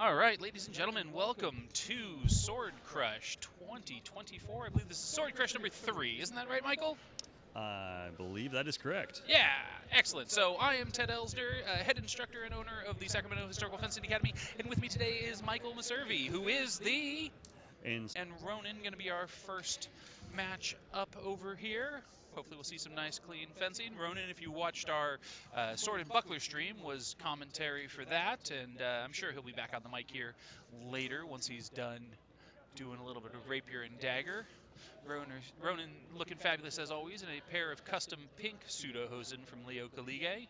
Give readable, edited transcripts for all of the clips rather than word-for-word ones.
All right, ladies and gentlemen, welcome to Sword Crush 2024. I believe this is Sword Crush number 3. Isn't that right, Michael? I believe that is correct. Yeah, excellent. So I am Ted Elsder, head instructor and owner of the Sacramento Historical Fencing Academy, and with me today is Michael Maservi, who is the... And Ronan going to be our first match up over here. Hopefully we'll see some nice, clean fencing. Ronan, if you watched our Sword and Buckler stream, was commentary for that, and I'm sure he'll be back on the mic here later once he's done doing a little bit of Rapier and Dagger. Ronan looking fabulous as always in a pair of custom pink pseudo-hosen from Leo Kalige.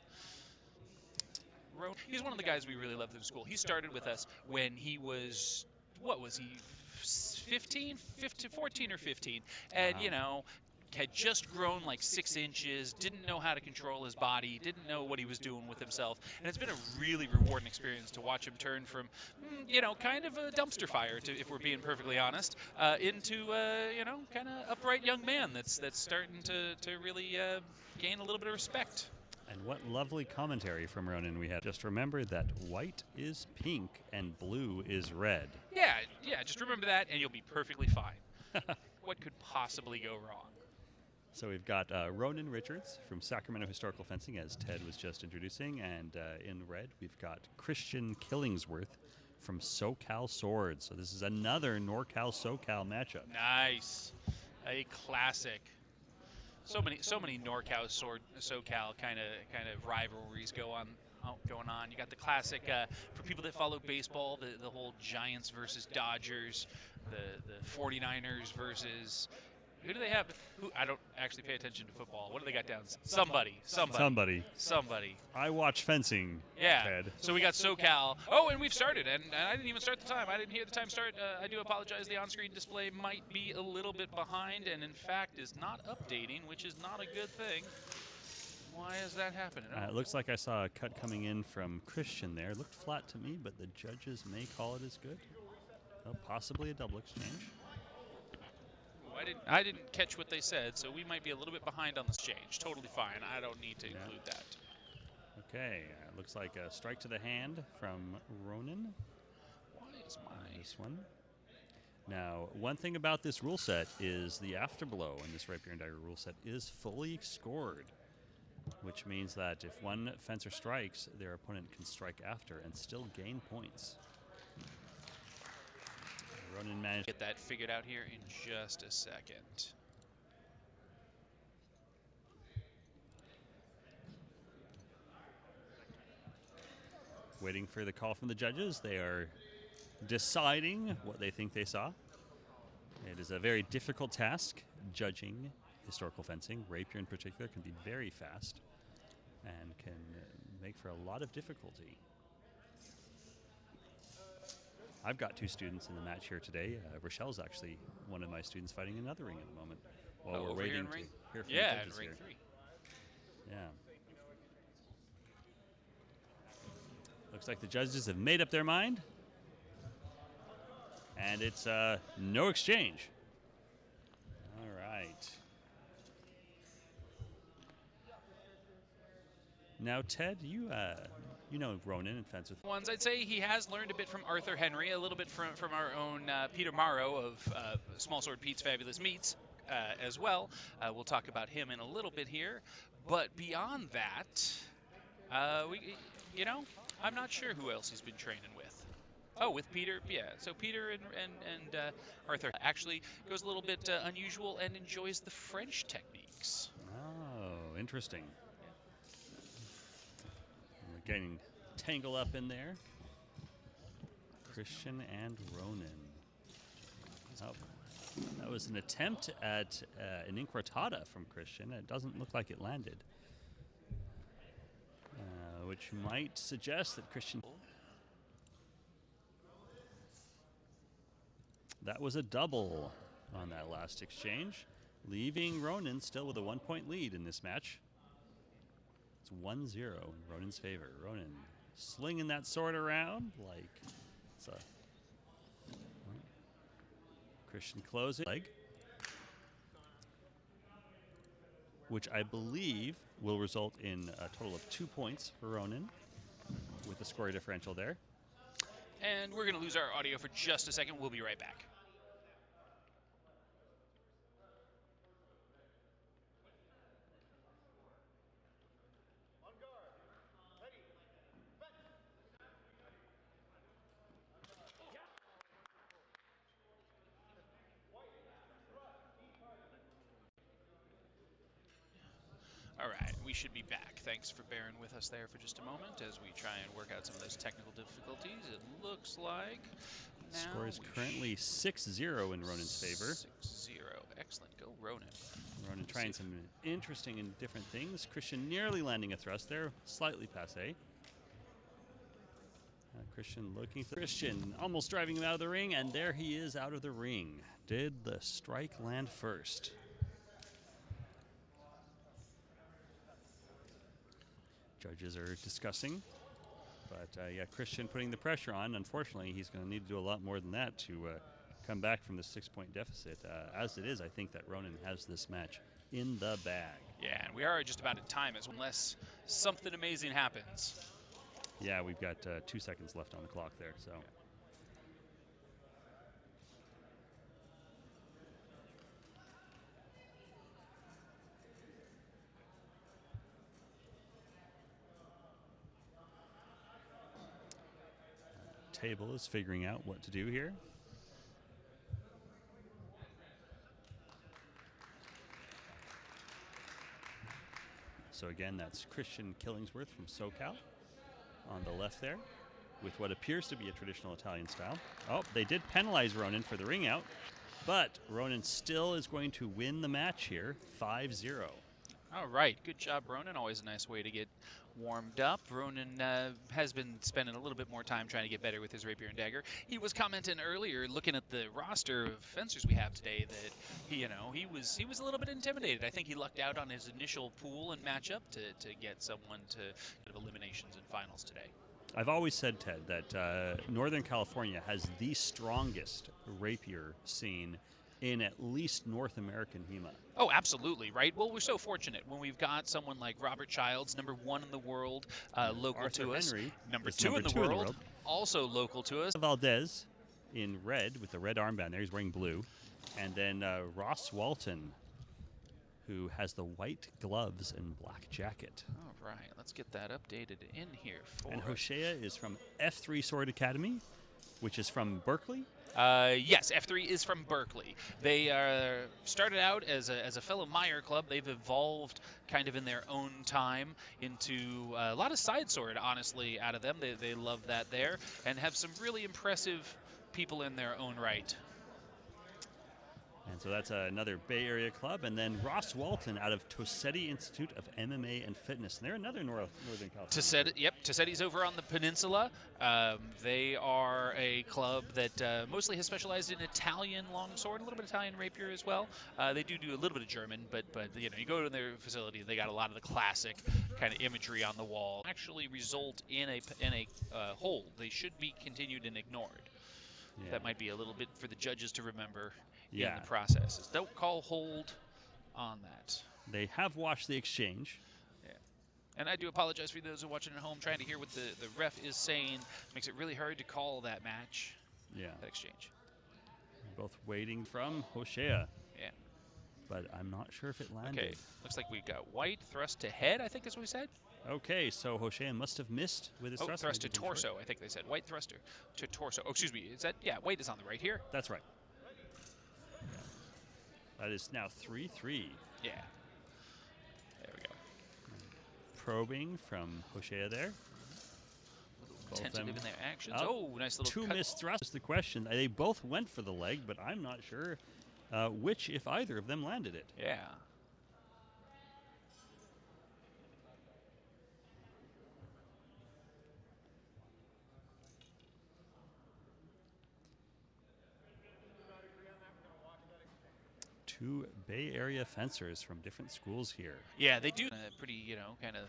He's one of the guys we really love through school. He started with us when he was, what was he, 15, 14 or 15, and, you know, had just grown like 6 inches, didn't know how to control his body, didn't know what he was doing with himself, and it's been a really rewarding experience to watch him turn from, you know, kind of a dumpster fire, to, if we're being perfectly honest, into, you know, kind of upright young man that's starting to really gain a little bit of respect. And what lovely commentary from Ronan we had. Just remember that white is pink and blue is red. Yeah, just remember that and you'll be perfectly fine. What could possibly go wrong? So we've got Ronan Richards from Sacramento Historical Fencing, as Ted was just introducing, and in red we've got Christian Killingsworth from SoCal Swords. So this is another NorCal-SoCal matchup. Nice. A classic. So many NorCal SoCal kind of rivalries going on. You got the classic for people that follow baseball, the whole Giants versus Dodgers, the 49ers versus, who do they have? Who, I don't actually pay attention to football. What do they got down? Somebody. I watch fencing, yeah. Ted. So we got SoCal. Oh, and we've started, and I didn't even start the time. I didn't hear the time start. I do apologize. The on-screen display might be a little bit behind, and in fact is not updating, which is not a good thing. Why is that happening? It looks like I saw a cut coming in from Christian there. It looked flat to me, but the judges may call it as good. Oh, possibly a double exchange. I didn't catch what they said, so we might be a little bit behind on the exchange. Totally fine. I don't need to include that. Okay, looks like a strike to the hand from Ronan. Why is this one? Now, one thing about this rule set is the afterblow in this Rapier and Dagger rule set is fully scored, which means that if one fencer strikes, their opponent can strike after and still gain points. Ronan managed to get that figured out here in just a second. Waiting for the call from the judges. They are deciding what they think they saw. It is a very difficult task, judging historical fencing. Rapier in particular can be very fast and can make for a lot of difficulty. I've got 2 students in the match here today. Rochelle's actually one of my students fighting another ring at the moment while we're waiting to hear from the judges ring here. 3. Yeah. Looks like the judges have made up their mind. And it's no exchange. All right. Now, Ted, you know Ronan and fence with ones. I'd say he has learned a bit from Arthur Henry, a little bit from our own Peter Morrow of Small Sword Pete's Fabulous Meats as well. We'll talk about him in a little bit here. But beyond that, you know, I'm not sure who else he's been training with. Oh, with Peter, yeah. So Peter and Arthur actually goes a little bit unusual and enjoys the French techniques. Oh, interesting. We're getting tangled up in there. Christian and Ronan. Oh, that was an attempt at an incrotata from Christian. It doesn't look like it landed. Which might suggest that Christian... That was a double on that last exchange, leaving Ronan still with a 1-point lead in this match. It's 1-0 in Ronan's favor. Ronan slinging that sword around like it's a... Christian closing leg, which I believe will result in a total of 2 points for Ronan with the score differential there. And we're going to lose our audio for just a second. We'll be right back. All right, we should be back. Thanks for bearing with us there for just a moment as we try and work out some of those technical difficulties. It looks like now score is currently 6-0 in Ronan's favor. 6-0. Excellent. Go, Ronan. Ronan trying some interesting and different things. Christian nearly landing a thrust there, slightly passe. Christian looking for Christian, almost driving him out of the ring, and there he is out of the ring. Did the strike land first? Judges are discussing, but yeah, Christian putting the pressure on. Unfortunately, he's going to need to do a lot more than that to come back from the 6-point deficit. As it is, I think that Ronan has this match in the bag. Yeah, and we are just about at time, unless something amazing happens. Yeah, we've got 2 seconds left on the clock there, so. Table is figuring out what to do here. So again, that's Christian Killingsworth from SoCal on the left there with what appears to be a traditional Italian style. Oh, they did penalize Ronan for the ring out, but Ronan still is going to win the match here, 5-0. All right, good job, Ronan. Always a nice way to get warmed up. Ronan has been spending a little bit more time trying to get better with his Rapier and Dagger. He was commenting earlier, looking at the roster of fencers we have today, that he was a little bit intimidated. I think he lucked out on his initial pool and matchup to get someone to kind of eliminations and finals today. I've always said, Ted, that Northern California has the strongest rapier scene in at least North American HEMA. Oh, absolutely, right? Well, we're so fortunate when we've got someone like Robert Childs, #1 in the world, local Arthur to us. Henry Number 2 in the world, also local to us. Valdez in red with the red armband there. He's wearing blue. And then Ross Walton, who has the white gloves and black jacket. All right, let's get that updated in here for And us. Hoshea is from F3 Sword Academy, which is from Berkeley. Yes, F3 is from Berkeley. They started out as a fellow Meyer club. They've evolved kind of in their own time into a lot of side sword, honestly, out of them. They love that there and have some really impressive people in their own right. And so that's another Bay Area club. And then Ross Walton out of Tossetti Institute of MMA and Fitness. And they're another Northern California. Tossetti's over on the peninsula. They are a club that mostly has specialized in Italian longsword, a little bit of Italian rapier as well. They do a little bit of German, but you know, you go to their facility, they got a lot of the classic kind of imagery on the wall. Actually result in a hold. They should be continued and ignored. Yeah. That might be a little bit for the judges to remember. In the processes. Don't call hold on that. They have watched the exchange. Yeah. And I do apologize for those who are watching at home trying to hear what the ref is saying. Makes it really hard to call that match. Yeah. That exchange. Both waiting from Hoshea. Yeah. But I'm not sure if it landed. Okay. Looks like we got white thrust to head, I think that's what we said. Okay, so Hoshea must have missed with his thrust. Thrust to torso, I think they said. White thruster to torso. Oh, excuse me. Is that, yeah, white is on the right here. That's right. That is now 3-3. Yeah. There we go. Probing from Hoshea there. Tentative in their actions. Oh, nice little two missed thrusts. The question. They both went for the leg, but I'm not sure which, if either of them, landed it. Yeah. Two Bay Area fencers from different schools here. Yeah, they do a pretty, you know, kind of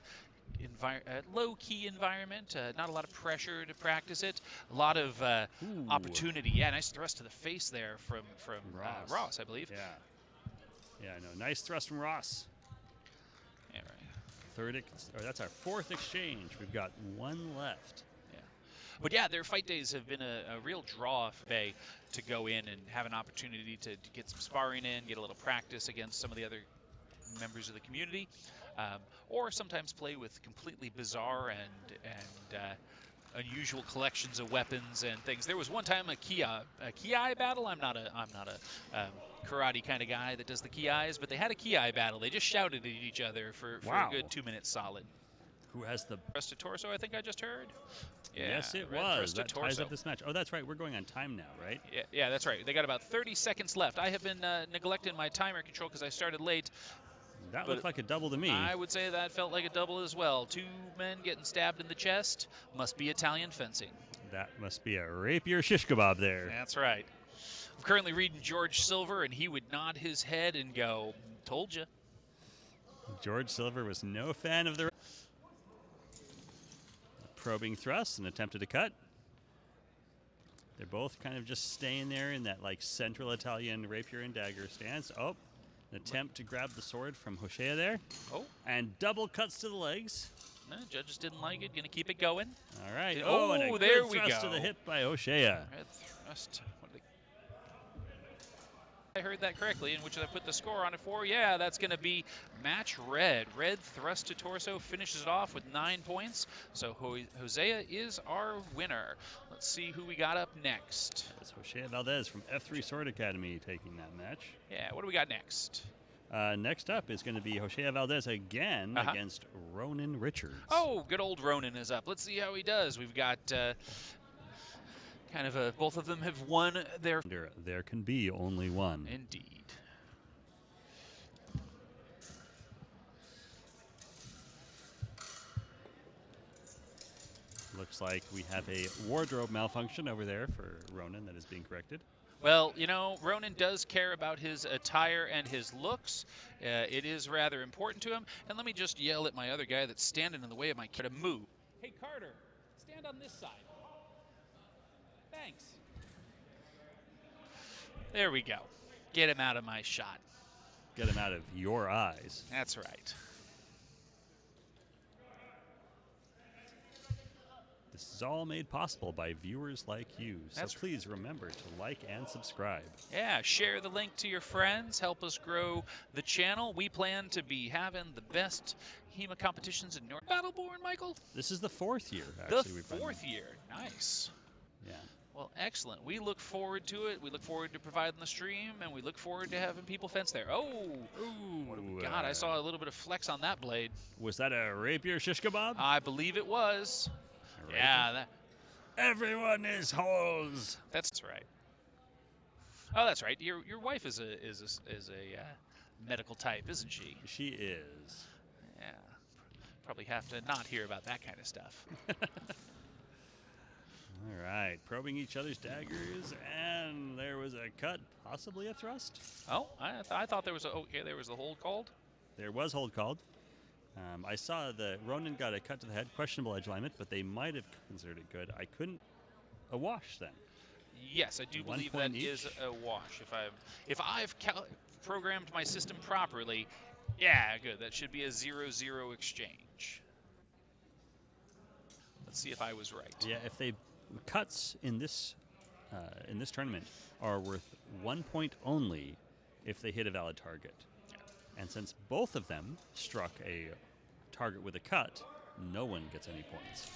low-key environment. Not a lot of pressure to practice it. A lot of opportunity. Yeah, nice thrust to the face there from Ross, I believe. Yeah. Yeah, no, nice thrust from Ross. Yeah, right. That's our fourth exchange. We've got one left. But yeah, their fight days have been a real draw for Bay to go in and have an opportunity to get some sparring in, get a little practice against some of the other members of the community, or sometimes play with completely bizarre and unusual collections of weapons and things. There was one time a ki battle. I'm not a karate kind of guy that does the ki's, but they had a ki battle. They just shouted at each other for a good 2 minutes solid. Who has the thrust to torso? I think I just heard. Yeah, yes, it was. That ties up this match. Oh, that's right. We're going on time now, right? Yeah, that's right. They got about 30 seconds left. I have been neglecting my timer control because I started late. That looked like a double to me. I would say that felt like a double as well. 2 men getting stabbed in the chest. Must be Italian fencing. That must be a rapier shish kebab there. That's right. I'm currently reading George Silver, and he would nod his head and go, "Told you." George Silver was no fan of the probing thrust and attempted to cut. They're both kind of just staying there in that like central Italian rapier and dagger stance. Oh, an attempt to grab the sword from Hoshea there. Oh. And double cuts to the legs. No, judges didn't like it. Gonna keep it going. All right. Oh, and a there good we thrust go. to the hip by Hoshea. Red thrust. I heard that correctly, and which I put the score on it for. Yeah, that's going to be match red. Red thrust to torso finishes it off with 9 points. So Hosea is our winner. Let's see who we got up next. That's Hoshea Valdez from F3 Sword Academy taking that match. Yeah, what do we got next? Next up is going to be Hoshea Valdez again against Ronan Richards. Oh, good old Ronan is up. Let's see how he does. We've got kind of both of them have won their... There can be only one. Indeed. Looks like we have a wardrobe malfunction over there for Ronan that is being corrected. Well, you know, Ronan does care about his attire and his looks. It is rather important to him. And let me just yell at my other guy that's standing in the way of my kid to move. Hey, Carter, stand on this side. Thanks. There we go. Get him out of my shot. Get him out of your eyes. That's right. This is all made possible by viewers like you. So please remember to like and subscribe. Yeah, share the link to your friends. Help us grow the channel. We plan to be having the best HEMA competitions in North Battleborn, Michael. This is the 4th year, actually. The 4th year. Nice. Yeah. Well, excellent. We look forward to it. We look forward to providing the stream, and we look forward to having people fence there. Oh! Ooh, what do we got? I saw a little bit of flex on that blade. Was that a rapier shish kebab? I believe it was. Right. Yeah. That... Everyone is holes. That's right. Oh, that's right. Your wife is a medical type, isn't she? She is. Yeah. Probably have to not hear about that kind of stuff. All right, probing each other's daggers, and there was a cut, possibly a thrust. Oh, I thought there was there was a hold called. There was hold called. I saw the Ronan got a cut to the head, questionable edge alignment, but they might have considered it good. I couldn't a wash then. Yes, I do believe that is a wash. If I've programmed my system properly, yeah, good. That should be a 0-0 exchange. Let's see if I was right. Yeah, if they cuts in this tournament are worth 1 point only if they hit a valid target. And since both of them struck a target with a cut, no one gets any points.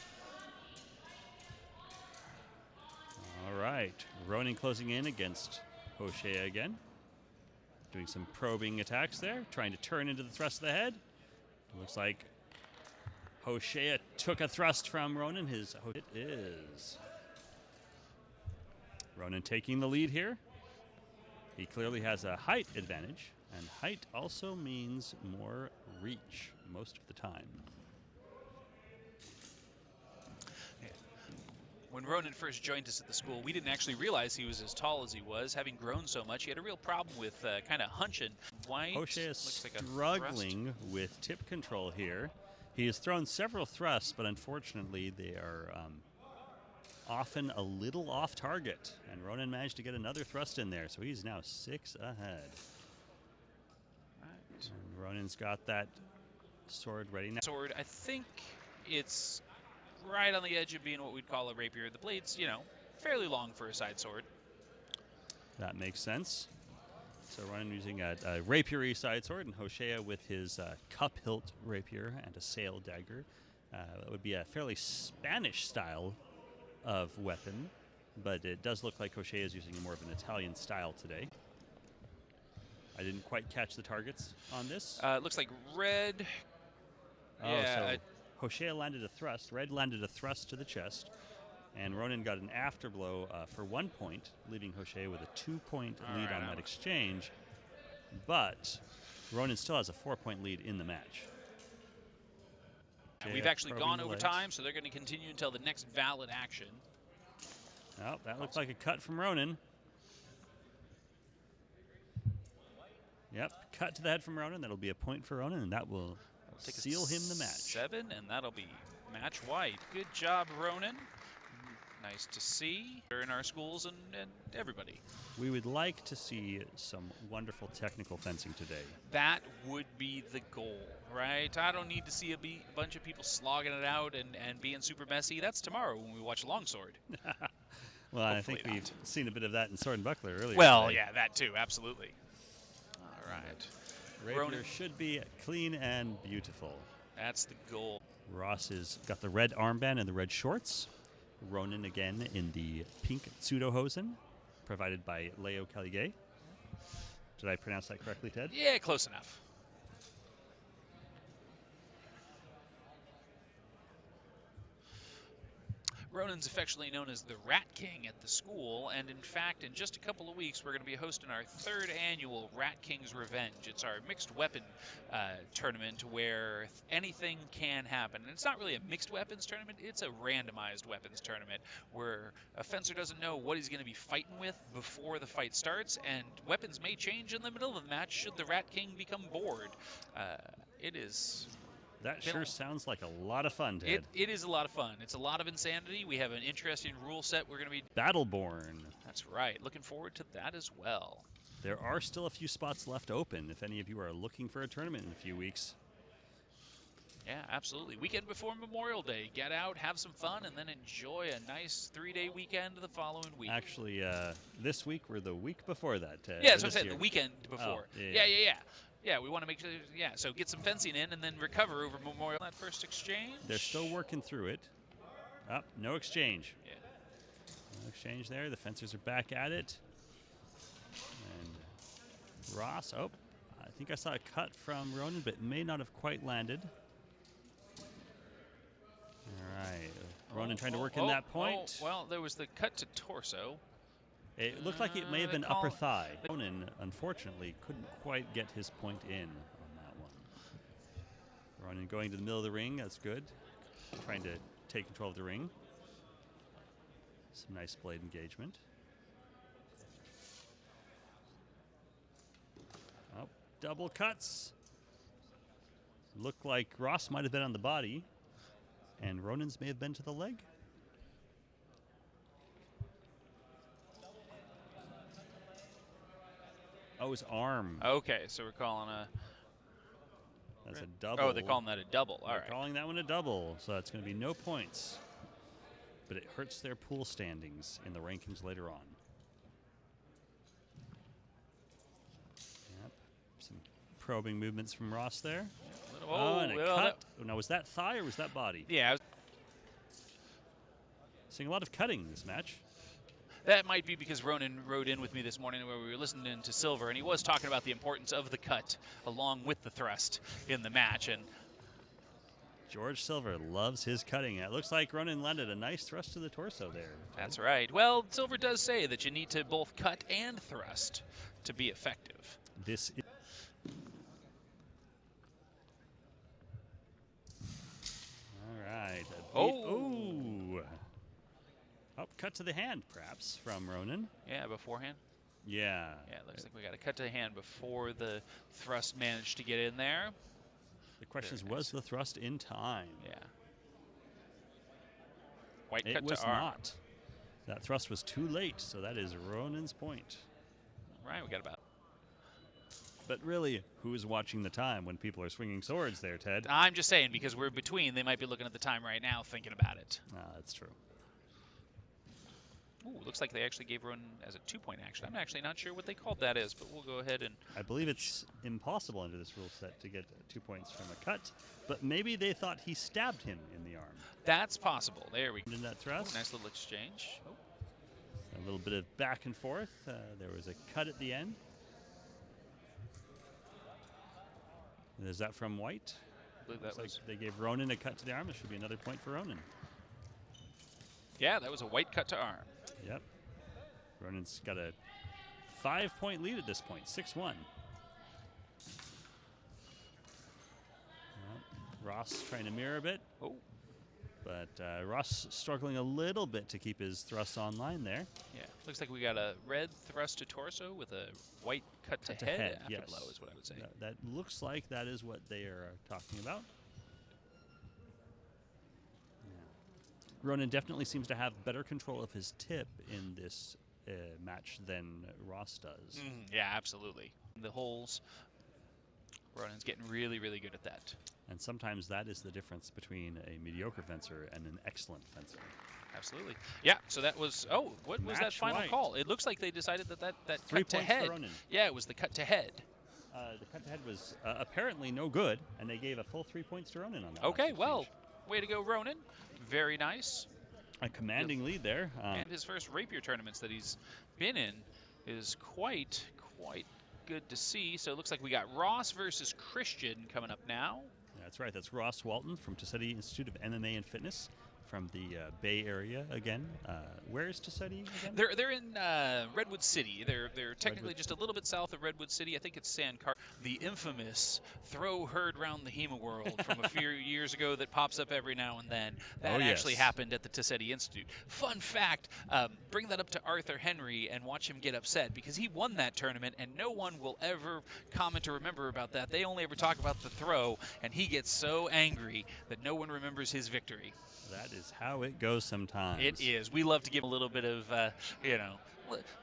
All right, Ronan closing in against Hoshea again. Doing some probing attacks there, trying to turn into the thrust of the head. Looks like Hoshea took a thrust from Ronan. It is. Ronan taking the lead here. He clearly has a height advantage, and height also means more reach most of the time. When Ronan first joined us at the school, we didn't actually realize he was as tall as he was. Having grown so much, he had a real problem with kind of hunching. White Hoshea is struggling with tip control here. He has thrown several thrusts, but unfortunately they are often a little off target. And Ronan managed to get another thrust in there, so he's now 6 ahead. Right. And Ronan's got that sword ready now. Sword, I think it's right on the edge of being what we'd call a rapier. The blade's, you know, fairly long for a side sword. That makes sense. So Ronan using a rapier-y side sword, and Hoshea with his cup hilt rapier and a sail dagger. That would be a fairly Spanish style of weapon, but it does look like Hoshea is using more of an Italian style today. I didn't quite catch the targets on this. It looks like red. Oh, Yeah, so Hoshea landed a thrust, red landed a thrust to the chest, and Ronan got an afterblow for 1 point, leaving Hoshea with a 2-point lead on that exchange. But Ronan still has a 4-point lead in the match. We've actually gone over time, so they're going to continue until the next valid action. Oh, that looks like a cut from Ronan. Yep, cut to the head from Ronan. That'll be a point for Ronan, and that will seal him the match. 7, and that'll be match white. Good job, Ronan. Nice to see. They're in our schools and everybody. We would like to see some wonderful technical fencing today. That would be the goal, right? I don't need to see a bunch of people slogging it out and being super messy. That's tomorrow when we watch Longsword. Well, I think we've seen a bit of that in Sword and Buckler earlier. Well, today. yeah, that too, absolutely. All right. Rapier Ronan should be clean and beautiful. That's the goal. Ross has got the red armband and the red shorts. Ronan again in the pink pseudo-hosen, provided by Leo Caligay. Did I pronounce that correctly, Ted? Yeah, close enough. Ronan's affectionately known as the Rat King at the school, and in fact, in just a couple of weeks, we're going to be hosting our 3rd annual Rat King's Revenge. It's our mixed weapon tournament where anything can happen. And it's not really a mixed weapons tournament, it's a randomized weapons tournament where a fencer doesn't know what he's going to be fighting with before the fight starts, and weapons may change in the middle of the match should the Rat King become bored. It is... That sure sounds like a lot of fun, Ted. It is a lot of fun. It's a lot of insanity. We have an interesting rule set we're going to be... Battleborn. That's right. Looking forward to that as well. There are still a few spots left open if any of you are looking for a tournament in a few weeks. Yeah, absolutely. Weekend before Memorial Day. Get out, have some fun, and then enjoy a nice 3-day weekend the following week. Actually, this week or the week before that, Ted. Yeah, that's what I said, the weekend before. Oh, yeah. Yeah, we want to make sure, so get some fencing in and then recover over Memorial. That first exchange. They're still working through it. Oh, no exchange. Yeah. No exchange there. The fencers are back at it. And Ross, I think I saw a cut from Ronan, but may not have quite landed. All right. Ronan trying to work in that point. Well, there was the cut to torso. It looked like it may have been upper thigh. Ronan, unfortunately, couldn't quite get his point in on that one. Ronan going to the middle of the ring. That's good. Trying to take control of the ring. Some nice blade engagement. Oh, double cuts. Looked like Ross might have been on the body, and Ronan's may have been to the leg. Oh, his arm. Okay, so we're calling a... That's a double. Oh, they're calling that a double. All right. Calling that one a double, so that's going to be no points. But it hurts their pool standings in the rankings later on. Yep. Some probing movements from Ross there. And a cut. Now, was that thigh or was that body? Yeah. Seeing a lot of cutting in this match. That might be because Ronan rode in with me this morning where we were listening to Silver, and he was talking about the importance of the cut along with the thrust in the match. And George Silver loves his cutting. It looks like Ronan landed a nice thrust to the torso there. That's right. Well, Silver does say that you need to both cut and thrust to be effective. This is... All right. Cut to the hand, perhaps, from Ronan. Yeah, beforehand. Yeah. Yeah, it looks like we got a cut to the hand before the thrust managed to get in there. The question is, was the thrust in time? Yeah. White cut to arm. It was not. That thrust was too late, so that is Ronan's point. All right, we got about... But really, who's watching the time when people are swinging swords there, Ted? I'm just saying, because we're between, they might be looking at the time right now thinking about it. That's true. Ooh, looks like they actually gave Ronan as a 2-point action. I'm actually not sure what they called that as, but we'll go ahead and... I believe it's impossible under this rule set to get 2 points from a cut, but maybe they thought he stabbed him in the arm. That's possible. There we go. In that thrust. Ooh, nice little exchange. Oh. A little bit of back and forth. There was a cut at the end. Is that from White? I believe that was... Like they gave Ronan a cut to the arm. There should be another point for Ronan. Yeah, that was a White cut to arm. Yep. Ronan's got a 5-point lead at this point, 6-1. Well, Ross trying to mirror a bit. Oh. But Ross struggling a little bit to keep his thrusts online there. Yeah, looks like we got a red thrust to torso with a white cut to head after yes. blow is what I would say. That looks like that is what they are talking about. Ronan definitely seems to have better control of his tip in this match than Ross does. Yeah, absolutely. The holes, Ronan's getting really, really good at that. And sometimes that is the difference between a mediocre fencer and an excellent fencer. Absolutely. Yeah, so that was, oh, what was that final call? It looks like they decided that 3 cut to points head. for Ronan. Yeah, it was the cut to head. The cut to head was apparently no good, and they gave a full 3 points to Ronan on that. Okay, well, way to go, Ronan. Very nice. A commanding lead there. And his first Rapier tournaments that he's been in is quite good to see. So it looks like we got Ross versus Christian coming up now. That's right. That's Ross Walton from Tassetti Institute of MMA and Fitness from the Bay Area again. Where is Tassetti again? They're in Redwood City. They're technically just a little bit south of Redwood City. I think it's San Carlos. The infamous throw heard round the HEMA world from a few years ago that pops up every now and then. That actually happened at the Tassetti Institute. Fun fact, bring that up to Arthur Henry and watch him get upset because he won that tournament and no one will ever comment or remember about that. They only ever talk about the throw and he gets so angry that no one remembers his victory. That is how it goes sometimes. It is. We love to give a little bit of, a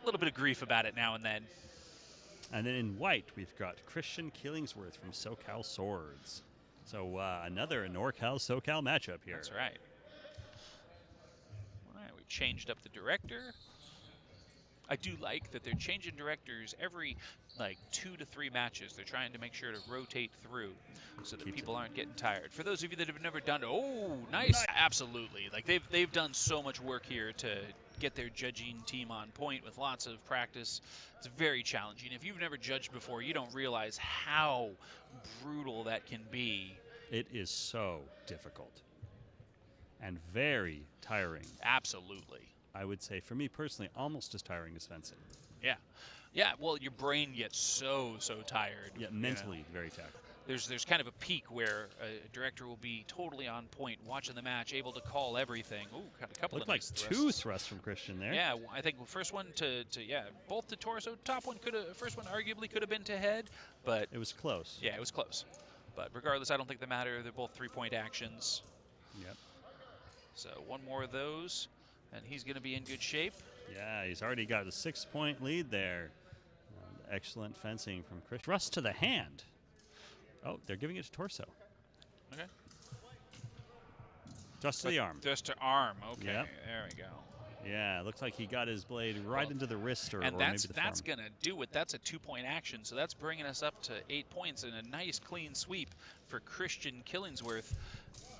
little bit of grief about it now and then. And then in white, we've got Christian Killingsworth from SoCal Swords. So another NorCal SoCal matchup here. That's right. All right, we changed up the director. I do like that they're changing directors every 2 to 3 matches. They're trying to make sure to rotate through so that people aren't getting tired. For those of you that have never done it, oh, nice. Absolutely. Like they've done so much work here to get their judging team on point with lots of practice. It's very challenging. If you've never judged before, you don't realize how brutal that can be. It is so difficult and very tiring. Absolutely. I would say, for me personally, almost as tiring as fencing. Yeah. Yeah, well, your brain gets so tired. Yeah, mentally very tired. There's kind of a peak where a director will be totally on point, watching the match, able to call everything. Ooh, got a couple of nice thrusts. Looked like 2 thrusts from Christian there. Yeah, I think the first one both to torso. Top one first one arguably could have been to head, but it was close. Yeah, it was close. But regardless, I don't think they matter. They're both 3-point actions. Yep. So one more of those, and he's going to be in good shape. Yeah, he's already got a 6-point lead there. Excellent fencing from Chris. Thrust to the hand. Oh, they're giving it to torso. Okay. Thrust to the arm. Thrust to arm. Okay, yep. There we go. Yeah, looks like he got his blade right into the wrist or maybe the that's forearm. going to do it. That's a 2-point action, so that's bringing us up to 8 points and a nice clean sweep for Christian Killingsworth,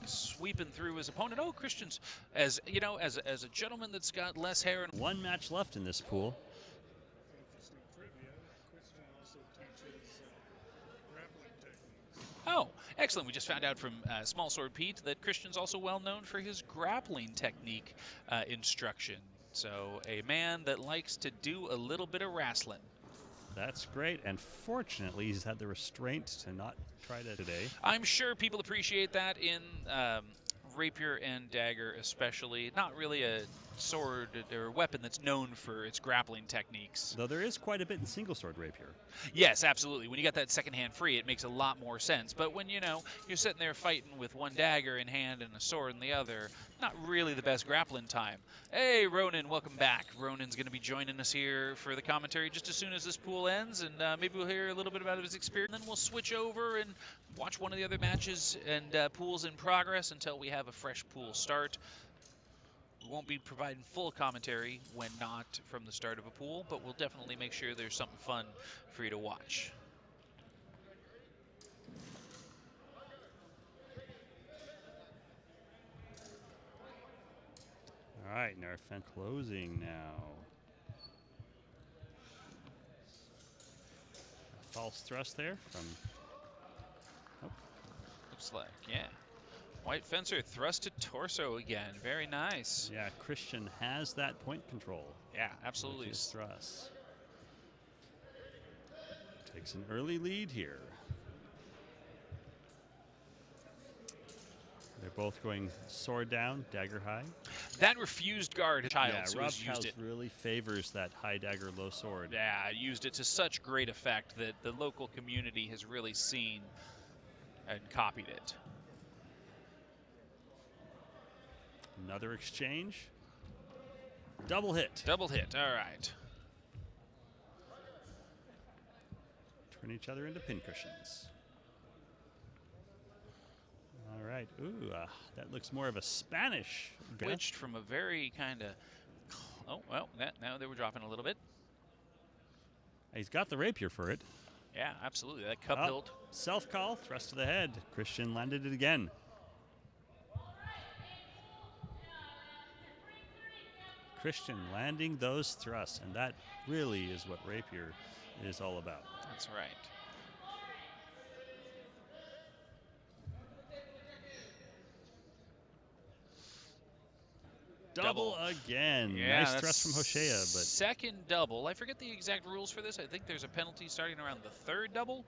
sweeping through his opponent. Oh, Christian's, as you know, as a gentleman that's got less hair. And 1 match left in this pool. Oh, excellent. We just found out from Small Sword Pete that Christian's also well known for his grappling technique instruction. So a man that likes to do a little bit of wrestling. That's great, and fortunately he's had the restraint to not try to today. I'm sure people appreciate that in Rapier and Dagger especially. Not really a sword or weapon that's known for its grappling techniques. Though there is quite a bit in single sword rapier. Yes, absolutely. When you got that second hand free, it makes a lot more sense. But when, you know, you're sitting there fighting with one dagger in hand and a sword in the other, not really the best grappling time. Hey, Ronan, welcome back. Ronan's going to be joining us here for the commentary just as soon as this pool ends, and maybe we'll hear a little bit about his experience. And then we'll switch over and watch one of the other matches and pools in progress until we have a fresh pool start. We won't be providing full commentary when not from the start of a pool, but we'll definitely make sure there's something fun for you to watch. All right, now our fence closing now. A false thrust there from... Oh. Looks like, yeah. White fencer thrust to torso again. Very nice. Yeah, Christian has that point control. Yeah, absolutely. With his thrust. Takes an early lead here. They're both going sword down, dagger high. That refused guard child, yeah, so Rob used it. really favors that high dagger, low sword. Yeah, used it to such great effect that the local community has really seen and copied it. Another exchange. Double hit. Double hit, all right. Turn each other into pincushions. All right. Ooh, that looks more of a Spanish. Switched from a very kind of... Oh, well, now they were dropping a little bit. He's got the rapier for it. Yeah, absolutely. That cup hilt. Self-call, thrust to the head. Christian landed it again. Christian landing those thrusts, and that really is what rapier is all about. That's right. Double again. Yeah, nice thrust from Hoshea, but second double. I forget the exact rules for this. I think there's a penalty starting around the third double,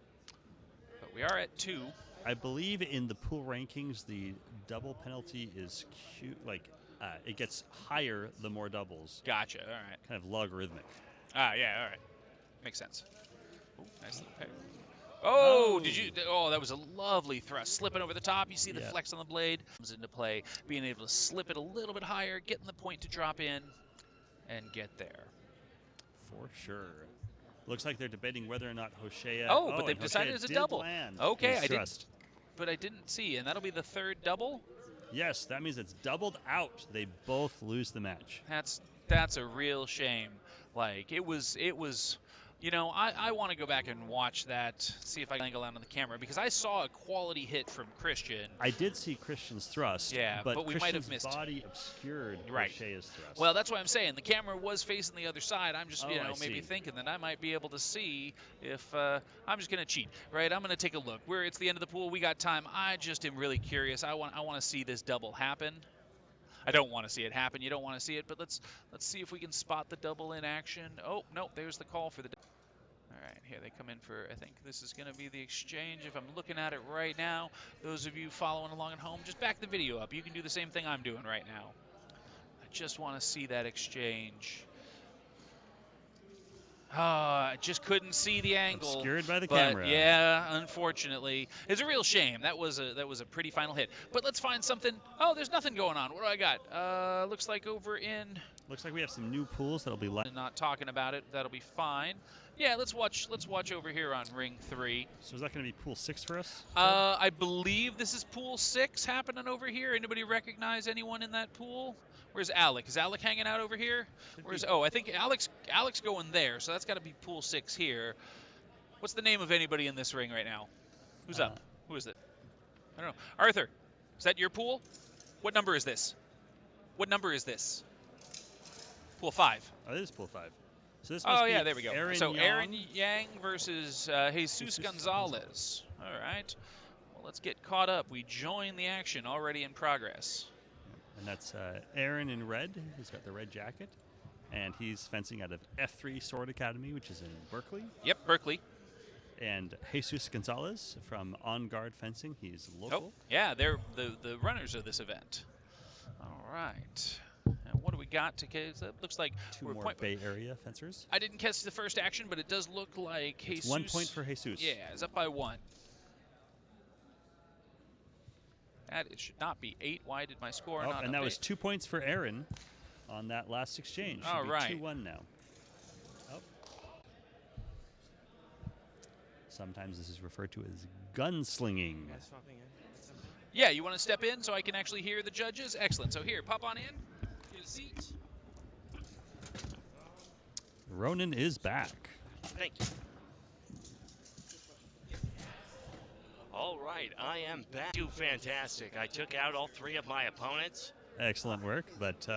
but we are at 2. I believe in the pool rankings, the double penalty is it gets higher the more doubles. Gotcha. All right. Kind of logarithmic. Ah, yeah. All right. Makes sense. Ooh, nice little pair. Oh, did you? Oh, that was a lovely thrust. Slipping over the top. You see the flex on the blade. Comes into play. Being able to slip it a little bit higher, getting the point to drop in, and get there. For sure. Looks like they're debating whether or not Hoshea... Oh, but they've decided it's a double. Okay, but I didn't see. And that'll be the third double? Yes, that means it's doubled out. They both lose the match. That's a real shame. Like, it was... You know, I want to go back and watch that, see if I can angle out on the camera, because I saw a quality hit from Christian. I did see Christian's thrust, but we might have missed. Body obscured Hoshea's thrust. Well, that's what I'm saying. The camera was facing the other side. I'm just, maybe thinking that I might be able to see if I'm just going to cheat, right? I'm going to take a look. It's the end of the pool. We got time. I just am really curious. I want to see this double happen. I don't want to see it happen. You don't want to see it, but let's see if we can spot the double in action. Oh, no, there's the call for the double. All right, here they come in for, I think this is going to be the exchange. If I'm looking at it right now, those of you following along at home, just back the video up. You can do the same thing I'm doing right now. I just want to see that exchange. I just couldn't see the angle. Obscured by the camera. Yeah, unfortunately. It's a real shame. That was a pretty final hit. But let's find something. Oh, there's nothing going on. What do I got? Looks like over in... Looks like we have some new pools that'll be live. Not talking about it. That'll be fine. Yeah, let's watch over here on Ring 3. So is that going to be Pool 6 for us? I believe this is Pool 6 happening over here. Anybody recognize anyone in that pool? Where's Alec? Is Alec hanging out over here? I think Alec's going there, so that's got to be Pool 6 here. What's the name of anybody in this ring right now? Who's up? Who is it? I don't know. Arthur, is that your pool? What number is this? What number is this? Pool 5. Oh, it is Pool 5. So this must be there we go. Aaron Yang versus Jesus Gonzalez. All right. Well, let's get caught up. We join the action already in progress. And that's Aaron in red. He's got the red jacket. And he's fencing out of F3 Sword Academy, which is in Berkeley. Yep, Berkeley. And Jesus Gonzalez from On Guard Fencing. He's local. Oh, yeah, they're the runners of this event. All right. And what do we got to case. It looks like Two we're more Bay Area fencers. I didn't catch the first action, but it does look like It's Jesus. 1 point for Jesus. Yeah, is up by 1. That should not be 8. Why did my score not? And that was 2 points for Aaron on that last exchange. All right. 2-1 now. Oh. Sometimes this is referred to as gunslinging. Yeah, you want to step in so I can actually hear the judges? Excellent. So here, pop on in. Get a seat. Ronan is back. Thank you. All right, I am back. Do fantastic. I took out all 3 of my opponents. Excellent work. But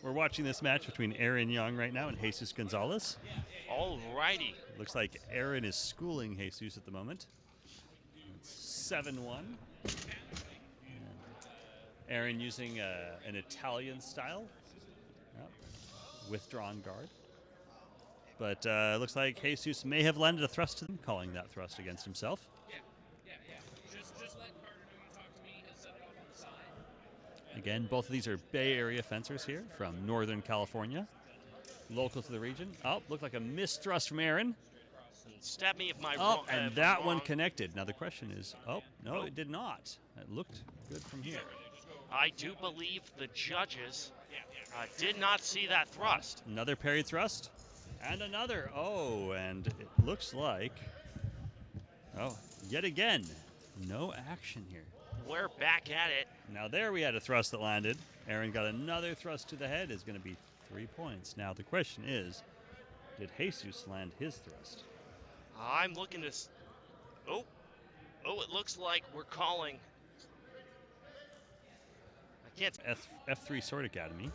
we're watching this match between Aaron Young right now and Jesus Gonzalez. All righty. Looks like Aaron is schooling Jesus at the moment. It's 7-1. Aaron using an Italian style. Yep. Withdrawn guard. But looks like Jesus may have landed a thrust to them, calling that thrust against himself. Just let Carter know you talk to me and set it off on the side. Again, both of these are Bay Area fencers here from Northern California. Local to the region. Oh, looked like a missed thrust from Aaron. Stab me if my and that one connected. Now the question is, no, it did not. It looked good from here. I do believe the judges did not see that thrust. Another parry thrust. And another. Oh, and it looks like, yet again, no action here. We're back at it. Now there we had a thrust that landed. Aaron got another thrust to the head. Is going to be 3 points. Now the question is, did Jesus land his thrust? I'm looking to... Oh, it looks like we're calling... I can't... F3 Sword Academy.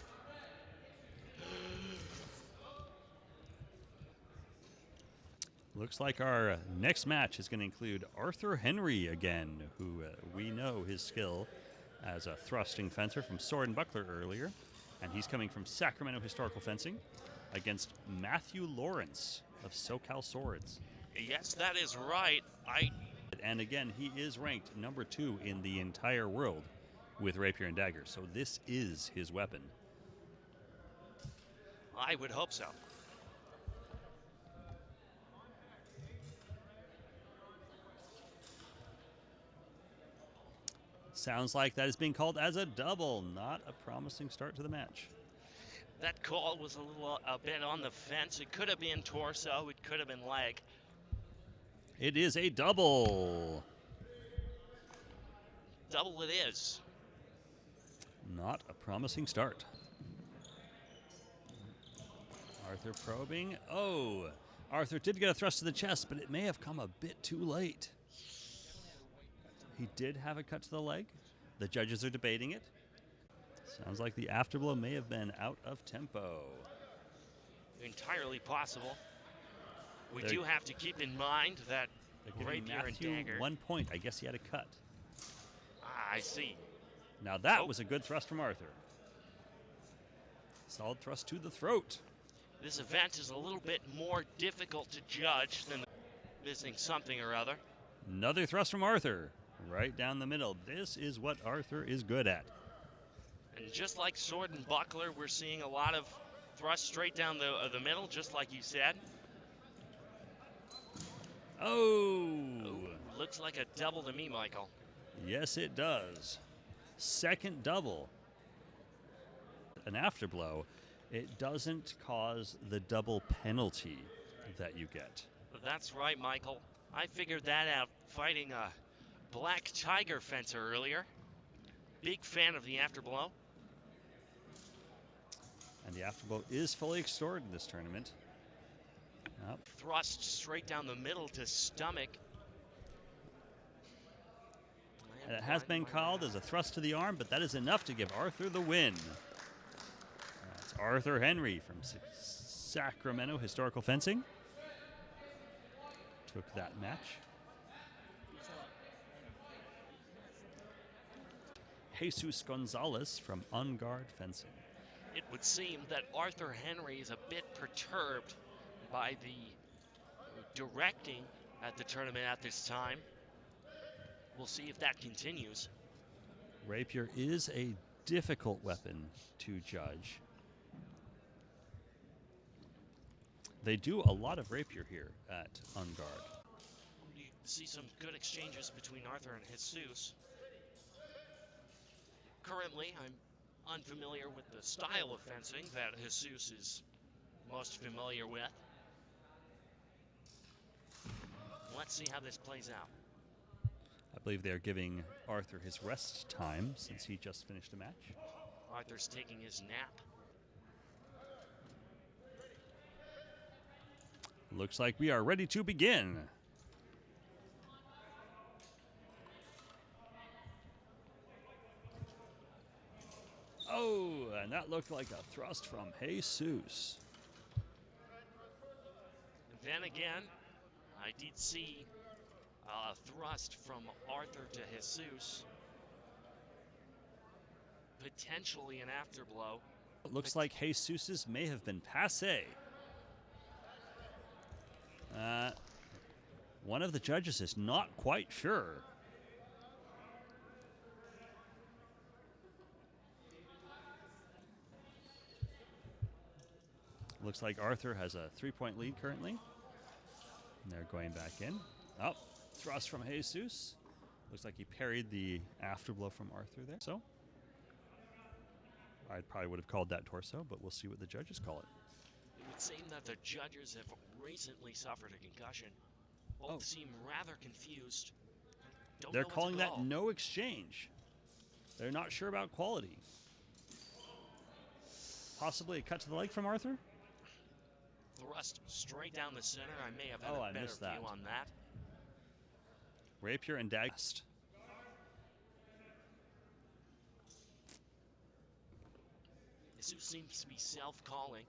Looks like our next match is going to include Arthur Henry again, who we know his skill as a thrusting fencer from Sword and Buckler earlier. And he's coming from Sacramento Historical Fencing against Matthew Lawrence of SoCal Swords. Yes, that is right. And again, he is ranked number 2 in the entire world with Rapier and Dagger. So this is his weapon. I would hope so. Sounds like that is being called as a double. Not a promising start to the match. That call was a bit on the fence. It could have been torso. It could have been leg. It is a double. Double it is. Not a promising start. Arthur probing. Oh, Arthur did get a thrust to the chest, but it may have come a bit too late. He did have a cut to the leg. The judges are debating it. Sounds like the afterblow may have been out of tempo. Entirely possible. We do have to keep in mind that Rapier and Dagger... 1 point. I guess he had a cut. I see. Now that was a good thrust from Arthur. Solid thrust to the throat. This event is a little bit more difficult to judge than missing something or other. Another thrust from Arthur. Right down the middle. This is what Arthur is good at. And just like Sword and Buckler, we're seeing a lot of thrusts straight down the middle, just like you said. Oh! Looks like a double to me, Michael. Yes, it does. Second double. An afterblow. It doesn't cause the double penalty that you get. That's right, Michael. I figured that out fighting a Black Tiger fencer earlier. Big fan of the afterblow. And the afterblow is fully extorted in this tournament. Yep. Thrust straight down the middle to stomach. And it has been called as a thrust to the arm, but that is enough to give Arthur the win. That's Arthur Henry from Sacramento Historical Fencing. Took that match. Jesus Gonzalez from On Guard Fencing. It would seem that Arthur Henry is a bit perturbed by the directing at the tournament at this time. We'll see if that continues. Rapier is a difficult weapon to judge. They do a lot of rapier here at On Guard. You see some good exchanges between Arthur and Jesus. Currently, I'm unfamiliar with the style of fencing that Jesus is most familiar with. Let's see how this plays out. I believe they're giving Arthur his rest time since he just finished a match. Arthur's taking his nap. Looks like we are ready to begin. Oh, and that looked like a thrust from Jesus. Then again, I did see a thrust from Arthur to Jesus. Potentially an afterblow. It looks like Jesus's may have been passé. One of the judges is not quite sure. Looks like Arthur has a 3-point lead currently. And they're going back in. Oh, thrust from Jesus. Looks like he parried the afterblow from Arthur there. So, I probably would have called that torso, but we'll see what the judges call it. It would seem that the judges have recently suffered a concussion. Both seem rather confused. They're calling that no exchange. They're not sure about quality. Possibly a cut to the leg from Arthur? Thrust straight down the center. I may have had a better view on that. Rapier and Dagger. Jesus seems to be self-calling.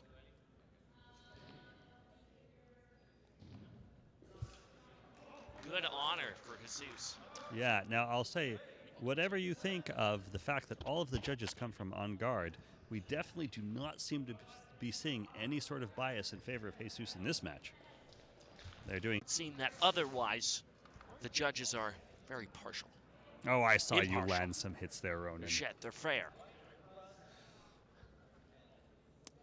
Good honor for Jesus. Yeah, now I'll say, whatever you think of the fact that all of the judges come from On Guard, we definitely do not seem to be seeing any sort of bias in favor of Jesus in this match. They're doing... It seems that otherwise, the judges are very partial. Oh, I saw you land some hits there, Ronan. Shit, they're fair.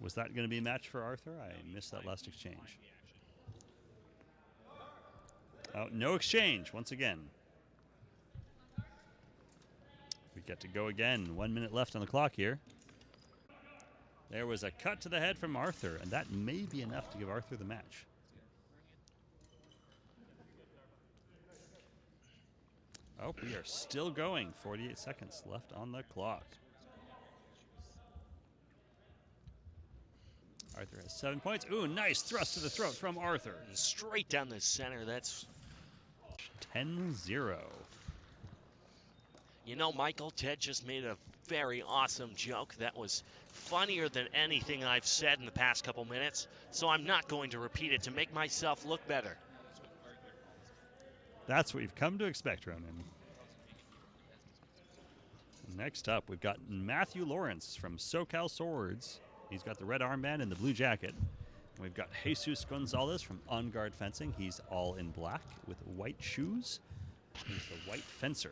Was that going to be a match for Arthur? I missed that last exchange. Oh, no exchange once again. We get to go again. 1 minute left on the clock here. There was a cut to the head from Arthur, and that may be enough to give Arthur the match. Oh, we are still going. 48 seconds left on the clock. Arthur has 7 points. Ooh, nice thrust to the throat from Arthur. Straight down the center. That's 10-0. You know, Michael, Ted just made a very awesome joke that was funnier than anything I've said in the past couple minutes, so I'm not going to repeat it to make myself look better. That's what you've come to expect, Ronan. Next up, we've got Matthew Lawrence from SoCal Swords. He's got the red armband and the blue jacket. And we've got Jesus Gonzalez from On Guard Fencing. He's all in black with white shoes. He's the white fencer.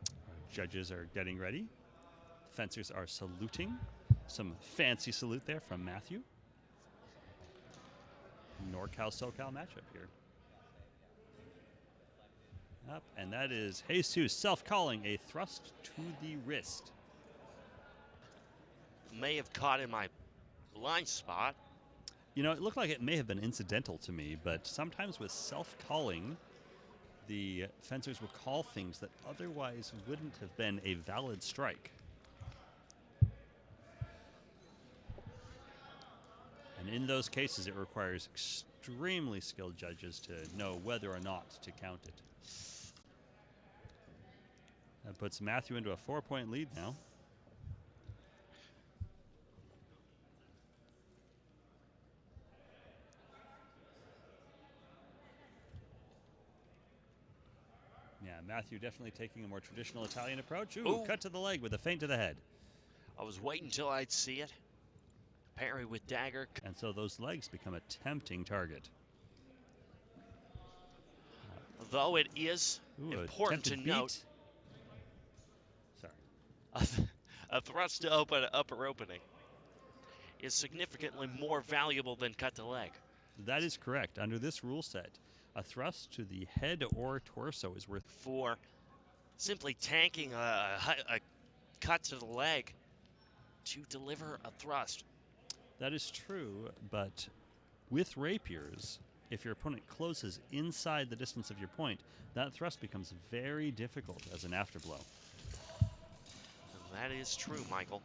Our judges are getting ready. Fencers are saluting. Some fancy salute there from Matthew. NorCal-SoCal matchup here. Up, and that is Jesus self-calling a thrust to the wrist. May have caught in my blind spot. You know, it looked like it may have been incidental to me, but sometimes with self-calling, the fencers will call things that otherwise wouldn't have been a valid strike. And in those cases, it requires extremely skilled judges to know whether or not to count it. That puts Matthew into a 4-point lead now. Yeah, Matthew definitely taking a more traditional Italian approach. Ooh, cut to the leg with a feint to the head. I was waiting until I'd see it. Parry with dagger. And so those legs become a tempting target. Though it is important to note. Sorry. A thrust to open upper opening is significantly more valuable than cut to leg. That is correct. Under this rule set, a thrust to the head or torso is worth... For simply tanking a cut to the leg to deliver a thrust. That is true, but with rapiers, if your opponent closes inside the distance of your point, that thrust becomes very difficult as an afterblow. And that is true, Michael.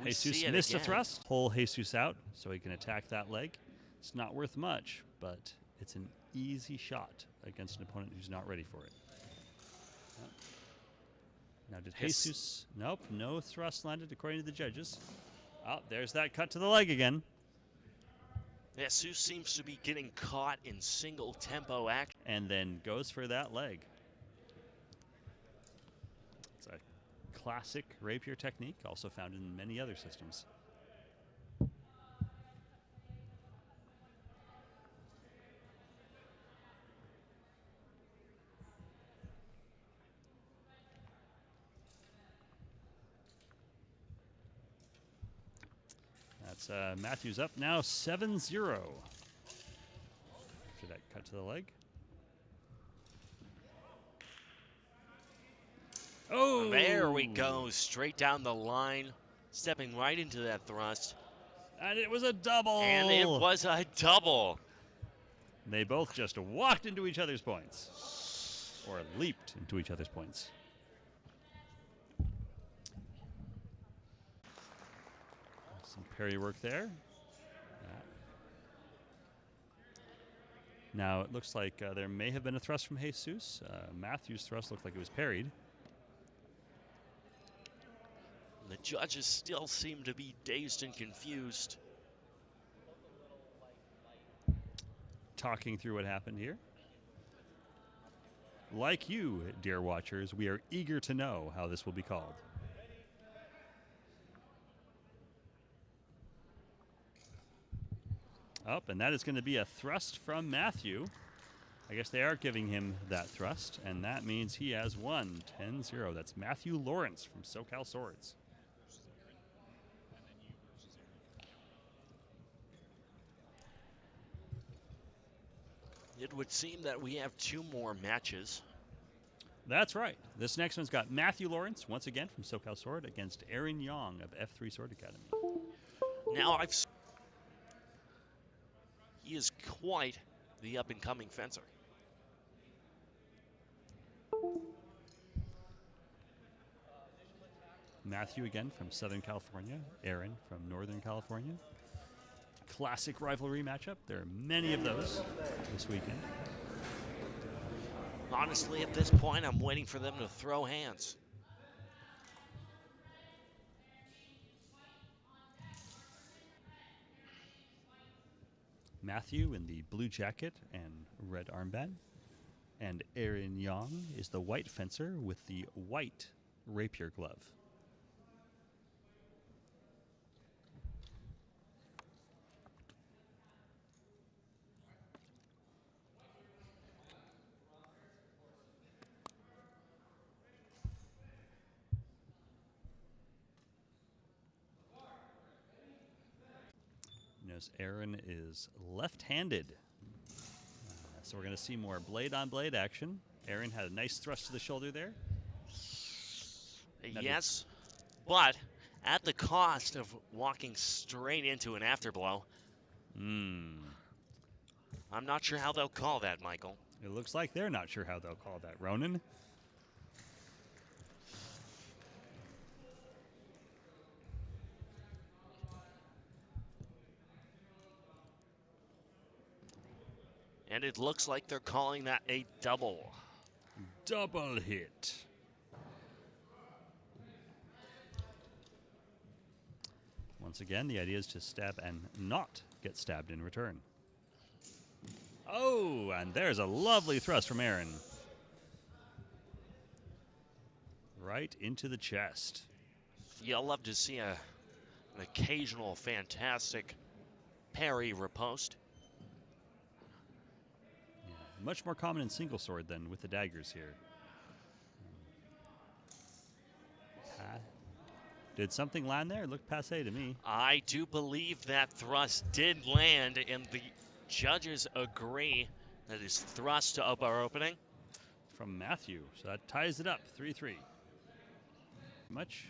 Jesus missed a thrust. Pull Jesus out so he can attack that leg. It's not worth much, but it's an easy shot against an opponent who's not ready for it. Now, did Jesus... Nope, no thrust landed according to the judges. Oh, there's that cut to the leg again. Jesus seems to be getting caught in single tempo action. And then goes for that leg. It's a classic rapier technique, also found in many other systems. That's Matthews up now 7-0. After that cut to the leg. Oh! There we go, straight down the line, stepping right into that thrust. And it was a double! And it was a double. They both just walked into each other's points. Or leaped into each other's points. Some parry work there. Now it looks like there may have been a thrust from Jesus. Matthews' thrust looked like it was parried. The judges still seem to be dazed and confused. Talking through what happened here. Like you, dear watchers, we are eager to know how this will be called. Up, and that is going to be a thrust from Matthew. I guess they are giving him that thrust, and that means he has won 10-0. That's Matthew Lawrence from SoCal Swords. It would seem that we have 2 more matches. That's right. This next one's got Matthew Lawrence, once again from SoCal Sword, against Aaron Young of F3 Sword Academy. Now, he is quite the up-and-coming fencer. Matthew again from Southern California, Aaron from Northern California. Classic rivalry matchup. There are many of those this weekend. Honestly, at this point, I'm waiting for them to throw hands. Matthew in the blue jacket and red armband. And Aaron Young is the white fencer with the white rapier glove. Aaron is left-handed, so we're going to see more blade-on-blade action. Aaron had a nice thrust to the shoulder there. Yes, but at the cost of walking straight into an afterblow. I'm not sure how they'll call that, Michael. It looks like they're not sure how they'll call that, Ronan. And it looks like they're calling that a double. Double hit. Once again, the idea is to stab and not get stabbed in return. Oh, and there's a lovely thrust from Aaron. Right into the chest. You'll love to see an occasional fantastic parry riposte. Much more common in single sword than with the daggers here. Did something land there? It looked passe to me. I do believe that thrust did land, and the judges agree that his thrust to up our opening. From Matthew, so that ties it up, 3-3. Much.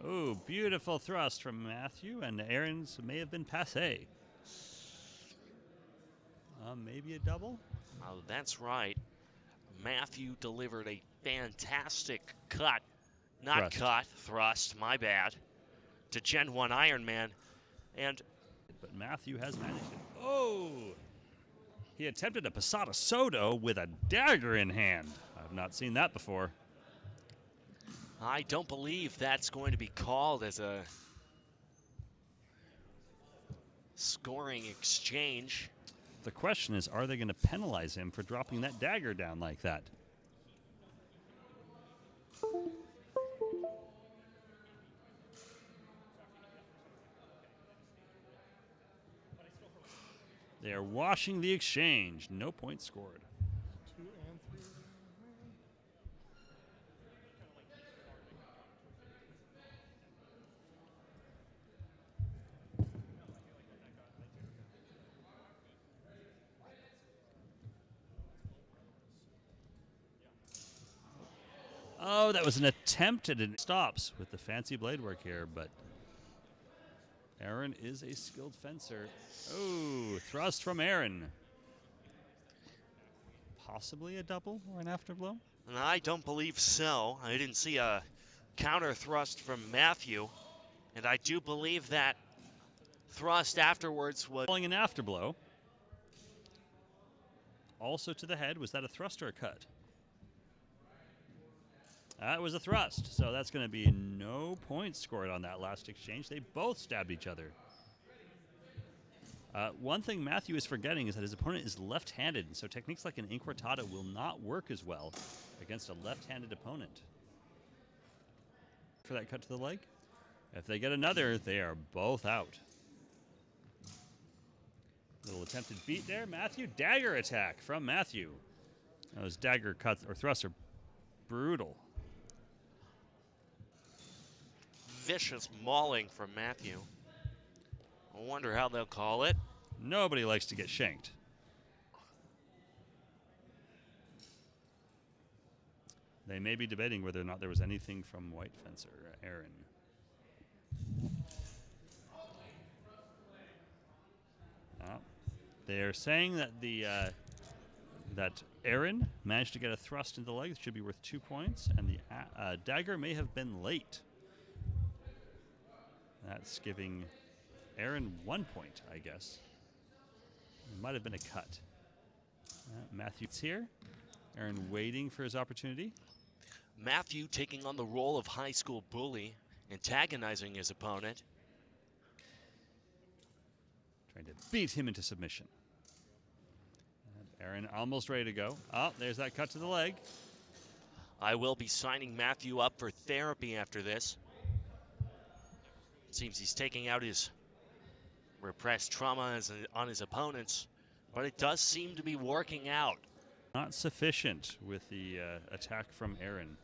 Oh, beautiful thrust from Matthew, and Aaron's may have been passe. Maybe a double? Oh, that's right. Matthew delivered a fantastic cut. Not cut, thrust, my bad. To Gen 1 Ironman. And but Matthew has managed it. Oh! He attempted a Posada Soto with a dagger in hand. I've not seen that before. I don't believe that's going to be called as a scoring exchange. The question is, are they going to penalize him for dropping that dagger down like that? They are washing the exchange. No points scored. Oh, that was an attempt at it. Stops with the fancy blade work here, but Aaron is a skilled fencer. Oh, thrust from Aaron. Possibly a double or an afterblow? And I don't believe so. I didn't see a counter thrust from Matthew. And I do believe that thrust afterwards was calling an afterblow. Also to the head. Was that a thrust or a cut? That was a thrust, so that's going to be no points scored on that last exchange. They both stabbed each other. One thing Matthew is forgetting is that his opponent is left-handed, and so techniques like an incortada will not work as well against a left-handed opponent. For that cut to the leg. If they get another, they are both out. Little attempted beat there. Matthew, dagger attack from Matthew. Those dagger cuts or thrusts are brutal. vicious mauling from Matthew. I wonder how they'll call it. Nobody likes to get shanked. They may be debating whether or not there was anything from White Fencer, Aaron. They're saying that that Aaron managed to get a thrust into the leg. It should be worth 2 points, and the dagger may have been late. That's giving Aaron 1 point, I guess. It might have been a cut. Matthew's here. Aaron waiting for his opportunity. Matthew taking on the role of high school bully, antagonizing his opponent. Trying to beat him into submission. And Aaron almost ready to go. Oh, there's that cut to the leg. I will be signing Matthew up for therapy after this. It seems he's taking out his repressed trauma on his opponents, but it does seem to be working out. Not sufficient with the attack from Aaron.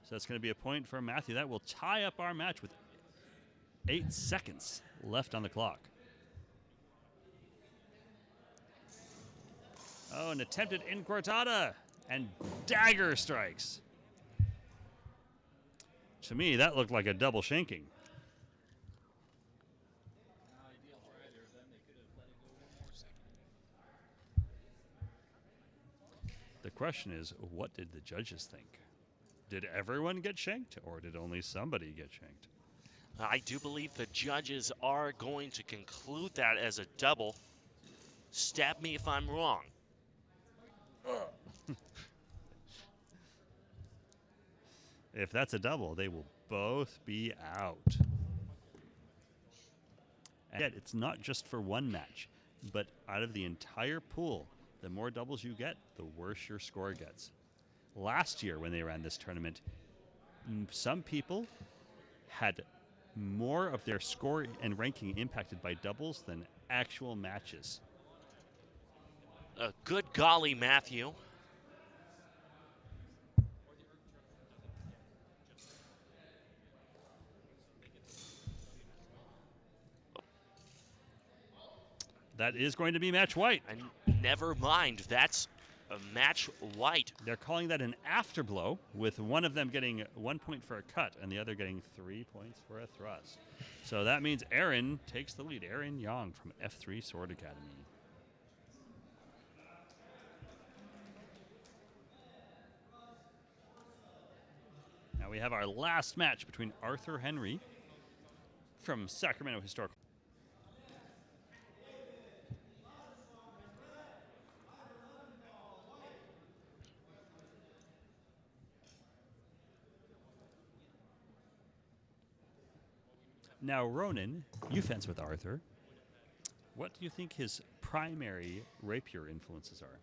So that's going to be a point for Matthew. That will tie up our match with 8 seconds left on the clock. Oh, an attempted incortada and dagger strikes. To me, that looked like a double shanking. The question is, what did the judges think? Did everyone get shanked, or did only somebody get shanked? I do believe the judges are going to conclude that as a double. Stab me if I'm wrong. If that's a double, they will both be out. And yet, it's not just for one match, but out of the entire pool, the more doubles you get, the worse your score gets. Last year, when they ran this tournament, some people had more of their score and ranking impacted by doubles than actual matches. Good golly, Matthew. That is going to be match white. And never mind, that's a match white. They're calling that an afterblow, with one of them getting 1 point for a cut and the other getting 3 points for a thrust. So that means Aaron takes the lead. Aaron Yang from F3 Sword Academy. Now we have our last match between Arthur Henry from Sacramento Historical. Now, Ronan, you fence with Arthur. What do you think his primary rapier influences are?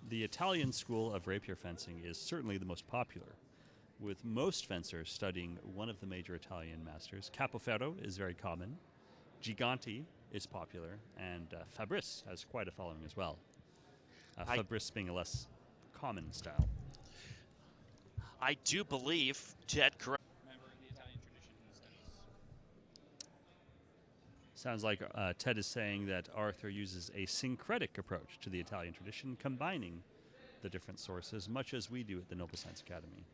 The Italian school of rapier fencing is certainly the most popular, with most fencers studying one of the major Italian masters. Capoferro is very common, Giganti is popular, and Fabris has quite a following as well. Fabris being a less common style. I do believe, Ted, correct. Sounds like Ted is saying that Arthur uses a syncretic approach to the Italian tradition, combining the different sources, much as we do at the Noble Science Academy.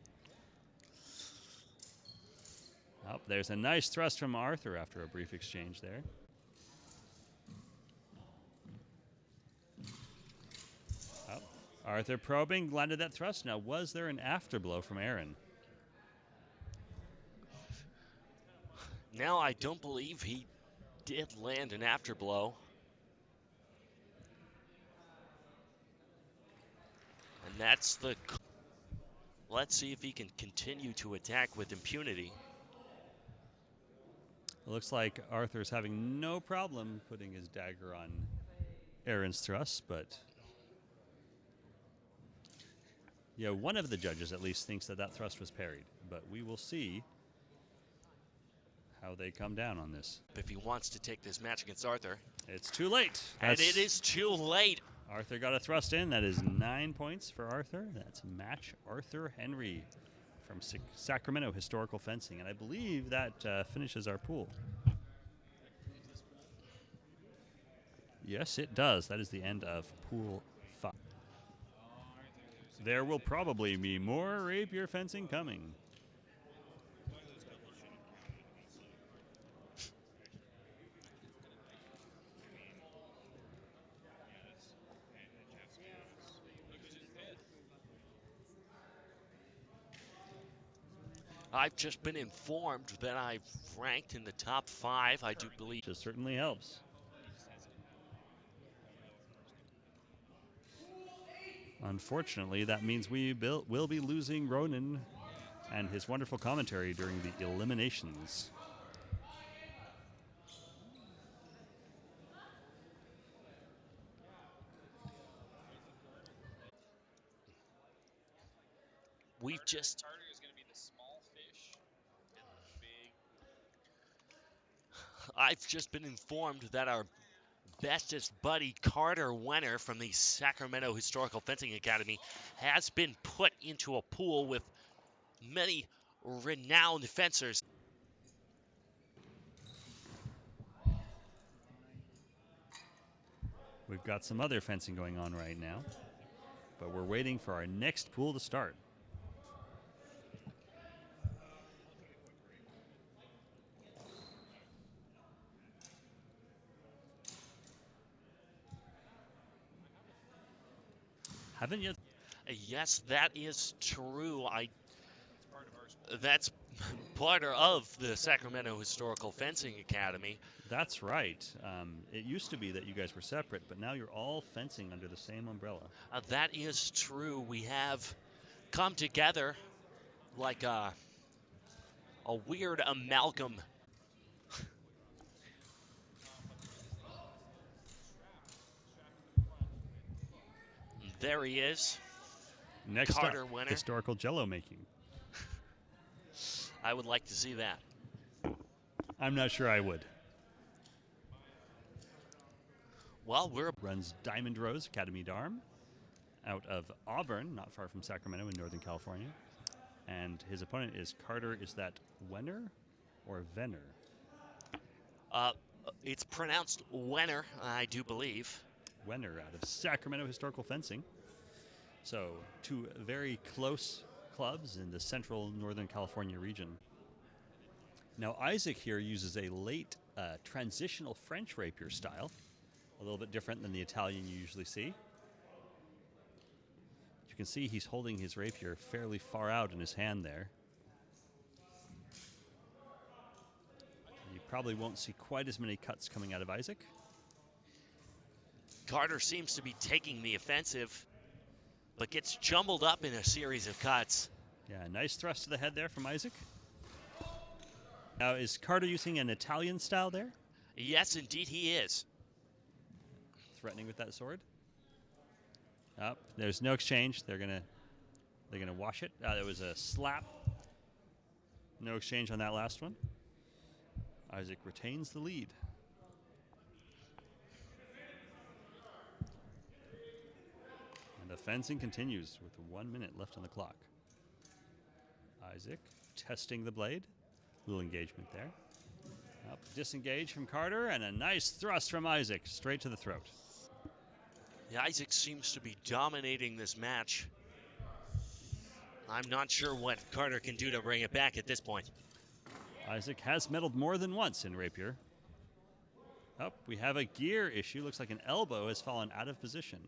Oh, there's a nice thrust from Arthur after a brief exchange there. Oh, Arthur probing, landed that thrust. Now, was there an afterblow from Aaron? Now, I don't believe he did land an afterblow. And that's the... Let's see if he can continue to attack with impunity. It looks like Arthur's having no problem putting his dagger on Aaron's thrust, but... yeah, one of the judges at least thinks that that thrust was parried, but we will see how they come down on this. If he wants to take this match against Arthur. It's too late. And it is too late. Arthur got a thrust in. That is 9 points for Arthur. That's match Arthur Henry from Sacramento Historical Fencing. And I believe that finishes our pool. Yes, it does. That is the end of pool 5. There will probably be more rapier fencing coming. I've just been informed that I've ranked in the top 5, I do believe. Just certainly helps. Unfortunately, that means we will be losing Ronan and his wonderful commentary during the eliminations. We've just... I've just been informed that our bestest buddy Carter Wenner from the Sacramento Historical Fencing Academy has been put into a pool with many renowned fencers. We've got some other fencing going on right now, but we're waiting for our next pool to start. Haven't yet. Yes, that is true. That's part of the Sacramento Historical Fencing Academy. That's right. It used to be that you guys were separate, but now you're all fencing under the same umbrella. That is true. We have come together like a weird amalgam. There he is. Next Carter up, Wenner. historical jello making. I would like to see that. I'm not sure I would. Well, we're... Runs Diamond Rose Academy Darm out of Auburn, not far from Sacramento in Northern California. And his opponent is Carter. Is that Wenner or Venner? Uh, it's pronounced Wenner, I do believe. Wenner out of Sacramento Historical Fencing. So, two very close clubs in the central Northern California region. Now, Isaac here uses a late transitional French rapier style, a little bit different than the Italian you usually see. You can see he's holding his rapier fairly far out in his hand there. You probably won't see quite as many cuts coming out of Isaac. Carter seems to be taking the offensive, but gets jumbled up in a series of cuts. Yeah, nice thrust to the head there from Isaac. Now, is Carter using an Italian style there? Yes, indeed he is. Threatening with that sword. Oh, there's no exchange. They're gonna wash it. There was a slap. No exchange on that last one. Isaac retains the lead. And the fencing continues with 1 minute left on the clock. Isaac testing the blade. Little engagement there. Up, disengage from Carter, and a nice thrust from Isaac, straight to the throat. Yeah, Isaac seems to be dominating this match. I'm not sure what Carter can do to bring it back at this point. Isaac has meddled more than once in rapier. Oh, we have a gear issue. Looks like an elbow has fallen out of position.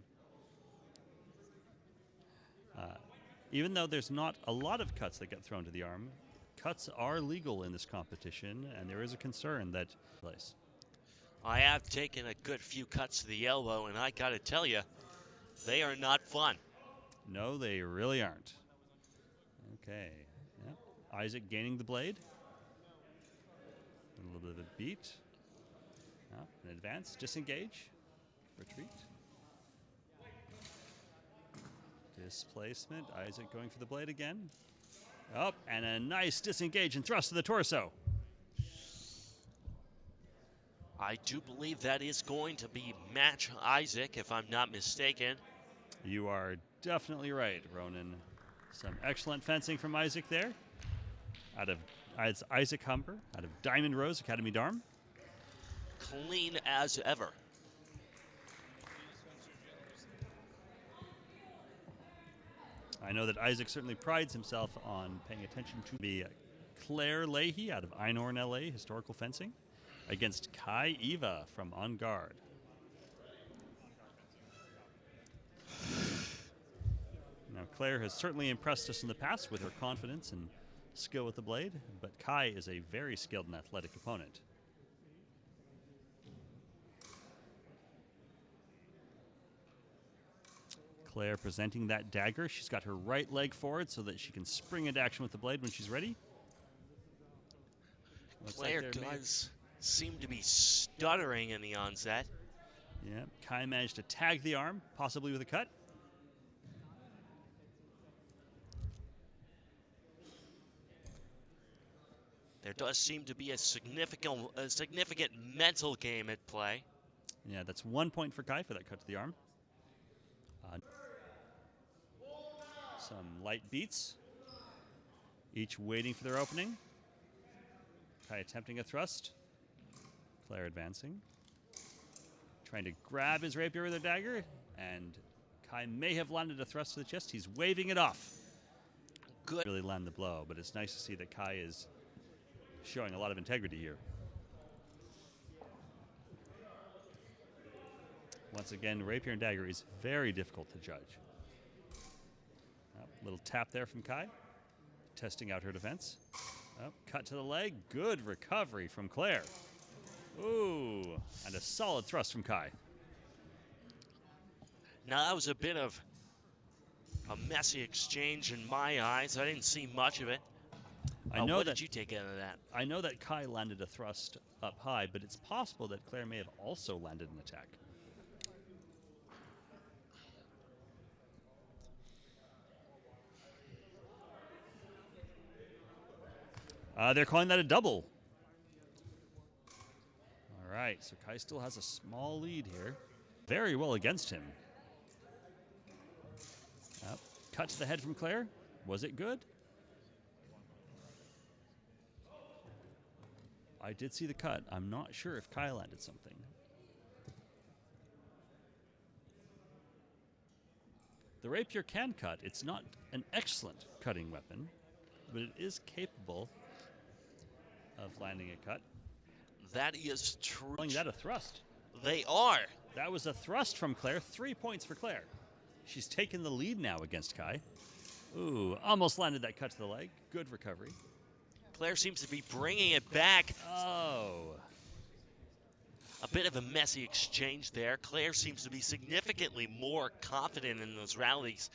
Even though there's not a lot of cuts that get thrown to the arm, cuts are legal in this competition, and there is a concern that place. I have taken a good few cuts to the elbow, and I gotta tell you, they are not fun. No, they really aren't. Okay. Yep. Isaac gaining the blade. A little bit of a beat. An advance. Disengage. Retreat. Displacement. Isaac going for the blade again. Up, and a nice disengage and thrust to the torso. I do believe that is going to be match Isaac, if I'm not mistaken. You are definitely right, Ronan. Some excellent fencing from Isaac there. It's Isaac Humber out of Diamond Rose Academy Darm. Clean as ever. I know that Isaac certainly prides himself on paying attention to the Claire Leahy out of Einhorn, LA, Historical Fencing, against Kai Eva from On Guard. Now, Claire has certainly impressed us in the past with her confidence and skill with the blade, but Kai is a very skilled and athletic opponent. Claire presenting that dagger. She's got her right leg forward so that she can spring into action with the blade when she's ready. Claire does seem to be stuttering in the onset. Yeah, Kai managed to tag the arm, possibly with a cut. There does seem to be a significant mental game at play. Yeah, that's 1 point for Kai for that cut to the arm. Some light beats, each waiting for their opening. Kai attempting a thrust. Claire advancing. Trying to grab his rapier with a dagger, and Kai may have landed a thrust to the chest. He's waving it off. Good. Really land the blow, but it's nice to see that Kai is showing a lot of integrity here. Once again, Rapier and Dagger is very difficult to judge. Little tap there from Kai, testing out her defense. Cut to the leg, good recovery from Claire. Ooh, and a solid thrust from Kai. Now that was a bit of a messy exchange in my eyes. I didn't see much of it. What did you take out of that? I know that Kai landed a thrust up high, but it's possible that Claire may have also landed an attack. They're calling that a double. All right, so Kai still has a small lead here. Very well against him. Cut to the head from Claire. Was it good? I did see the cut. I'm not sure if Kai landed something. The rapier can cut. It's not an excellent cutting weapon, but it is capable of landing a cut. That is true. Calling that a thrust. They are. That was a thrust from Claire. 3 points for Claire. She's taken the lead now against Kai. Ooh, almost landed that cut to the leg. Good recovery. Claire seems to be bringing it back. Oh. A bit of a messy exchange there. Claire seems to be significantly more confident in those rallies.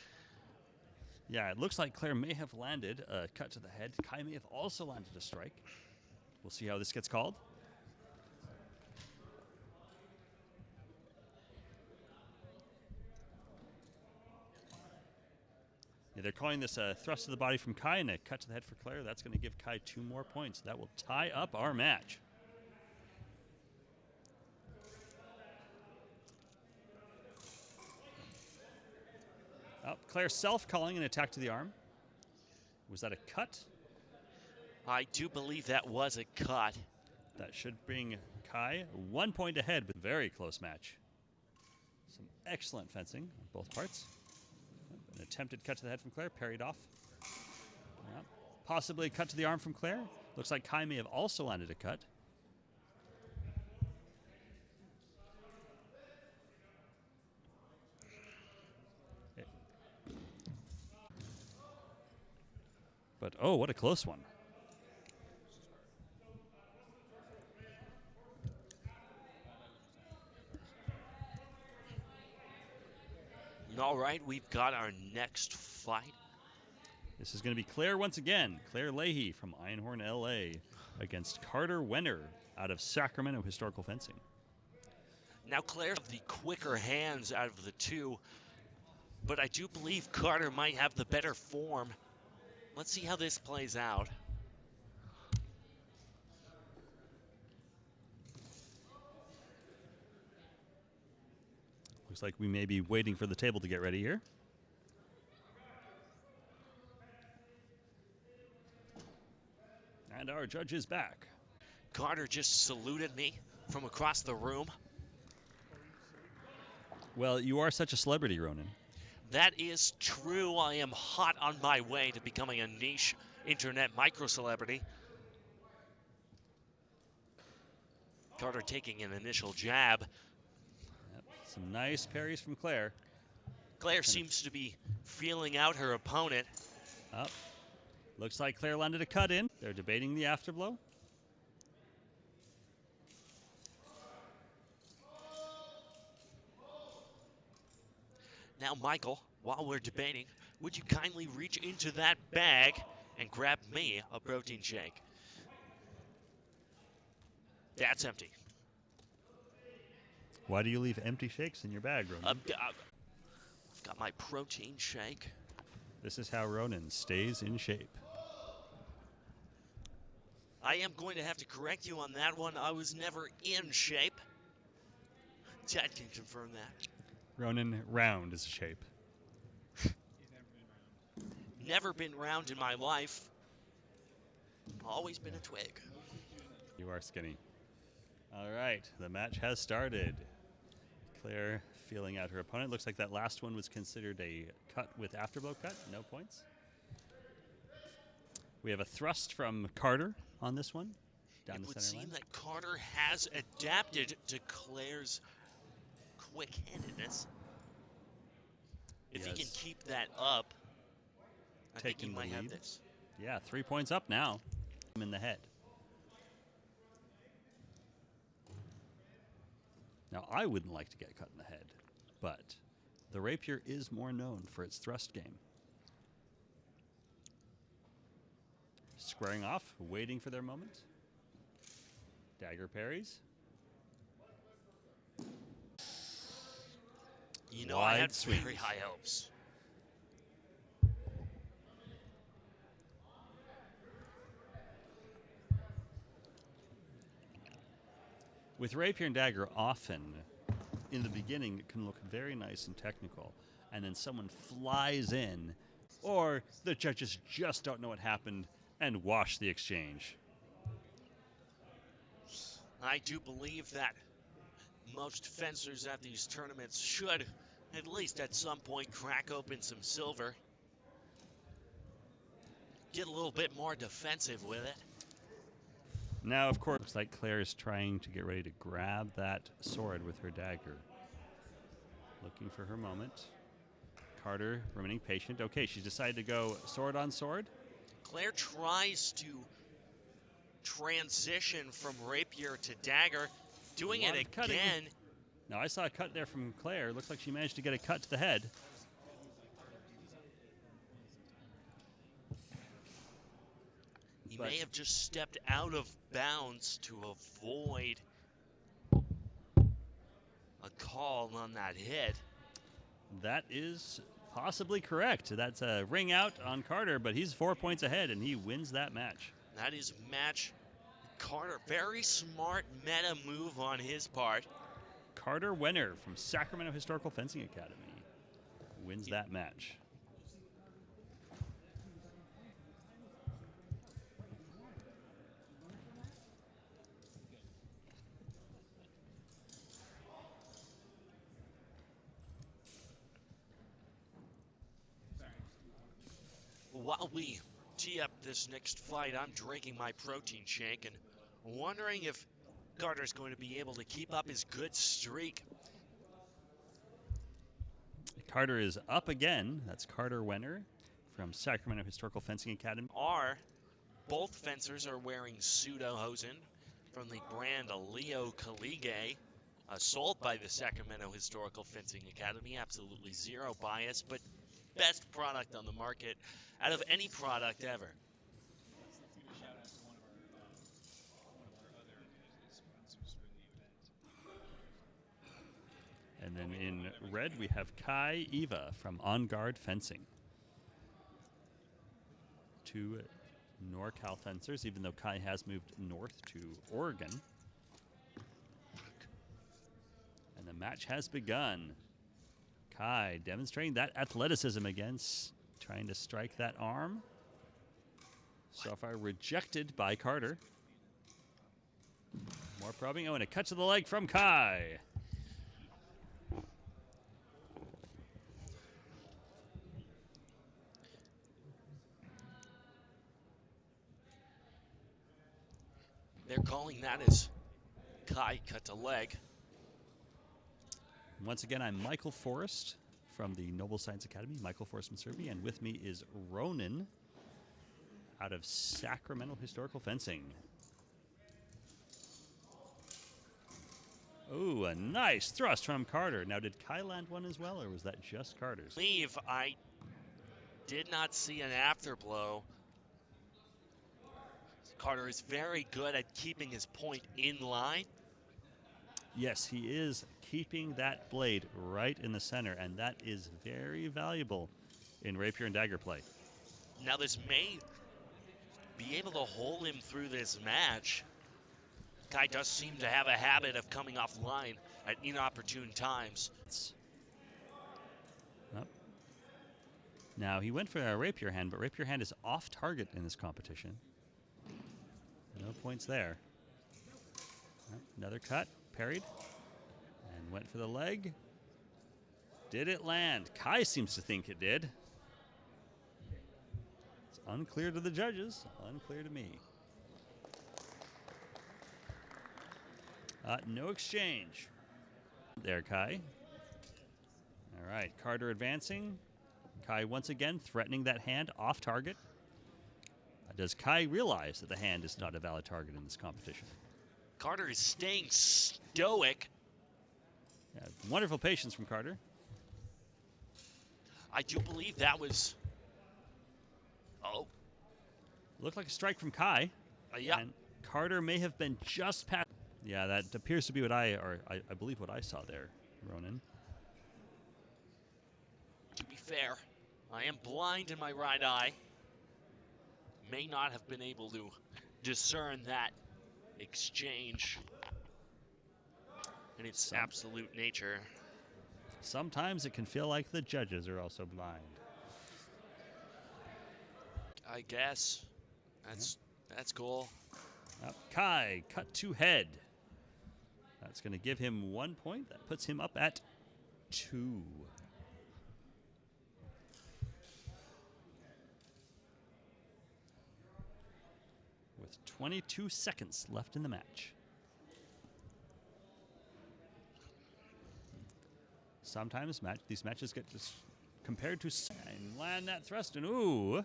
Yeah, it looks like Claire may have landed a cut to the head. Kai may have also landed a strike. We'll see how this gets called. Yeah, they're calling this a thrust to the body from Kai and a cut to the head for Claire. That's going to give Kai 2 more points. That will tie up our match. Oh, Claire self-calling an attack to the arm. Was that a cut? I do believe that was a cut. That should bring Kai 1 point ahead with a very close match. Some excellent fencing on both parts. An attempted cut to the head from Claire, parried off. Yeah. Possibly a cut to the arm from Claire. Looks like Kai may have also landed a cut. But, oh, what a close one. All right, we've got our next fight. This is going to be Claire once again. Claire Leahy from Einhorn, LA against Carter Wenner out of Sacramento Historical Fencing. Now Claire has the quicker hands out of the two, but I do believe Carter might have the better form. Let's see how this plays out. Looks like we may be waiting for the table to get ready here. And our judge is back. Carter just saluted me from across the room. Well, you are such a celebrity, Ronan. That is true. I am hot on my way to becoming a niche internet micro-celebrity. Carter taking an initial jab. Yep, some nice parries from Claire. Claire seems to be feeling out her opponent. Up. Looks like Claire landed a cut in. They're debating the afterblow. Now, Michael, while we're debating, would you kindly reach into that bag and grab me a protein shake? That's empty. Why do you leave empty shakes in your bag, Ronan? I've got my protein shake. This is how Ronan stays in shape. I am going to have to correct you on that one. I was never in shape. Ted can confirm that. Ronan, round is shape. Never been round in my life. Always been a twig. You are skinny. All right, the match has started. Claire feeling out her opponent. Looks like that last one was considered a cut with afterblow cut. No points. We have a thrust from Carter on this one. Down the center line. It would seem that Carter has adapted to Claire's quick-handedness. If he can keep that up, I think he might have this. Yeah, 3 points up now. I'm in the head. Now, I wouldn't like to get cut in the head, but the rapier is more known for its thrust game. Squaring off, waiting for their moment. Dagger parries. You know, I had very high hopes. With Rapier and Dagger, often in the beginning, it can look very nice and technical, and then someone flies in, or the judges just don't know what happened and wash the exchange. I do believe that most fencers at these tournaments should, at least at some point, crack open some silver. Get a little bit more defensive with it. Now, of course, looks like Claire is trying to get ready to grab that sword with her dagger. Looking for her moment. Carter remaining patient. Okay, she's decided to go sword on sword. Claire tries to transition from rapier to dagger, doing it again. Now, I saw a cut there from Claire. Looks like she managed to get a cut to the head. He may have just stepped out of bounds to avoid a call on that hit. That is possibly correct. That's a ring out on Carter, but he's 4 points ahead, and he wins that match. That is match Carter. Very smart meta move on his part. Carter Wenner from Sacramento Historical Fencing Academy wins that match. While we tee up this next fight, I'm drinking my protein shake and wondering if Carter's going to be able to keep up his good streak. Carter is up again. That's Carter Wenner from Sacramento Historical Fencing Academy. Both fencers are wearing pseudo-hosen from the brand Leo Calige, sold by the Sacramento Historical Fencing Academy. Absolutely zero bias, but best product on the market out of any product ever. And then in red, we have Kai Eva from On Guard Fencing. Two NorCal fencers, even though Kai has moved north to Oregon. And the match has begun. Kai demonstrating that athleticism again, trying to strike that arm. So far rejected by Carter. More probing. Oh, and a cut to the leg from Kai. They're calling that as Kai cut to leg. Once again, I'm Michael Forrest from the Noble Science Academy, Michael Forrest Maservi, and with me is Ronan out of Sacramento Historical Fencing. Ooh, a nice thrust from Carter. Now, did Kai land one as well, or was that just Carter's? I believe I did not see an afterblow. Carter is very good at keeping his point in line. Yes, he is keeping that blade right in the center, and that is very valuable in Rapier and Dagger play. Now this may be able to hold him through this match. Kai does seem to have a habit of coming offline at inopportune times. Now, he went for a rapier hand, but rapier hand is off target in this competition. No points there. Another cut, parried, and went for the leg. Did it land? Kai seems to think it did. It's unclear to the judges, unclear to me. No exchange. There, Kai. All right, Carter advancing. Kai once again threatening that hand off target. Does Kai realize that the hand is not a valid target in this competition? Carter is staying stoic. Yeah, wonderful patience from Carter. I do believe that was... Oh. Looked like a strike from Kai. Yeah. And Carter may have been just past... Yeah, that appears to be what I believe what I saw there, Ronan. To be fair, I am blind in my right eye. May not have been able to discern that exchange in its absolute nature. Sometimes it can feel like the judges are also blind. I guess. That's cool. Kai, cut to head. That's going to give him 1 point. That puts him up at 2. With 22 seconds left in the match. Sometimes these matches get just compared to... And land that thrust, and ooh,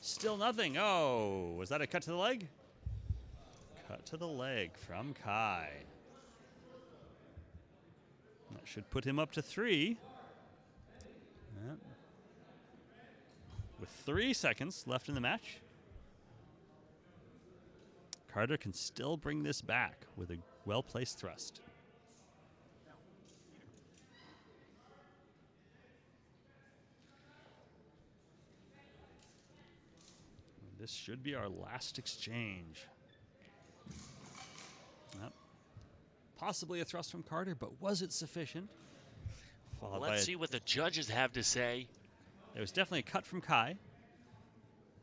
still nothing. Oh, was that a cut to the leg? Cut to the leg from Kai. That should put him up to 3. Yep. With 3 seconds left in the match, Carter can still bring this back with a well-placed thrust. This should be our last exchange. Yep. Possibly a thrust from Carter, but was it sufficient? Well, let's see what the judges have to say. There was definitely a cut from Kai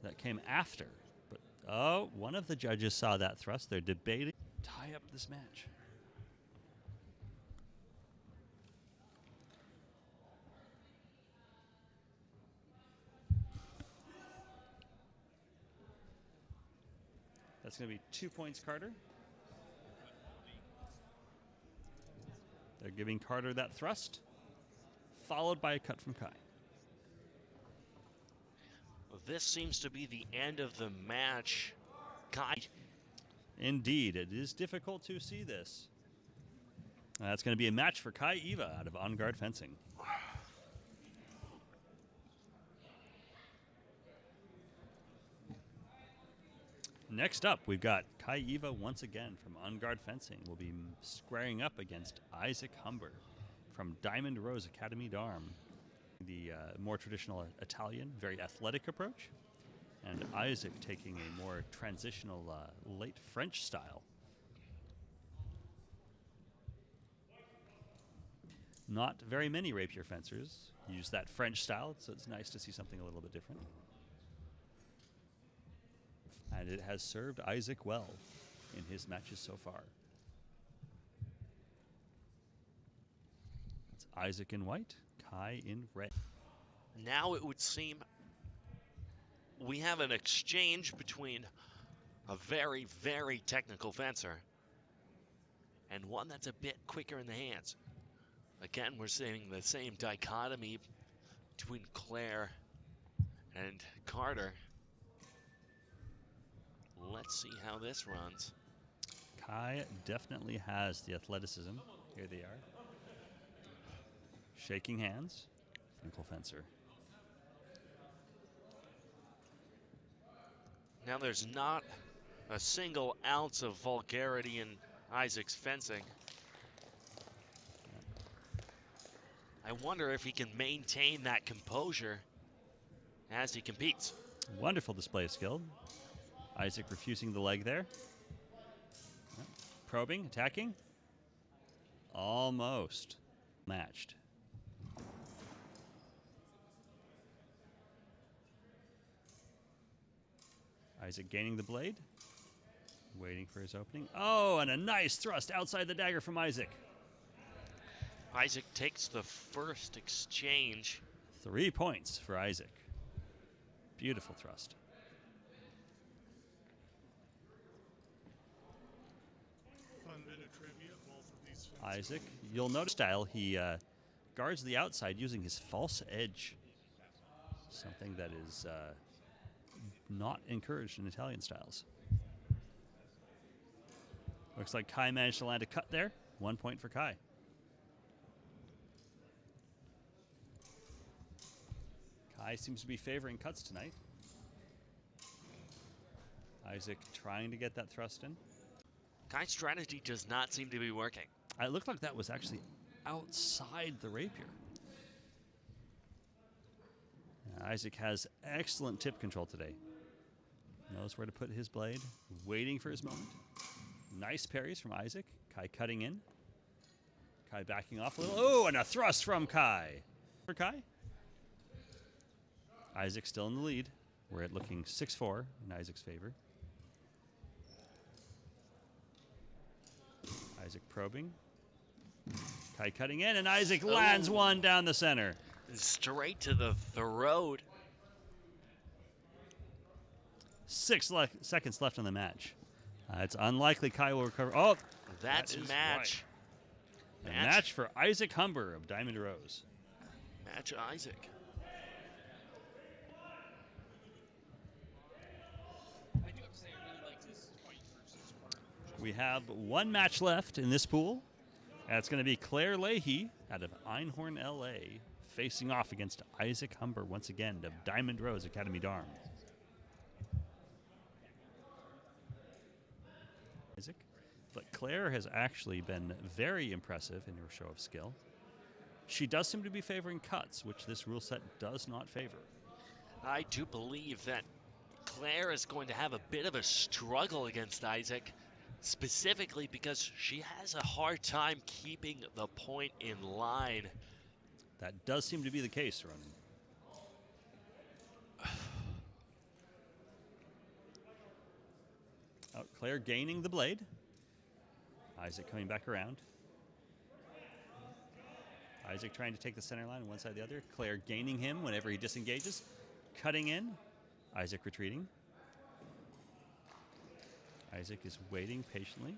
that came after. But, oh, one of the judges saw that thrust. They're debating tie up this match. That's going to be 2 points, Carter. They're giving Carter that thrust, followed by a cut from Kai. Well, this seems to be the end of the match. Kai. Indeed, it is difficult to see this. That's going to be a match for Kai Eva out of On Guard Fencing. Next up, we've got Kai Eva once again from On Guard Fencing. Will be squaring up against Isaac Humber from Diamond Rose Academy d'Armes. The more traditional Italian, very athletic approach. And Isaac taking a more transitional late French style. Not very many rapier fencers use that French style, so it's nice to see something a little bit different. And it has served Isaac well in his matches so far. It's Isaac in white, Kai in red. Now it would seem we have an exchange between a very, very technical fencer and one that's a bit quicker in the hands. Again, we're seeing the same dichotomy between Claire and Carter. Let's see how this runs. Kai definitely has the athleticism. Here they are. Shaking hands. Technical fencer. Now there's not a single ounce of vulgarity in Isaac's fencing. I wonder if he can maintain that composure as he competes. Wonderful display of skill. Isaac refusing the leg there. Probing, attacking. Almost matched. Isaac gaining the blade. Waiting for his opening. Oh, and a nice thrust outside the dagger from Isaac. Isaac takes the first exchange. 3 points for Isaac. Beautiful thrust. Fun bit of trivia, both of these Isaac, you'll notice style, he guards the outside using his false edge. Something that is not encouraged in Italian styles. Looks like Kai managed to land a cut there. 1 point for Kai. Kai seems to be favoring cuts tonight. Isaac trying to get that thrust in. Kai's strategy does not seem to be working. It looked like that was actually outside the rapier. Isaac has excellent tip control today. Knows where to put his blade. Waiting for his moment. Nice parries from Isaac. Kai cutting in. Kai backing off a little. Oh, and a thrust from Kai. For Kai. Isaac still in the lead. We're at looking 6-4 in Isaac's favor. Isaac probing. Kai cutting in, and Isaac lands one down the center. Straight to the throat. 6 seconds left on the match. It's unlikely Kai will recover. Oh, that's that is match. Right. A match for Isaac Humber of Diamond Rose. Match Isaac. I do have to say, I really liked his fight versus Mark. We have one match left in this pool. That's going to be Claire Leahy out of Einhorn, LA, facing off against Isaac Humber once again of Diamond Rose Academy Darm. Isaac, but Claire has actually been very impressive in her show of skill. She does seem to be favoring cuts, which this rule set does not favor. I do believe that Claire is going to have a bit of a struggle against Isaac, specifically because she has a hard time keeping the point in line. That does seem to be the case, Ronan. Oh, Claire gaining the blade. Isaac coming back around. Isaac trying to take the center line on one side or the other. Claire gaining him whenever he disengages. Cutting in. Isaac retreating. Isaac is waiting patiently.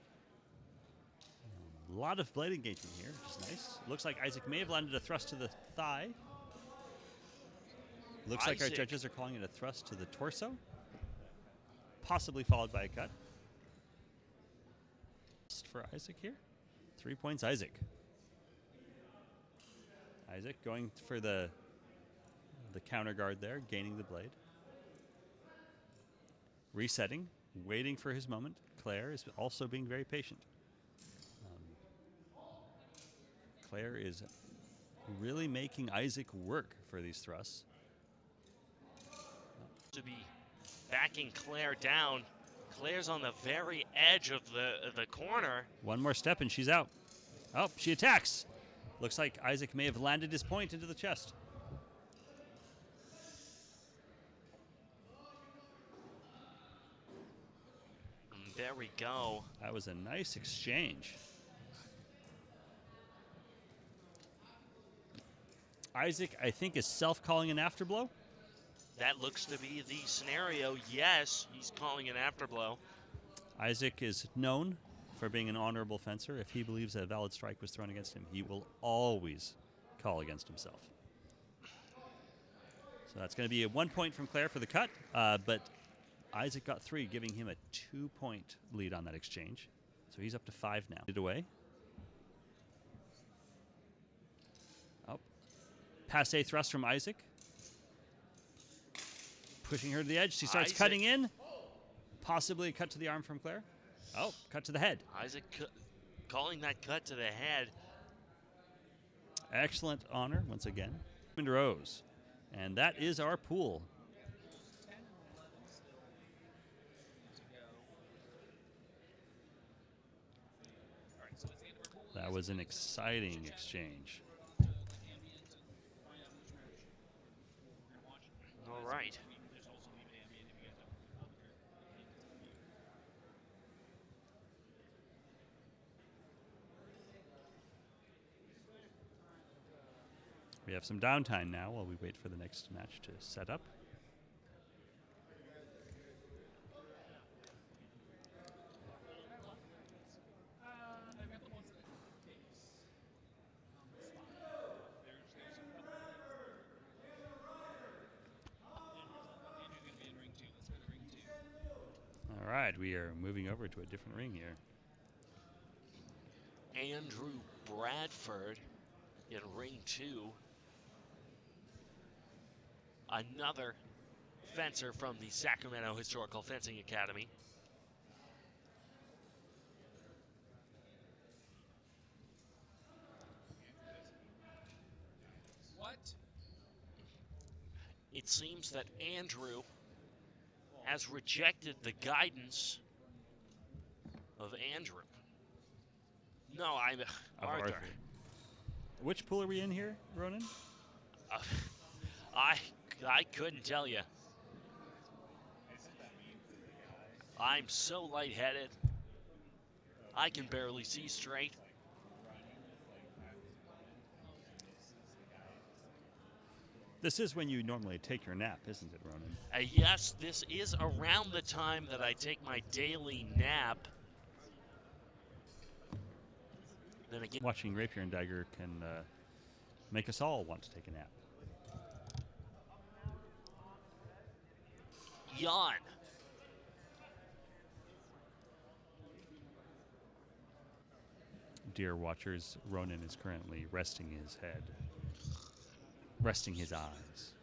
A lot of blade engagement here, which is nice. Looks like Isaac may have landed a thrust to the thigh. Looks like our judges are calling it a thrust to the torso. Possibly followed by a cut. For Isaac here. 3 points, Isaac. Isaac going for the counter guard there, gaining the blade. Resetting, waiting for his moment. Claire is also being very patient. Claire is really making Isaac work for these thrusts. To be backing Claire down. Claire's on the very edge of the corner. One more step and she's out. Oh, she attacks. Looks like Isaac may have landed his point into the chest. There we go. That was a nice exchange. Isaac, I think, is self-calling an afterblow. That looks to be the scenario. Yes, he's calling an afterblow. Isaac is known for being an honorable fencer. If he believes a valid strike was thrown against him, he will always call against himself. So that's going to be a 1 point from Claire for the cut, but Isaac got 3, giving him a 2-point lead on that exchange. So he's up to 5 now. It away. Oh. Passe thrust from Isaac. Pushing her to the edge. She starts cutting in. Possibly a cut to the arm from Claire. Oh, cut to the head. Isaac calling that cut to the head. Excellent honor once again. Rose. And that is our pool. That was an exciting exchange. All right. We have some downtime now while we wait for the next match to set up. All right, we are moving over to a different ring here. Andrew Bradford in ring 2. Another fencer from the Sacramento Historical Fencing Academy. What? It seems that Andrew has rejected the guidance of Andrew. No, I'm Arthur. Which pool are we in here, Ronan? I couldn't tell you. I'm so lightheaded. I can barely see straight. This is when you normally take your nap, isn't it, Ronan? Yes, this is around the time that I take my daily nap. Then again, Watching Rapier and Dagger can make us all want to take a nap. yawn. Dear watchers, Ronan is currently resting his head, resting his eyes.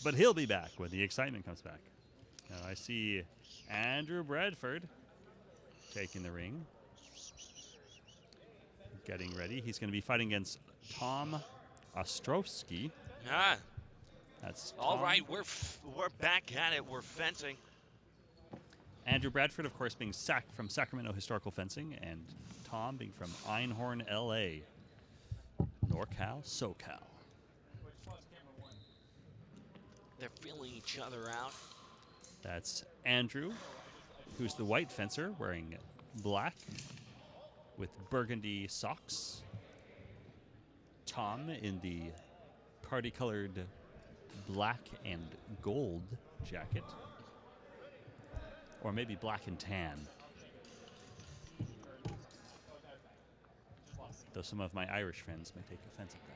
But he'll be back when the excitement comes back. Now I see Andrew Bradford taking the ring, getting ready. He's going to be fighting against Tom Ostrowski. Ah, That's all Tom. right. We're back at it. We're fencing. Andrew Bradford, of course, being from Sacramento Historical Fencing, and Tom being from Einhorn, LA. NorCal, SoCal. They're feeling each other out. That's Andrew, who's the white fencer, wearing black with burgundy socks. Tom in the party-colored black and gold jacket. Or maybe black and tan. Though some of my Irish friends may take offense at that.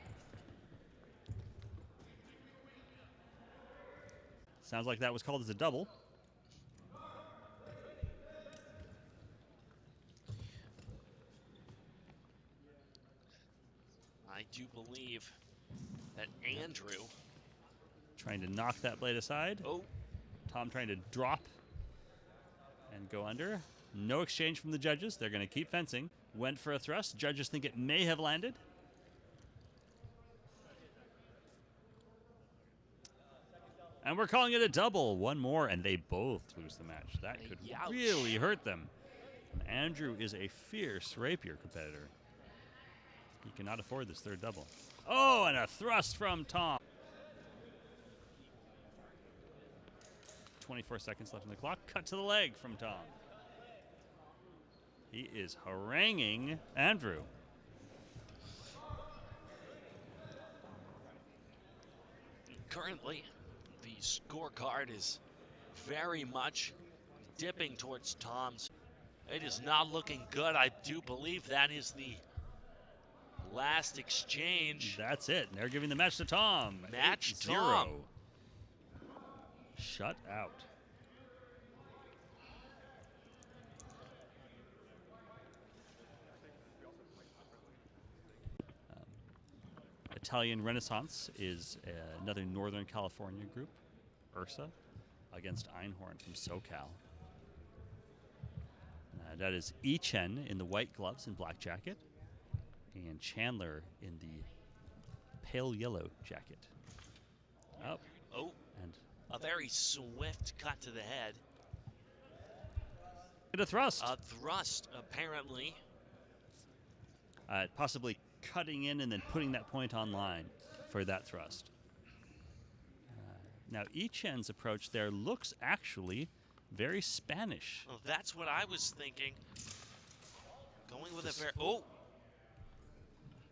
Sounds like that was called as a double. I do believe that Andrew. Trying to knock that blade aside. Oh, Tom trying to drop and go under. No exchange from the judges. They're going to keep fencing. Went for a thrust. Judges think it may have landed. And we're calling it a double. One more, and they both lose the match. That could Youch. really hurt them. And Andrew is a fierce rapier competitor. He cannot afford this third double. Oh, and a thrust from Tom. 24 seconds left on the clock. Cut to the leg from Tom. He is haranguing Andrew. currently, the scorecard is very much dipping towards Tom's. It is not looking good. I do believe that is the last exchange. That's it. They're giving the match to Tom. Match 8-0. Tom. Shut out. Italian Renaissance is another Northern California group, Ursa, against Einhorn from SoCal. That is Chen in the white gloves and black jacket, and Chandler in the pale yellow jacket. Oh, and a very swift cut to the head. a thrust. A thrust, apparently. Possibly cutting in and then putting that point online for that thrust. Now, Chen's approach there looks actually very Spanish. Well, that's what I was thinking. Going with a very... Oh!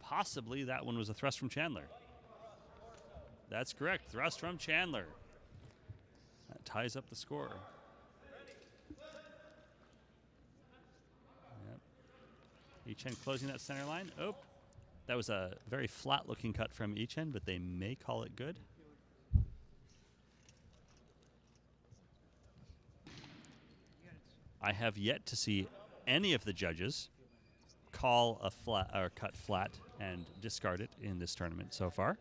Possibly that one was a thrust from Chandler. That's correct. Thrust from Chandler. That ties up the score. Yep. Chen closing that center line. Oh, that was a very flat-looking cut from Chen, but they may call it good. I have yet to see any of the judges call a flat or cut flat and discard it in this tournament so far.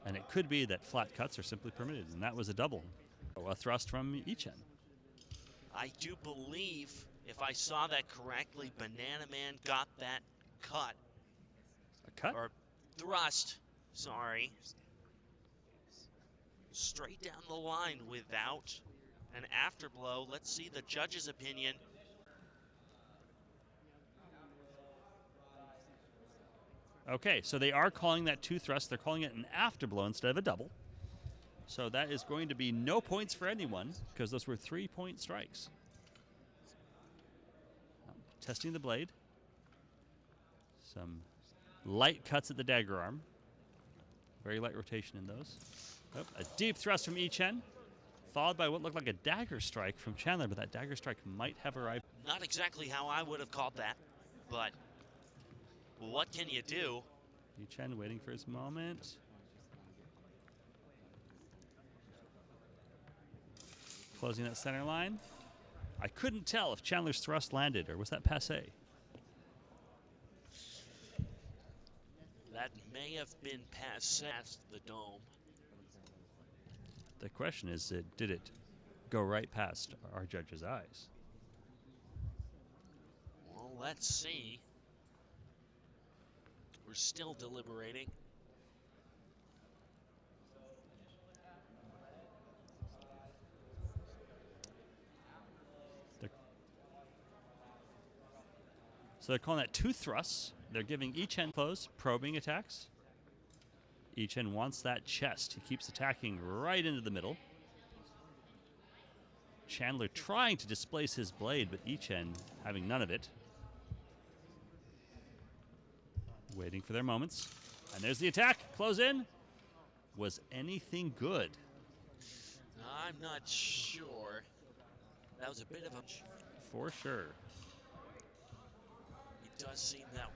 And it could be that flat cuts are simply permitted, and that was a double. A thrust from Chen. I do believe, if I saw that correctly, Banana Man got that cut. A cut? Or thrust, sorry. Straight down the line without an afterblow. Let's see the judge's opinion. Okay, so they are calling that two thrusts. They're calling it an afterblow instead of a double. So that is going to be no points for anyone because those were 3-point strikes. Testing the blade. Some light cuts at the dagger arm. Very light rotation in those. Oh, a deep thrust from Ichen, followed by what looked like a dagger strike from Chandler, but that dagger strike might have arrived. Not exactly how I would have called that, but what can you do? Ichen waiting for his moment. Closing that center line. I couldn't tell if Chandler's thrust landed, or was that passé? That may have been past the dome. The question is, did it go right past our judge's eyes? Well, let's see. We're still deliberating. So they're calling that 2 thrusts. They're giving Ichen close, probing attacks. Ichen wants that chest. He keeps attacking right into the middle. Chandler trying to displace his blade, but Ichen having none of it. Waiting for their moments. And there's the attack. Close in. Was anything good? I'm not sure. That was a bit of a... For sure. It does seem that...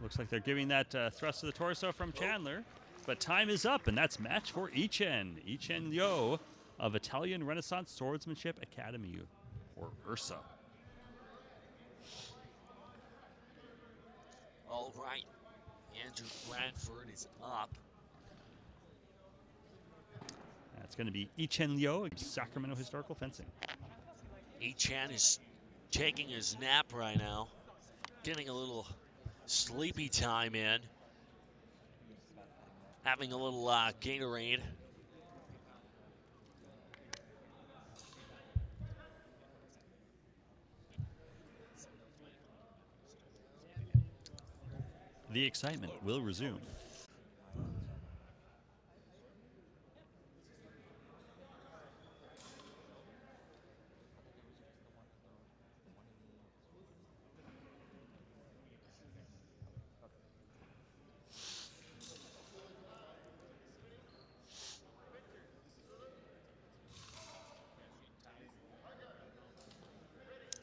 Looks like they're giving that thrust to the torso from Chandler. But time is up, and that's match for Ichen. Ichen Yo of Italian Renaissance Swordsmanship Academy, or URSA. All right. Andrew Bradford is up. That's going to be Ichen Liu, Sacramento Historical Fencing. Ichen is taking his nap right now. Getting a little sleepy time in. Having a little Gatorade. The excitement will resume.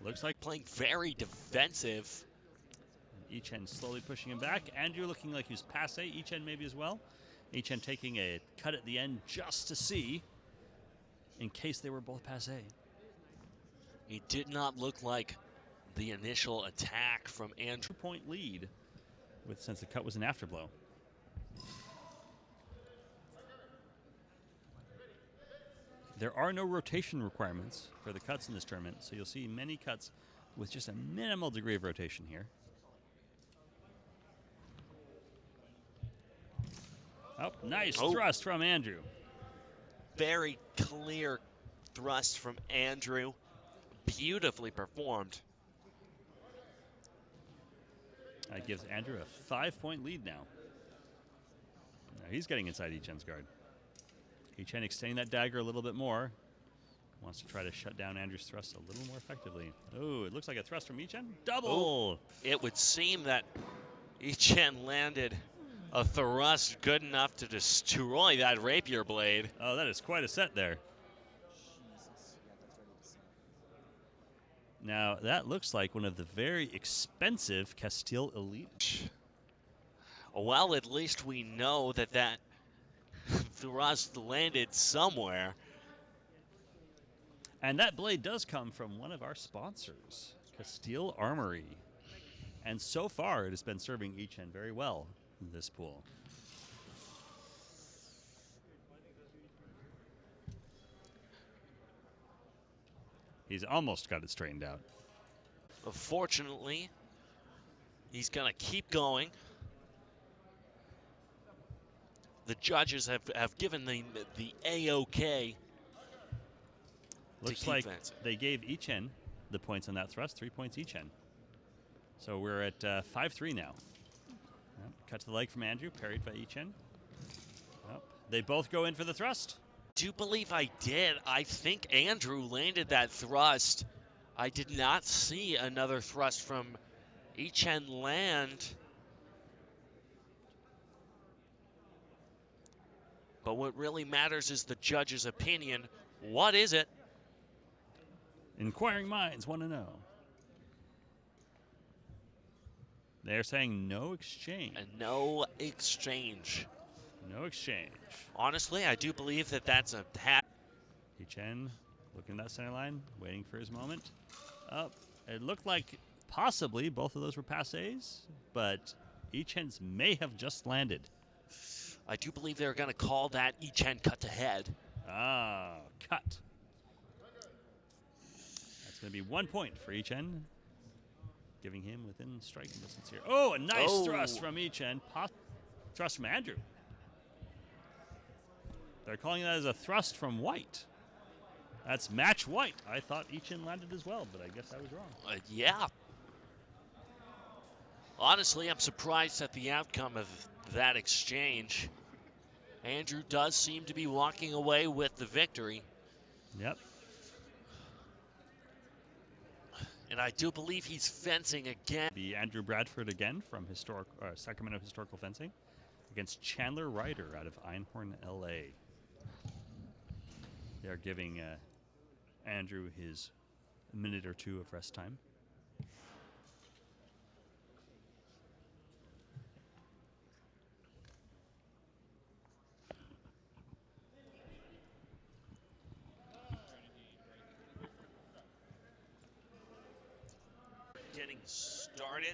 Looks like Playing very defensive. Ichen slowly pushing him back. Andrew looking like he's passe. Ichen maybe as well. Ichen taking a cut at the end just to see in case they were both passe. It did not look like the initial attack from Andrew. 2-point lead since the cut was an afterblow. There are no rotation requirements for the cuts in this tournament, so you'll see many cuts with just a minimal degree of rotation here. Oh, nice thrust from Andrew. Very clear thrust from Andrew. Beautifully performed. That gives Andrew a 5-point lead now. Now he's getting inside Ichen's guard. Ichen extending that dagger a little bit more. Wants to try to shut down Andrew's thrust a little more effectively. Oh, it looks like a thrust from Ichen. Double! It would seem that Ichen landed a thrust good enough to destroy that rapier blade. Oh, that is quite a set there. Now, that looks like one of the very expensive Castile Elite. Well, at least we know that that thrust landed somewhere. And that blade does come from one of our sponsors, Castile Armory. And so far, it has been serving Ichen very well in this pool. He's almost got it straightened out. Unfortunately, he's going to keep going. The judges have given the A-OK. Looks like they gave Ichen the points on that thrust, 3 points Ichen. So we're at 5-3 now. Cut to the leg from Andrew, parried by Ichen. They both go in for the thrust. do believe I did. I think Andrew landed that thrust. I did not see another thrust from Ichen land. But what really matters is the judge's opinion. What is it? Inquiring minds want to know. They're saying no exchange. And no exchange. No exchange. Honestly, I do believe that that's a hat. Ichen looking at that center line, waiting for his moment. Up. It looked like possibly both of those were passes, but Ichen's may have just landed. I do believe they're going to call that Ichen cut to head. Ah, cut. That's going to be 1 point for Ichen, giving him within striking distance here. Oh, a nice thrust from Ichen. Thrust from Andrew. They're calling that as a thrust from White. That's match White. I thought Ichen landed as well, but I guess I was wrong. Yeah. Honestly, I'm surprised at the outcome of that exchange. Andrew does seem to be walking away with the victory. Yep. And I do believe he's fencing again. Be Andrew Bradford again from Sacramento Historical Fencing against Chandler Ryder out of Einhorn, LA. They are giving Andrew his minute or two of rest time. Getting started.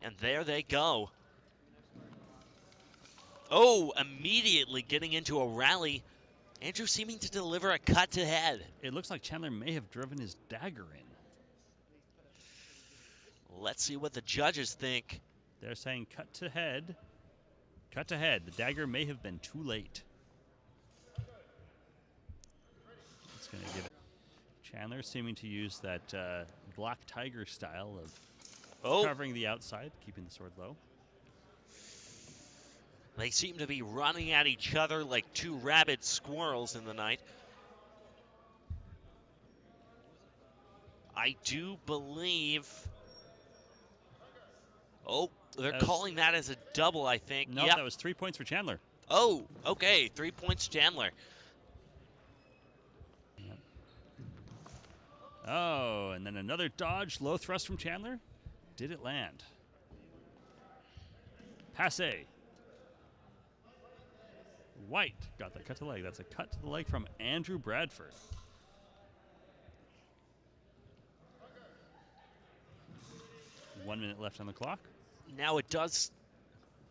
And there they go. Oh, immediately getting into a rally. Andrew seeming to deliver a cut to head. It looks like Chandler may have driven his dagger in. Let's see what the judges think. They're saying cut to head. Cut to head. The dagger may have been too late. It's going to give it. Chandler seeming to use that Black Tiger style of covering the outside, keeping the sword low. They seem to be running at each other like two rabid squirrels in the night. I do believe... Oh, they're calling that as a double, I think. No, that was 3 points for Chandler. Oh, okay. 3 points, Chandler. Yep. Oh, and then another dodge, low thrust from Chandler. Did it land? Passe. White got that cut to the leg. That's a cut to the leg from Andrew Bradford. One minute left on the clock. Now it does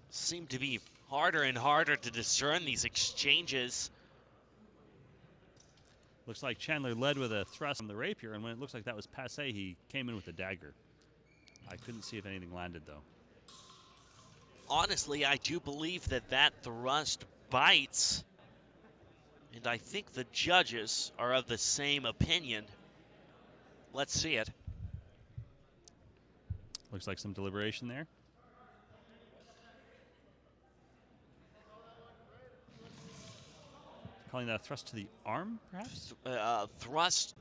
seem to be harder and harder to discern these exchanges. Looks like Chandler led with a thrust from the rapier, and when it looks like that was passe, he came in with a dagger. I couldn't see if anything landed, though. Honestly, I do believe that that thrust bites, and I think the judges are of the same opinion. Let's see it. Looks like some deliberation there. Calling that a thrust to the arm, perhaps? Thrust.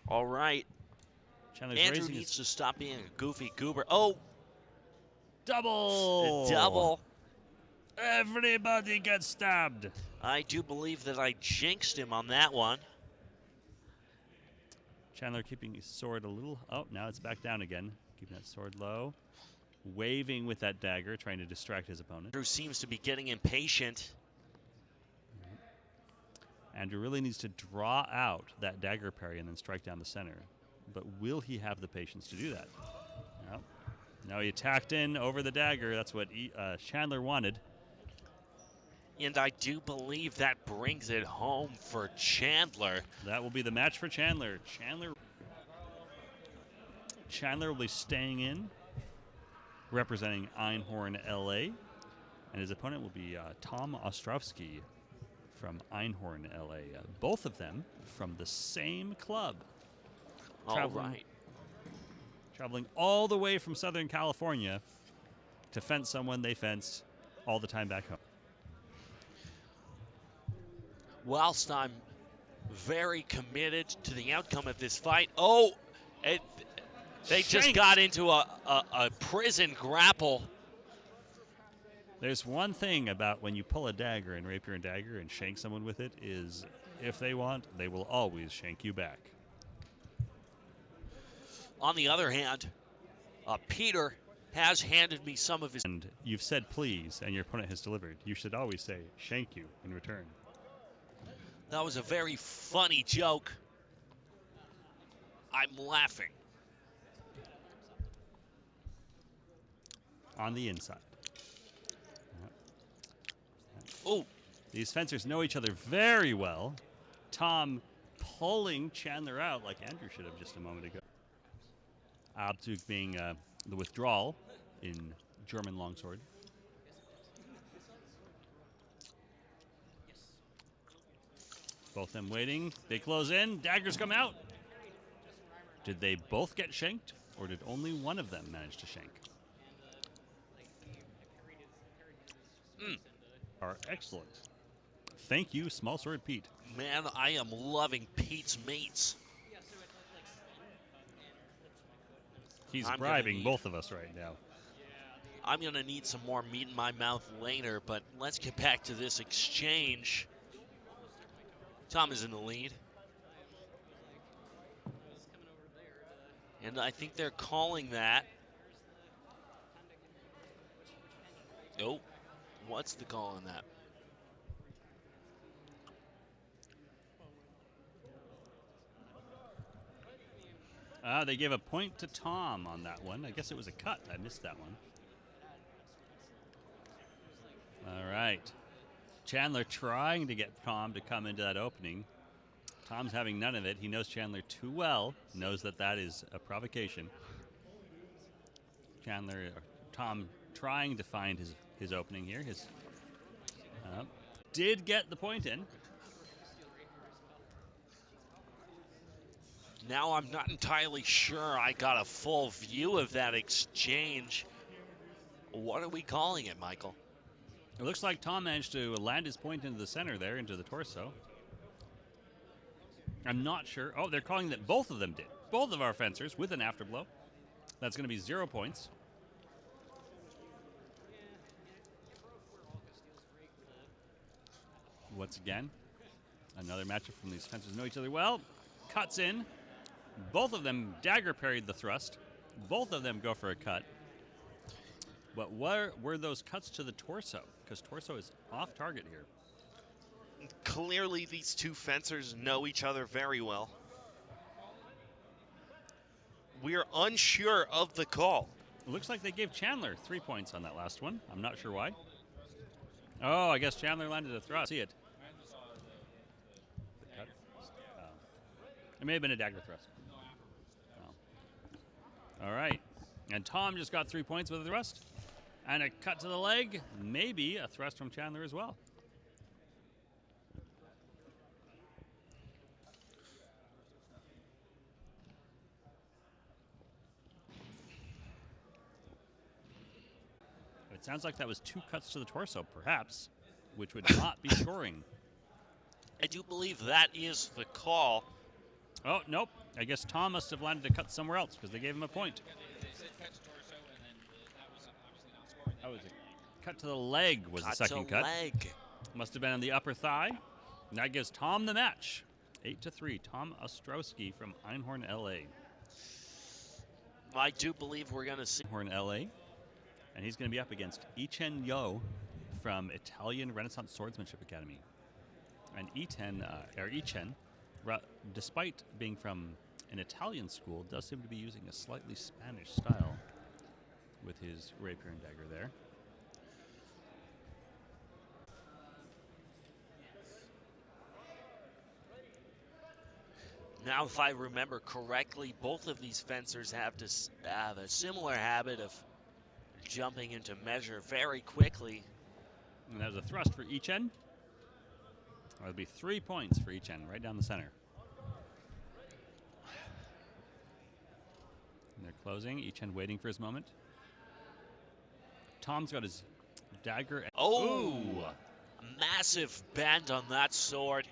All right. Chandler's Andrew raising needs to stop being a goofy goober. Oh! Double! Double. Everybody gets stabbed. I do believe that I jinxed him on that one. Chandler keeping his sword a little... Oh, now it's back down again. Keeping that sword low. Waving with that dagger, trying to distract his opponent. Andrew seems to be getting impatient. Andrew really needs to draw out that dagger parry and then strike down the center. But will he have the patience to do that? No. No, he attacked in over the dagger. That's what Chandler wanted. And I do believe that brings it home for Chandler. That will be the match for Chandler. Chandler will be staying in, representing Einhorn, LA. And his opponent will be Tom Ostrovsky from Einhorn, LA. Both of them from the same club. All right. Traveling all the way from Southern California to fence someone they fence all the time back home. whilst I'm very committed to the outcome of this fight. Oh, they just got into a prison grapple. There's one thing about when you pull a dagger in Rapier and Dagger and shank someone with it is if they want, they will always shank you back. On the other hand, Peter has handed me some of his... And you've said please, and your opponent has delivered. You should always say shank you in return. That was a very funny joke. I'm laughing. On the inside. Oh, these fencers know each other very well. Tom pulling Chandler out like Andrew should have just a moment ago. Abzug being the withdrawal in German longsword. Both them waiting. They close in. Daggers come out. Did they both get shanked, or did only one of them manage to shank? Are excellent. Thank you, Small Sword Pete. Man, I am loving Pete's mates. He's bribing both of us right now. I'm going to need some more meat in my mouth later, but let's get back to this exchange. Tom is in the lead. And I think they're calling that. Oh, what's the call on that? They gave a point to Tom on that one. I guess it was a cut. I missed that one. All right. Chandler trying to get Tom to come into that opening. Tom's having none of it. He knows Chandler too well, knows that that is a provocation. Tom trying to find his opening here. Did get the point in. Now I'm not entirely sure I got a full view of that exchange. What are we calling it, Michael? It looks like Tom managed to land his point into the center there, into the torso. I'm not sure. Oh, they're calling that both of them did. Both of our fencers with an afterblow. That's going to be 0 points. Once again, another matchup from these fencers know each other well. Cuts in. Both of them dagger parried the thrust. Both of them go for a cut. But where were those cuts to the torso? Because torso is off target here. Clearly, these two fencers know each other very well. We are unsure of the call. It looks like they gave Chandler 3 points on that last one. I'm not sure why. Oh, I guess Chandler landed a thrust. See it. The cut. It may have been a dagger thrust. Oh. All right. And Tom just got 3 points with a thrust. And a cut to the leg. Maybe a thrust from Chandler as well. It sounds like that was 2 cuts to the torso, perhaps, which would not be scoring. I do believe that is the call. Oh, nope. I guess Tom must have landed a cut somewhere else because they gave him a point. That was a cut to the leg was the second cut. Leg. Must have been on the upper thigh. And that gives Tom the match. 8-3. Tom Ostrowski from Einhorn, LA. I do believe we're going to see Einhorn, LA. And he's going to be up against Ichen Yo from Italian Renaissance Swordsmanship Academy. And Ichen, despite being from an Italian school, does seem to be using a slightly Spanish style with his rapier and dagger there. Now, if I remember correctly, both of these fencers have a similar habit of jumping into measure very quickly. And that was a thrust for Ichen. That'll be 3 points for Ichen, right down the center. And they're closing. Ichen waiting for his moment. Tom's got his dagger. Oh! Massive bend on that sword.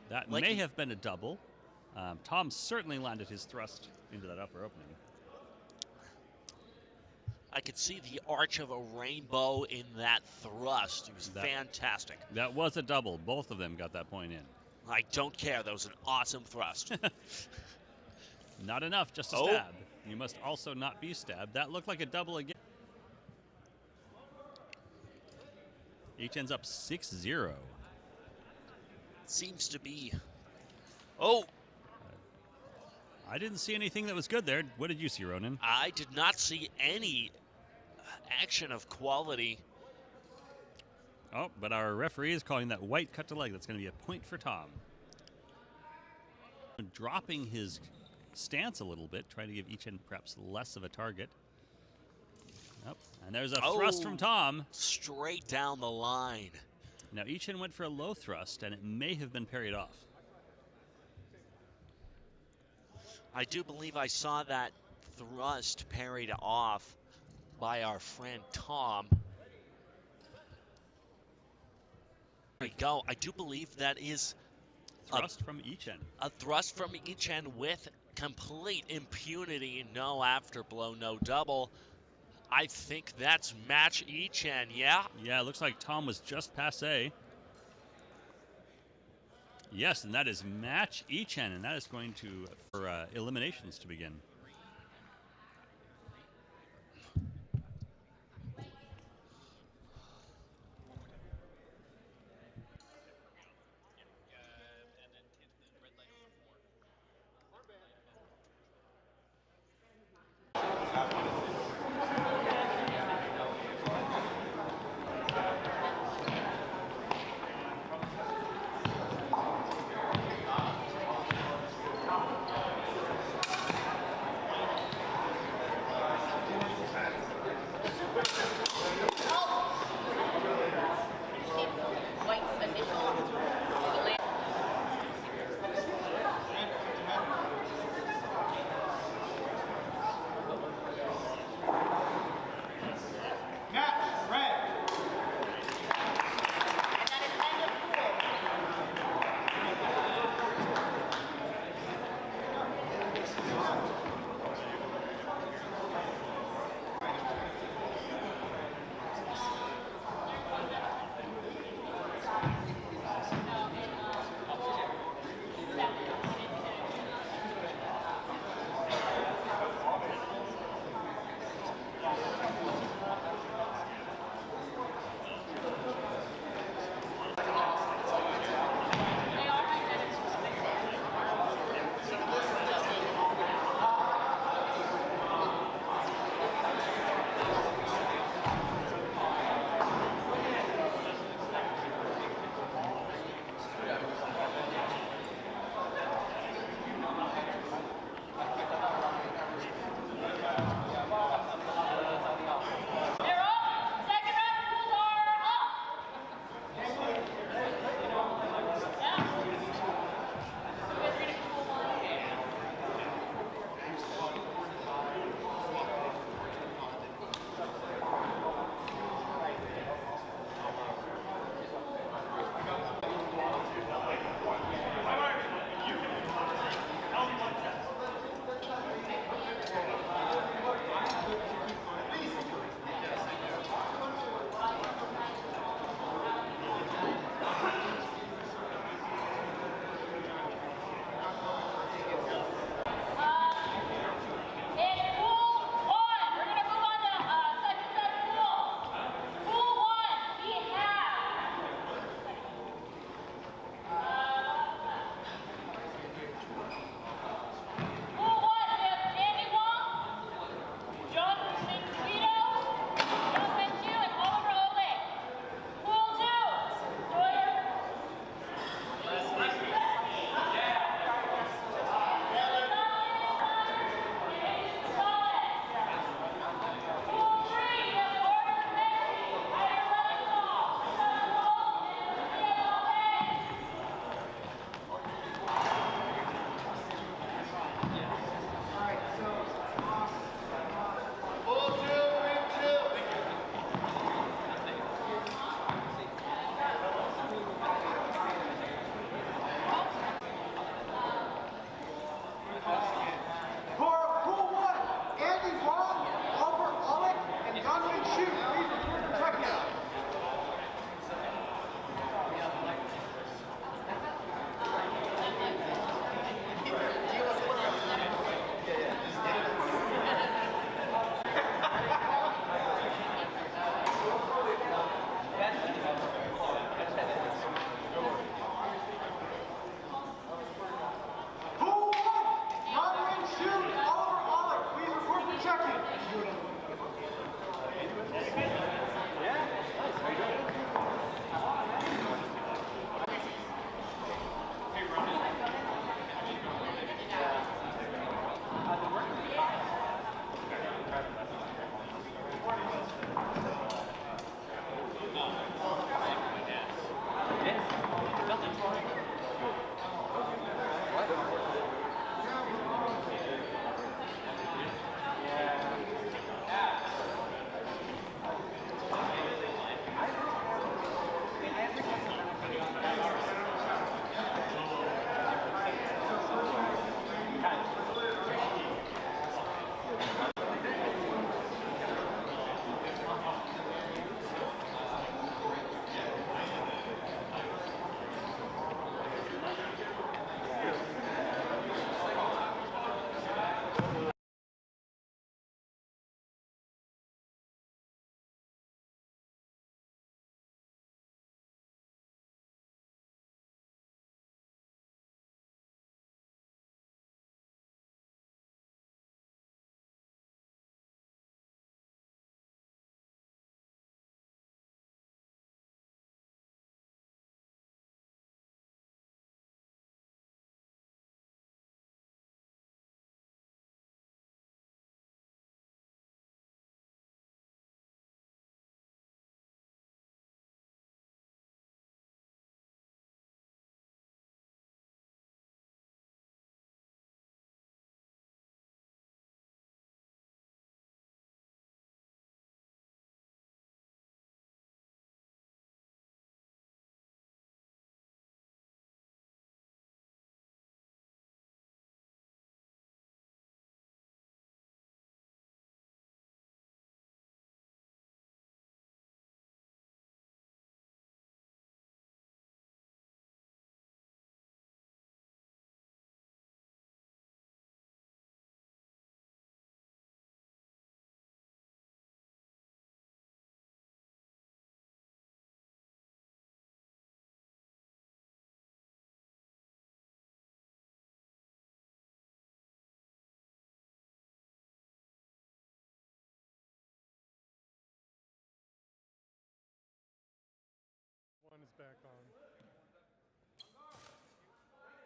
That Like may have been a double. Tom certainly landed his thrust into that upper opening. I could see the arch of a rainbow in that thrust. It was fantastic. That was a double. Both of them got that point in. I don't care. That was an awesome thrust. Not enough just to stab. You must also not be stabbed. That looked like a double again. Each ends up 6-0. Seems to be. Oh! I didn't see anything that was good there. What did you see, Ronan? I did not see any action of quality. Oh, but our referee is calling that white cut to leg. That's going to be a point for Tom. Dropping his stance a little bit, trying to give Echen perhaps less of a target. Oh, and there's a thrust from Tom. Straight down the line. Now Echen went for a low thrust, and it may have been parried off. I do believe I saw that thrust parried off by our friend Tom. There we go. I do believe that is thrust from Echen. A thrust from Echen with complete impunity. No afterblow, no double. I think that's match Echen, yeah? Yeah, it looks like Tom was just passé. Yes, and that is match Echen, and that is going to for eliminations to begin.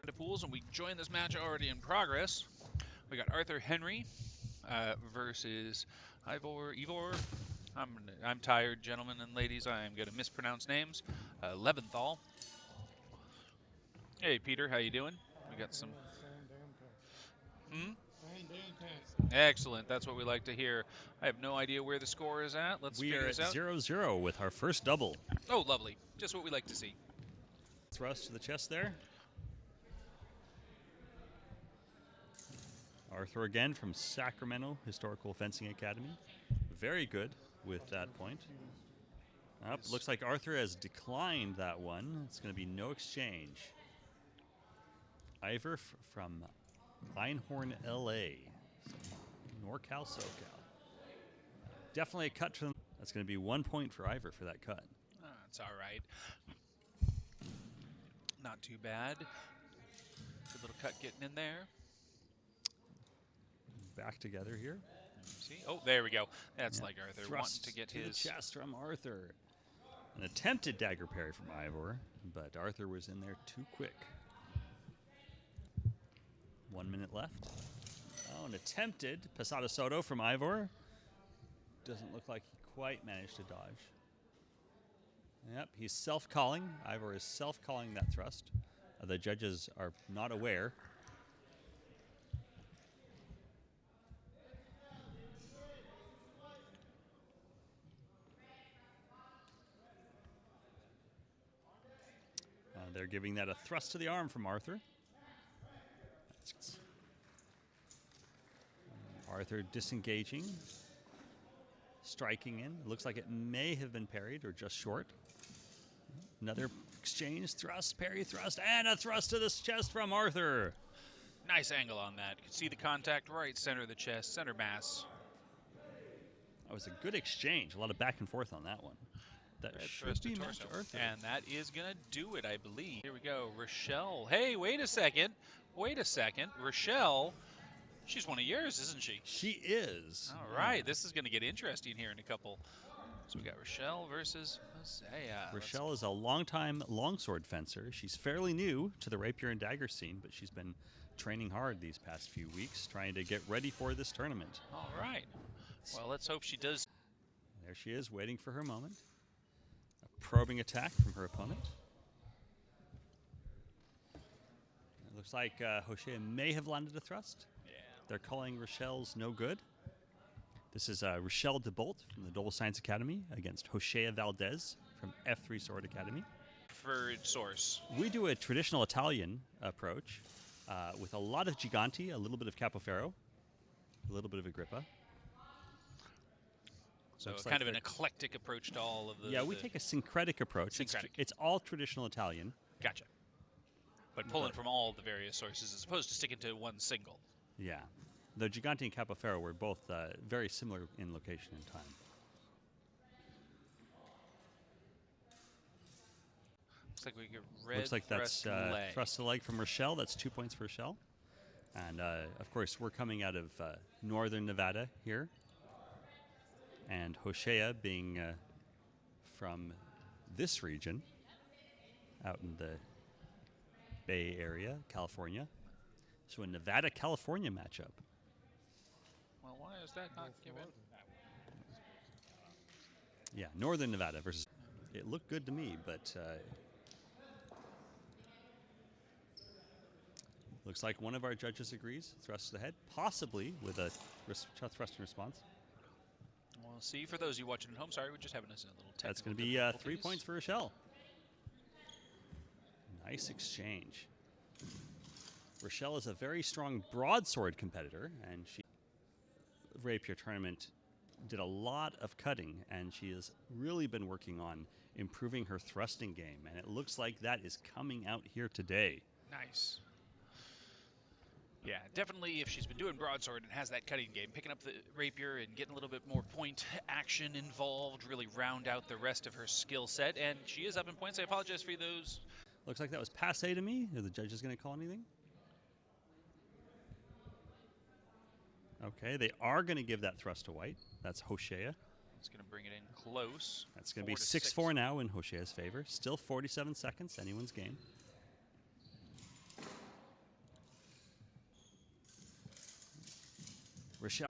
The pools, and we join this match already in progress. We got Arthur Henry versus Ivor. I'm tired, gentlemen and ladies. I am going to mispronounce names. Leventhal. Hey, Peter, how you doing? We got some. Excellent. That's what we like to hear. I have no idea where the score is at. Let's figure this out. We are at 0-0 with our first double. Oh, lovely. Just what we like to see. Thrust to the chest there. Arthur again from Sacramento Historical Fencing Academy. Very good with that point. Looks like Arthur has declined that one. It's going to be no exchange. Ivor from Einhorn, LA. NorCal, SoCal. Definitely a cut from. That's going to be 1 point for Ivor for that cut. That's all right. Not too bad. Good little cut getting in there. Back together here. See? Oh, there we go. That's like Arthur Thrust wanting to get to his the chest from Arthur. An attempted dagger parry from Ivor, but Arthur was in there too quick. 1 minute left. Oh, an attempted Pasada Soto from Ivor. Doesn't look like he quite managed to dodge. Yep, he's self-calling. Ivor is self-calling that thrust. The judges are not aware. They're giving that a thrust to the arm from Arthur. Arthur disengaging, striking in. Looks like it may have been parried or just short. Another exchange, thrust, parry, thrust, and a thrust to the chest from Arthur. Nice angle on that. You can see the contact right center of the chest, center mass. That was a good exchange. A lot of back and forth on that one. That should be match Arthur. And that is going to do it, I believe. Here we go. Rochelle. Hey, wait a second. Wait a second. Rochelle, she's one of yours, isn't she? She is. All right. This is going to get interesting here in a couple. So we got Rochelle versus Hosea. Rochelle is a longtime longsword fencer. She's fairly new to the Rapier and Dagger scene, but she's been training hard these past few weeks, trying to get ready for this tournament. All right. Well, let's hope she does. There she is, waiting for her moment. A probing attack from her opponent. It looks like Hosea may have landed a thrust. Yeah. They're calling Rochelle's no good. This is Rochelle DeBolt from the Double Science Academy against Hosea Valdez from F3 Sword Academy. Preferred source. We do a traditional Italian approach with a lot of Gigante, a little bit of Capoferro, a little bit of Agrippa. So kind of an eclectic approach to all of the... Yeah, we take a syncretic approach. Syncretic. It's all traditional Italian. Gotcha. But pulling from all the various sources as opposed to sticking to one single. Yeah. Though Gigante and Capoferro were both very similar in location and time. Looks like we get red. Looks like that's leg. thrust to leg from Rochelle. That's 2 points for Rochelle. And, of course, we're coming out of northern Nevada here. And Hosea being from this region, out in the Bay Area, California. So a Nevada-California matchup. Well, why is that not given? Yeah, northern Nevada versus... It looked good to me, but... looks like one of our judges agrees. Thrust to the head, possibly with a thrust in response. We'll see. For those of you watching at home, sorry, we're just having us a little technical. That's going to be 3 points for Rochelle. Nice exchange. Rochelle is a very strong broadsword competitor, and she Rapier tournament did a lot of cutting, and she has really been working on improving her thrusting game, and it looks like that is coming out here today. Nice. Yeah, definitely if she's been doing broadsword and has that cutting game, picking up the rapier and getting a little bit more point action involved, really round out the rest of her skill set. And she is up in points. I apologize for those. Looks like that was passe to me. Are the judges going to call anything? Okay, they are going to give that thrust to white. That's Hosea. It's going to bring it in close. That's going to be 6-4 now in Hosea's favor. Still 47 seconds, anyone's game. Rochelle.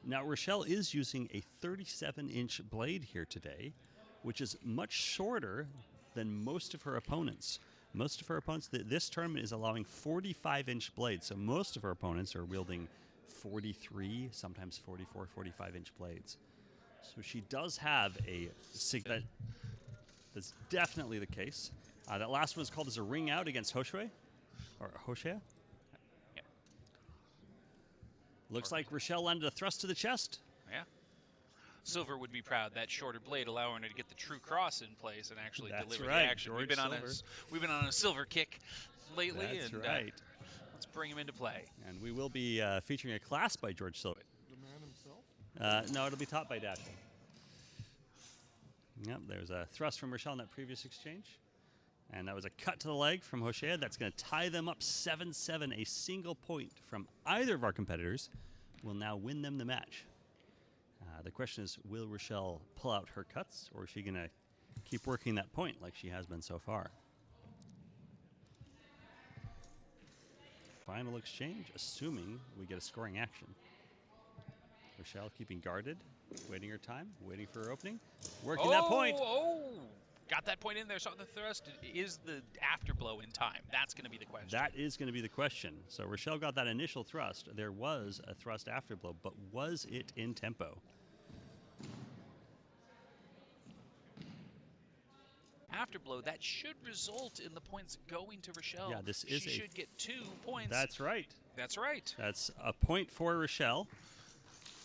Now, Rochelle is using a 37-inch blade here today, which is much shorter than most of her opponents. Most of her opponents, this tournament is allowing 45-inch blades, so most of her opponents are wielding 43, sometimes 44, 45-inch blades. So she does have a that's definitely the case. That last one is called as a ring out against Hoshue, or Hoshea. Yeah. Looks like Rochelle landed a thrust to the chest. Yeah. Silver would be proud. That shorter blade allowing her to get the true cross in place and actually deliver the action. George we've been on a silver kick lately. That's and, right. Let's bring him into play. And we will be featuring a class by George Silver. The man himself? No, it'll be taught by Dasher. Yep, there's a thrust from Rochelle in that previous exchange. And that was a cut to the leg from Hoshea. That's going to tie them up 7-7. A single point from either of our competitors will now win them the match. The question is, will Rochelle pull out her cuts, or is she going to keep working that point like she has been so far? Final exchange, assuming we get a scoring action. Rochelle keeping guarded, waiting her time, waiting for her opening, working that point. Oh! Got that point in there, saw the thrust. Is the afterblow in time? That's going to be the question. That is going to be the question. So Rochelle got that initial thrust. There was a thrust afterblow, but was it in tempo? Afterblow, that should result in the points going to Rochelle. Yeah, this is she should get 2 points. That's right. That's right. That's a point for Rochelle.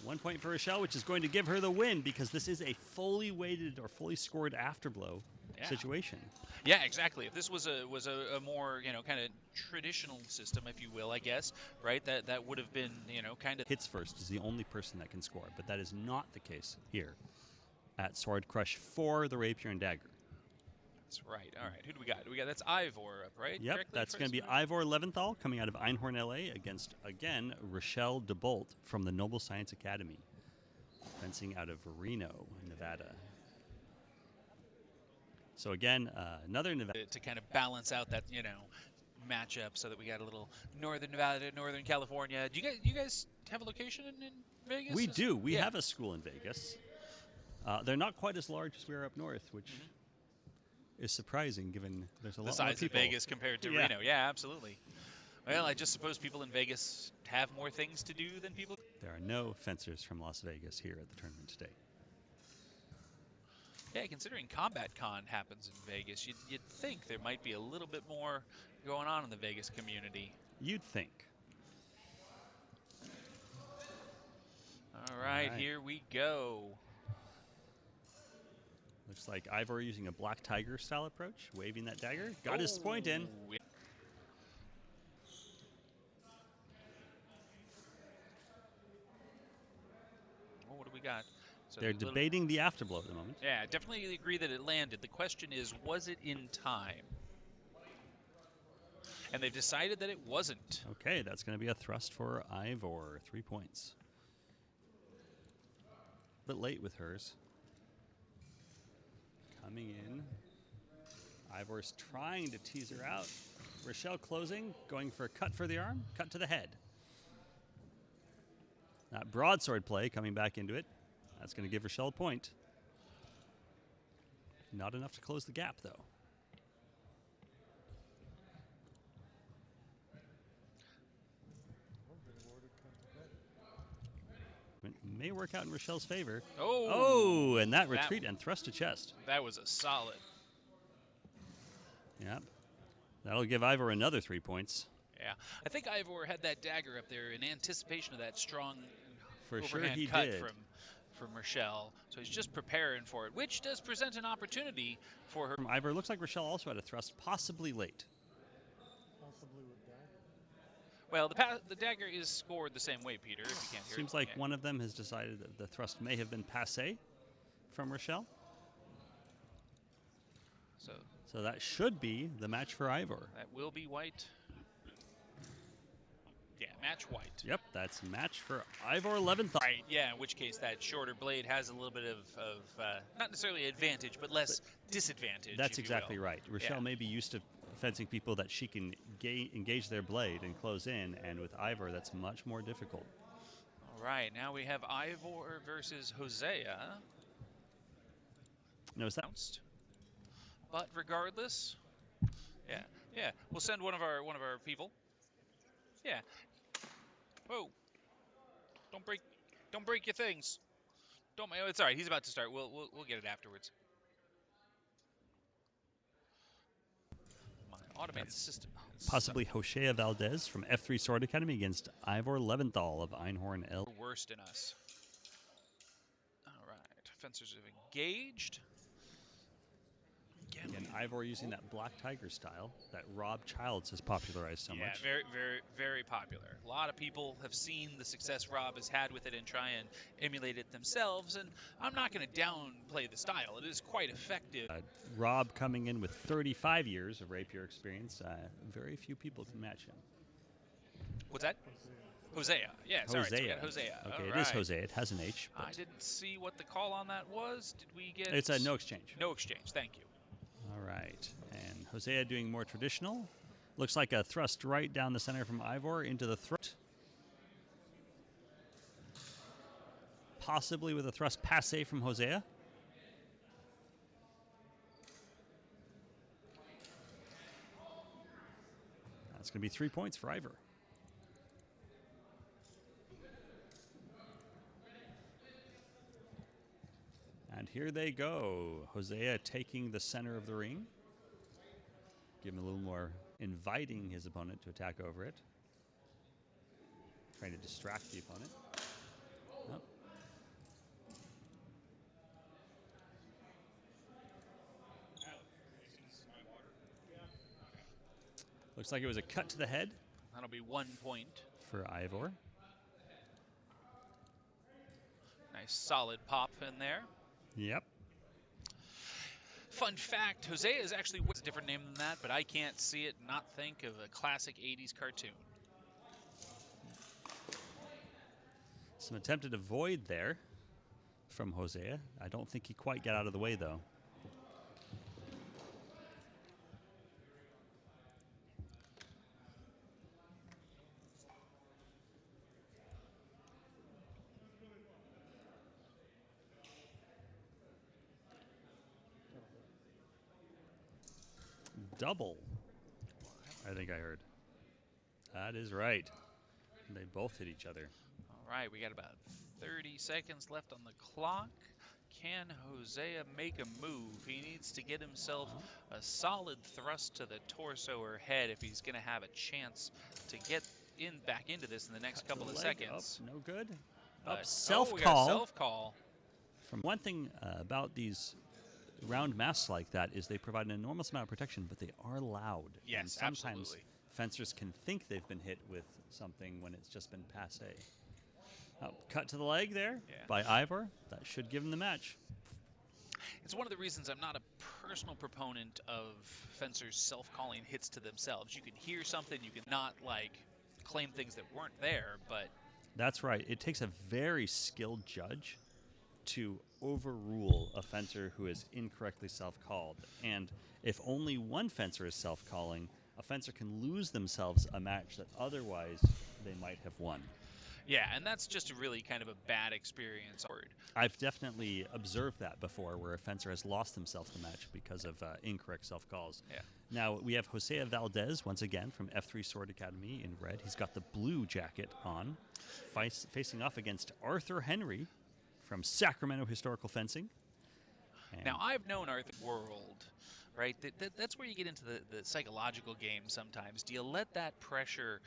1 point for Rochelle, which is going to give her the win because this is a fully weighted or fully scored afterblow situation. Yeah, exactly. If this was a more, kind of traditional system, if you will, I guess, right? That would have been, kind of hits first is the only person that can score, but that is not the case here at Sword Crush for the Rapier and Dagger. That's right. All right. Who do we got? That's Ivor up, right? Yep, that's going to be Ivor Leventhal coming out of Einhorn, LA against, again, Rochelle DeBolt from the Noble Science Academy, fencing out of Reno, Nevada. So again, another Nevada. To kind of balance out that, matchup so that we got a little Northern Nevada, Northern California. Do you guys have a location in Vegas? We do. We have a school in Vegas. They're not quite as large as we are up north, which is surprising given there's a lot more people. The size of Vegas compared to Reno. Yeah, absolutely. Well, I just suppose people in Vegas have more things to do than people. There are no fencers from Las Vegas here at the tournament today. Yeah, considering Combat Con happens in Vegas, you'd think there might be a little bit more going on in the Vegas community. You'd think. All right, here we go. Looks like Ivor using a Black Tiger style approach, waving that dagger. Got his point in. Oh, what do we got? So they're debating the afterblow at the moment. Yeah, I definitely agree that it landed. The question is, was it in time? And they've decided that it wasn't. Okay, that's going to be a thrust for Ivor. 3 points. A bit late with hers. Coming in. Ivor's trying to tease her out. Rochelle closing, going for a cut for the arm, cut to the head. That broadsword play coming back into it. That's going to give Rochelle a point. Not enough to close the gap, though. It may work out in Rochelle's favor. Oh, and that retreat and thrust to chest. That was a solid. Yep. That'll give Ivor another 3 points. Yeah. I think Ivor had that dagger up there in anticipation of that strong overhand cut from Rochelle. So he's just preparing for it, which does present an opportunity for her. From Ivor, looks like Rochelle also had a thrust, possibly late. Possibly with dagger. Well, the dagger is scored the same way, Peter, if you can't hear it. Seems like one of them has decided that the thrust may have been passé from Rochelle. So that should be the match for Ivor. That will be white. Yeah, match white. Yep, that's match for Ivor Leventhal. Right, yeah, in which case that shorter blade has a little bit of not necessarily advantage, but less disadvantage. That's exactly right. Rochelle may be used to fencing people that she can engage their blade and close in, and with Ivor, that's much more difficult. All right, now we have Ivor versus Hosea. Notice that? But regardless, yeah, we'll send one of our people. Yeah. Whoa! Don't break your things. Don't. Oh, it's all right. He's about to start. We'll get it afterwards. My automated system. Possibly Hosea Valdez from F3 Sword Academy against Ivor Leventhal of Einhorn L. Worst in us. All right. Fencers have engaged. Again, Ivor using that Black Tiger style that Rob Childs has popularized so much. Yeah, very popular. A lot of people have seen the success Rob has had with it and try and emulate it themselves, and I'm not going to downplay the style. It is quite effective. Rob coming in with 35 years of Rapier experience. Very few people can match him. What's that? Hosea. Yeah, sorry. Hosea. So we got Hosea. Okay, All it is right. Hosea. It has an H. I didn't see what the call on that was. Did we get... It's a no exchange. No exchange. Thank you. All right. And Hosea doing more traditional. Looks like a thrust right down the center from Ivor into the throat. Possibly with a thrust passe from Hosea. That's going to be 3 points for Ivor. And here they go. Hosea taking the center of the ring. Give him a little more, inviting his opponent to attack over it. Trying to distract the opponent. Oh. Looks like it was a cut to the head. That'll be 1 point. For Ivor. Nice solid pop in there. Yep. Fun fact, Hosea is actually what's a different name than that, but I can't see it not think of a classic 80s cartoon. Some attempted avoid there from Hosea. I don't think he quite got out of the way, though. Double, I think I heard. That is right. They both hit each other. All right, we got about 30 seconds left on the clock. Can Hosea make a move? He needs to get himself a solid thrust to the torso or head if he's going to have a chance to get back into this in the next couple of seconds. Up, no good. Up, self-call. Self-call. From one thing about these round masks like that is they provide an enormous amount of protection, but they are loud. Yes, and sometimes absolutely. Fencers can think they've been hit with something when it's just been passe. Cut to the leg there by Ivor. That should give him the match. It's one of the reasons I'm not a personal proponent of fencers self-calling hits to themselves. You can hear something, you can not claim things that weren't there, but... That's right. It takes a very skilled judge to overrule a fencer who is incorrectly self-called. And if only one fencer is self-calling, a fencer can lose themselves a match that otherwise they might have won. Yeah, and that's just a really kind of a bad experience. I've definitely observed that before, where a fencer has lost himself the match because of incorrect self-calls. Yeah. Now, we have Hosea Valdez, once again, from F3 Sword Academy in red. He's got the blue jacket on, facing off against Arthur Henry from Sacramento Historical Fencing. And now, I've known Arthur World, right? That's where you get into the psychological game sometimes. Do you let that pressure,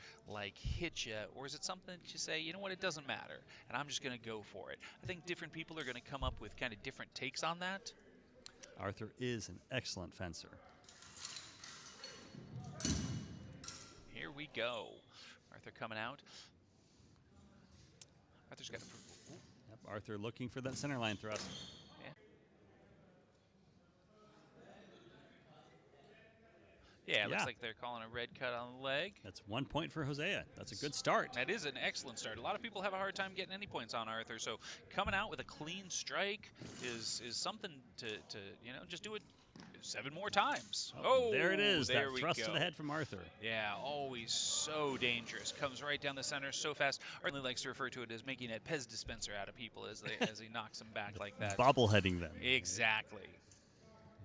hit you, or is it something that you say, you know what, it doesn't matter, and I'm just going to go for it? I think different people are going to come up with kind of different takes on that. Arthur is an excellent fencer. Here we go. Arthur coming out. Arthur's got a... Yep, Arthur looking for that center line thrust. Yeah, it looks like they're calling a red cut on the leg. That's 1 point for Hosea. That's a good start. That is an excellent start. A lot of people have a hard time getting any points on Arthur, so coming out with a clean strike is something to just do it 7 more times. Oh, there it is. There that we thrust go. to the head from Arthur. Yeah, always so dangerous. Comes right down the center so fast. Arthur likes to refer to it as making a Pez dispenser out of people as he knocks them back like that. Bobbleheading them. Exactly.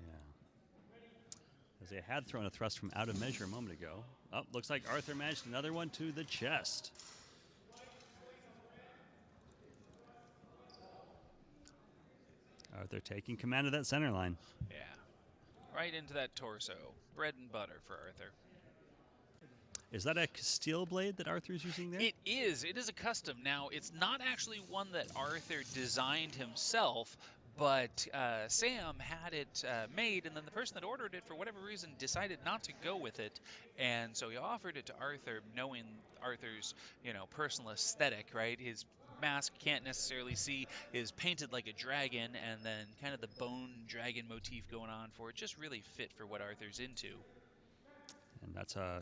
Yeah. As they had thrown a thrust from out of measure a moment ago. Oh, looks like Arthur managed another one to the chest. Arthur taking command of that center line. Yeah. Right into that torso. Bread and butter for Arthur. Is that a steel blade that Arthur's using there? It is. It is a custom. Now, it's not actually one that Arthur designed himself, but Sam had it made, and then the person that ordered it, for whatever reason, decided not to go with it, and so he offered it to Arthur, knowing Arthur's, personal aesthetic, right? His mask can't necessarily see is painted like a dragon, and then kind of the bone dragon motif going on for it just really fit for what Arthur's into. And that's a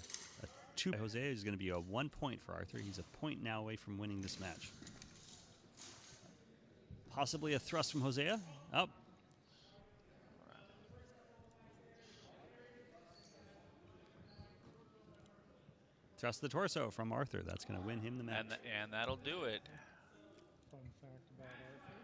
2. Jose is going to be a 1 point for Arthur. He's a point now away from winning this match. Possibly a thrust from Hosea. Oh. Thrust the torso from Arthur. That's going to win him the match. And that'll do it. Fun fact about Arthur.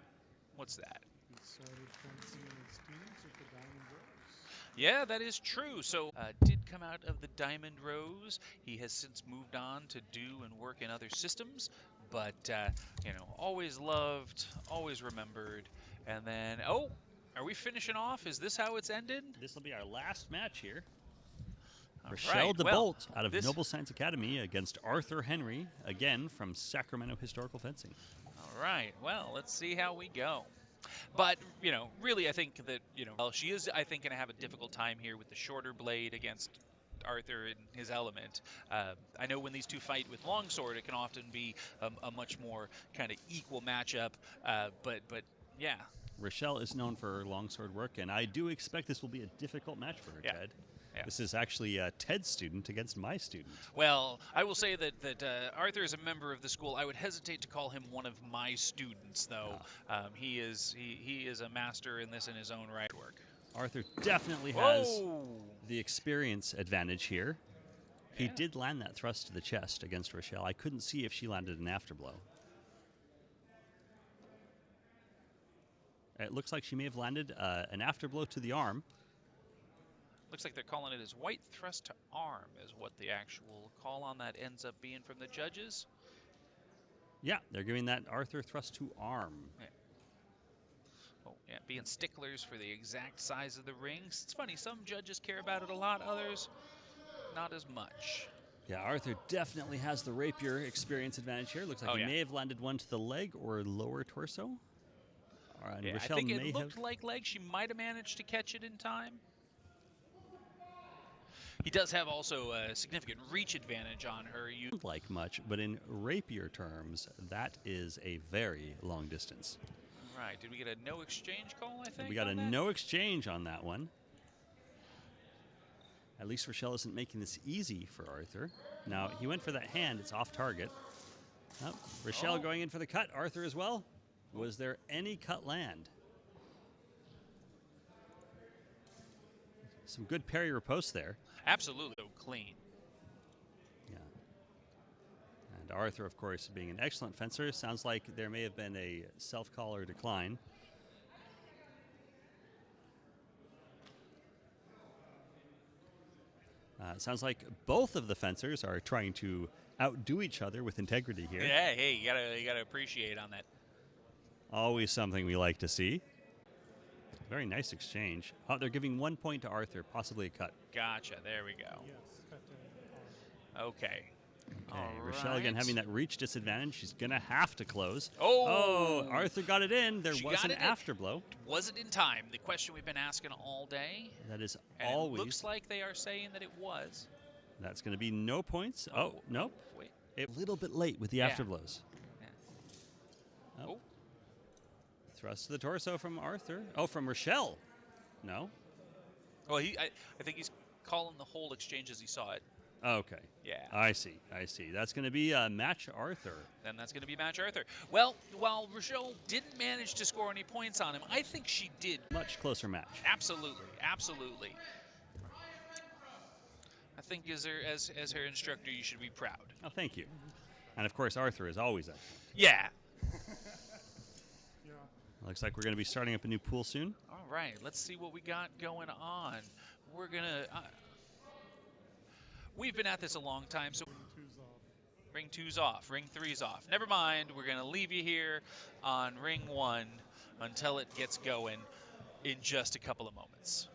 What's that? He started fencing in his teens with the Diamond Rose. Yeah, that is true. So, did come out of the Diamond Rose. He has since moved on to do and work in other systems, but, always loved, always remembered. And then, oh, are we finishing off? Is this how it's ended? This will be our last match here. All Rochelle right. DeBolt out of Noble Science Academy against Arthur Henry, again from Sacramento Historical Fencing. All right. Well, let's see how we go. But, really I think that, well, she is, I think, going to have a difficult time here with the shorter blade against Arthur in his element. I know when these two fight with longsword, it can often be a much more kind of equal matchup, but yeah. Rochelle is known for her longsword work, and I do expect this will be a difficult match for her, Yeah. Ted. Yeah. This is actually Ted's student against my student. Well, I will say that Arthur is a member of the school. I would hesitate to call him one of my students, though. He is a master in this in his own right. Work. Arthur definitely has the experience advantage here. He did land that thrust to the chest against Rochelle. I couldn't see if she landed an afterblow. It looks like she may have landed an afterblow to the arm. Looks like they're calling it as white thrust to arm is what the actual call on that ends up being from the judges. Yeah, they're giving that Arthur thrust to arm. Yeah. Oh, yeah, being sticklers for the exact size of the rings. It's funny, some judges care about it a lot, others not as much. Yeah, Arthur definitely has the rapier experience advantage here. Looks like he may have landed one to the leg or lower torso. Yeah, Rochelle I think it looked like leg. She might have managed to catch it in time. He does have also a significant reach advantage on her. You like much, but in rapier terms, that is a very long distance. Right. Did we get a no exchange call, I think? We got a no exchange on that one. At least Rochelle isn't making this easy for Arthur. Now, he went for that hand. It's off target. Oh, Rochelle going in for the cut. Arthur as well. Was there any cut land? Some good parry riposte there. Absolutely clean. Yeah. And Arthur, of course, being an excellent fencer, sounds like there may have been a self-call or decline. It sounds like both of the fencers are trying to outdo each other with integrity here. Yeah, hey, you gotta appreciate on that. Always something we like to see. Very nice exchange. Oh, they're giving 1 point to Arthur, possibly a cut. Gotcha. There we go. Yes, cut to arm. Okay. Okay, All Rochelle right. again having that reach disadvantage. She's going to have to close. Oh! Arthur got it in. There She was got an it in. afterblow. Was it in time? The question we've been asking all day. That is And always. it looks like they are saying that it was. That's going to be no points. Oh, nope. Wait. A little bit late with the Yeah. afterblows. Yeah. Oh. Thrust to the torso from Arthur. Oh, from Rochelle. No. Well, I think he's calling the whole exchange as he saw it. Okay. Yeah. I see. I see. That's going to be Match Arthur. Then that's going to be Match Arthur. Well, while Rougeau didn't manage to score any points on him, I think she did. Much closer match. Absolutely. Absolutely. I think as her instructor, you should be proud. Oh, thank you. And of course, Arthur is always excellent. Yeah. Yeah. Looks like we're going to be starting up a new pool soon. All right. Let's see what we got going on. We're going to... we've been at this a long time, so... Ring two's off. Ring 2's off. Ring 3's off. Never mind. We're going to leave you here on Ring 1 until it gets going in just a couple of moments.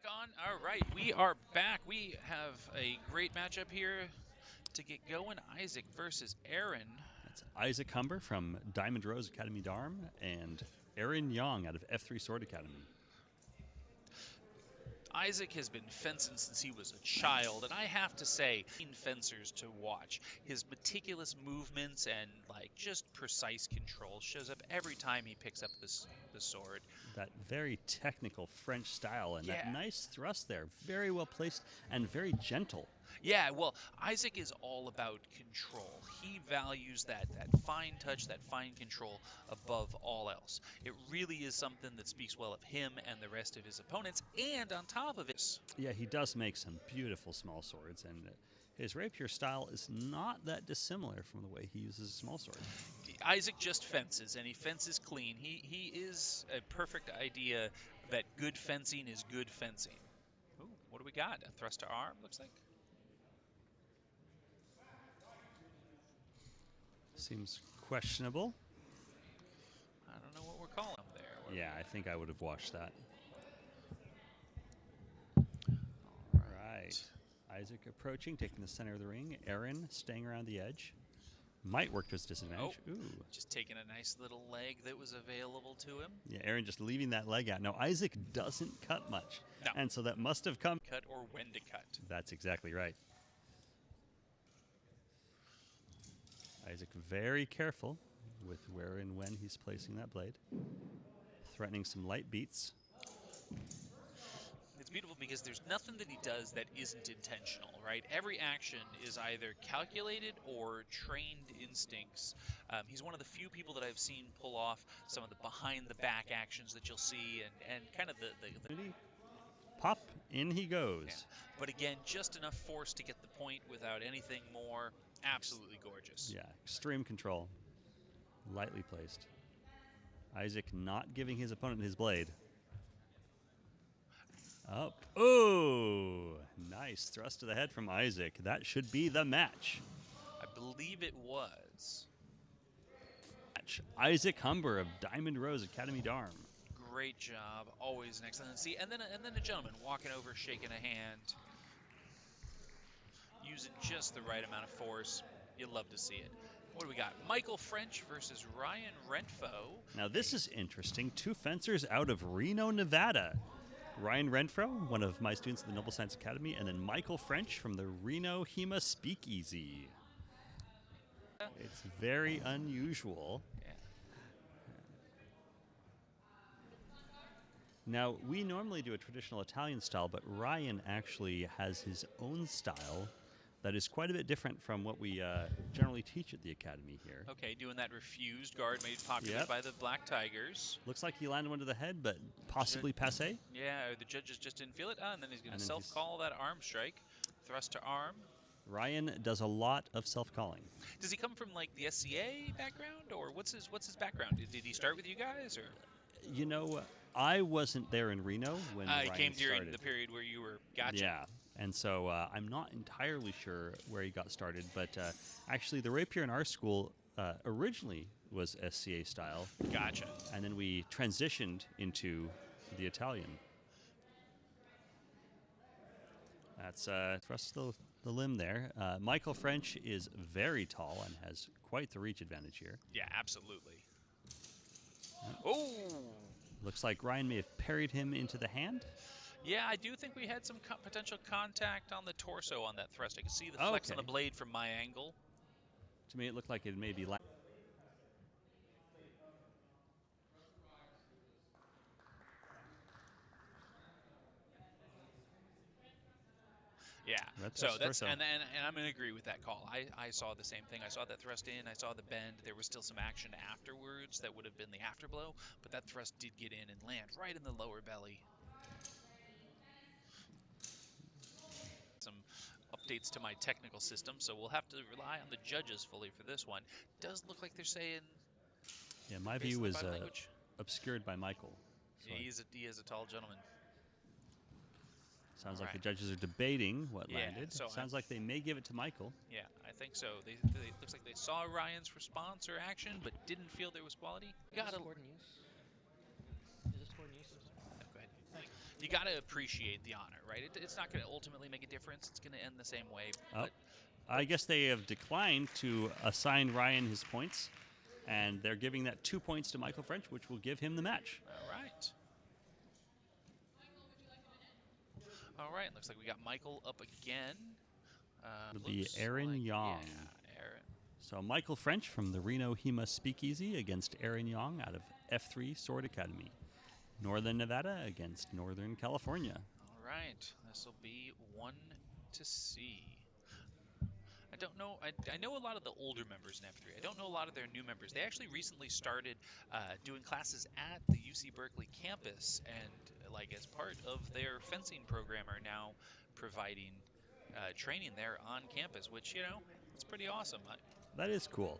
Back on. All right, we are back. We have a great matchup here to get going. Isaac versus Aaron. That's Isaac Humber from Diamond Rose Academy Darm and Aaron Young out of F3 Sword Academy. Isaac has been fencing since he was a child, and I have to say, fencers to watch. His meticulous movements and just precise control shows up every time he picks up the sword. That very technical French style and that nice thrust there, very well placed and very gentle. Yeah, well, Isaac is all about control. He values that fine touch, that fine control above all else. It really is something that speaks well of him and the rest of his opponents, and on top of it... Yeah, he does make some beautiful small swords, and his rapier style is not that dissimilar from the way he uses a small sword. Isaac just fences, and he fences clean. He is a perfect idea that good fencing is good fencing. Ooh, what do we got? A thrust to arm, looks like? Seems questionable. I don't know what we're calling him there. Yeah, I think I would have watched that. All right. Isaac approaching, taking the center of the ring. Aaron staying around the edge. Might work to his disadvantage. Oh, ooh. Just taking a nice little leg that was available to him. Yeah, Aaron just leaving that leg out. No, Isaac doesn't cut much. No. And so that must have come... Cut or when to cut. That's exactly right. Isaac very careful with where and when he's placing that blade. Threatening some light beats. It's beautiful because there's nothing that he does that isn't intentional, right? Every action is either calculated or trained instincts. He's one of the few people that I've seen pull off some of the behind-the-back actions that you'll see and kind of the Pop, in he goes. Yeah. But again, just enough force to get the point without anything more. Absolutely gorgeous. Yeah, extreme control. Lightly placed. Isaac not giving his opponent his blade. Up. Oh, nice thrust to the head from Isaac. That should be the match. I believe it was. Isaac Humber of Diamond Rose Academy Darm. Great job. Always an excellent. See, and then a gentleman walking over, shaking a hand, using just the right amount of force. You'd love to see it. What do we got? Michael French versus Ryan Renfo. Now this is interesting. Two fencers out of Reno, Nevada. Ryan Renfro, one of my students at the Noble Science Academy, and then Michael French from the Reno HEMA Speakeasy. It's very unusual. Yeah. Now, we normally do a traditional Italian style, but Ryan actually has his own style that is quite a bit different from what we generally teach at the Academy here. Okay, doing that refused guard made popular by the Black Tigers. Looks like he landed one to the head, but possibly passé. Yeah, the judges just didn't feel it. And then he's going to self-call that arm strike. Thrust to arm. Ryan does a lot of self-calling. Does he come from the SCA background, or what's his background? Did he start with you guys, or? You know, I wasn't there in Reno when Ryan came during started. the period where you were. Gotcha. Yeah, and so I'm not entirely sure where he got started, but actually the Rapier in our school originally was SCA style, Gotcha. and then we transitioned into the Italian. That's thrust the limb there. Michael French is very tall and has quite the reach advantage here. Yeah, absolutely. Oh! Looks like Ryan may have parried him into the hand. Yeah, I do think we had some potential contact on the torso on that thrust. I could see the flex on the blade from my angle. To me, it looked like it may be. Yeah, so that's and I'm gonna agree with that call. I saw the same thing. I saw that thrust in. I saw the bend. There was still some action afterwards that would have been the afterblow, but that thrust did get in and land right in the lower belly. Some updates to my technical system, so we'll have to rely on the judges fully for this one. Does look like they're saying. Yeah, my view was obscured by Michael. So he is a tall gentleman. Sounds like the judges are debating what landed. So sounds like they may give it to Michael. Yeah, I think so. They looks like they saw Ryan's response or action, but didn't feel there was quality. You gotta appreciate the honor, right? It's not gonna ultimately make a difference. It's gonna end the same way. But I guess they have declined to assign Ryan his points, and they're giving that 2 points to Michael French, which will give him the match. All right, looks like we got Michael up again. It'll be Aaron Young. Yeah, Aaron. So Michael French from the Reno HEMA Speakeasy against Aaron Young out of F3 Sword Academy. Northern Nevada against Northern California. All right, this will be one to see. I don't know. I know a lot of the older members in F3. I don't know a lot of their new members. They actually recently started doing classes at the UC Berkeley campus, and like as part of their fencing program, are now providing training there on campus, which it's pretty awesome. That is cool.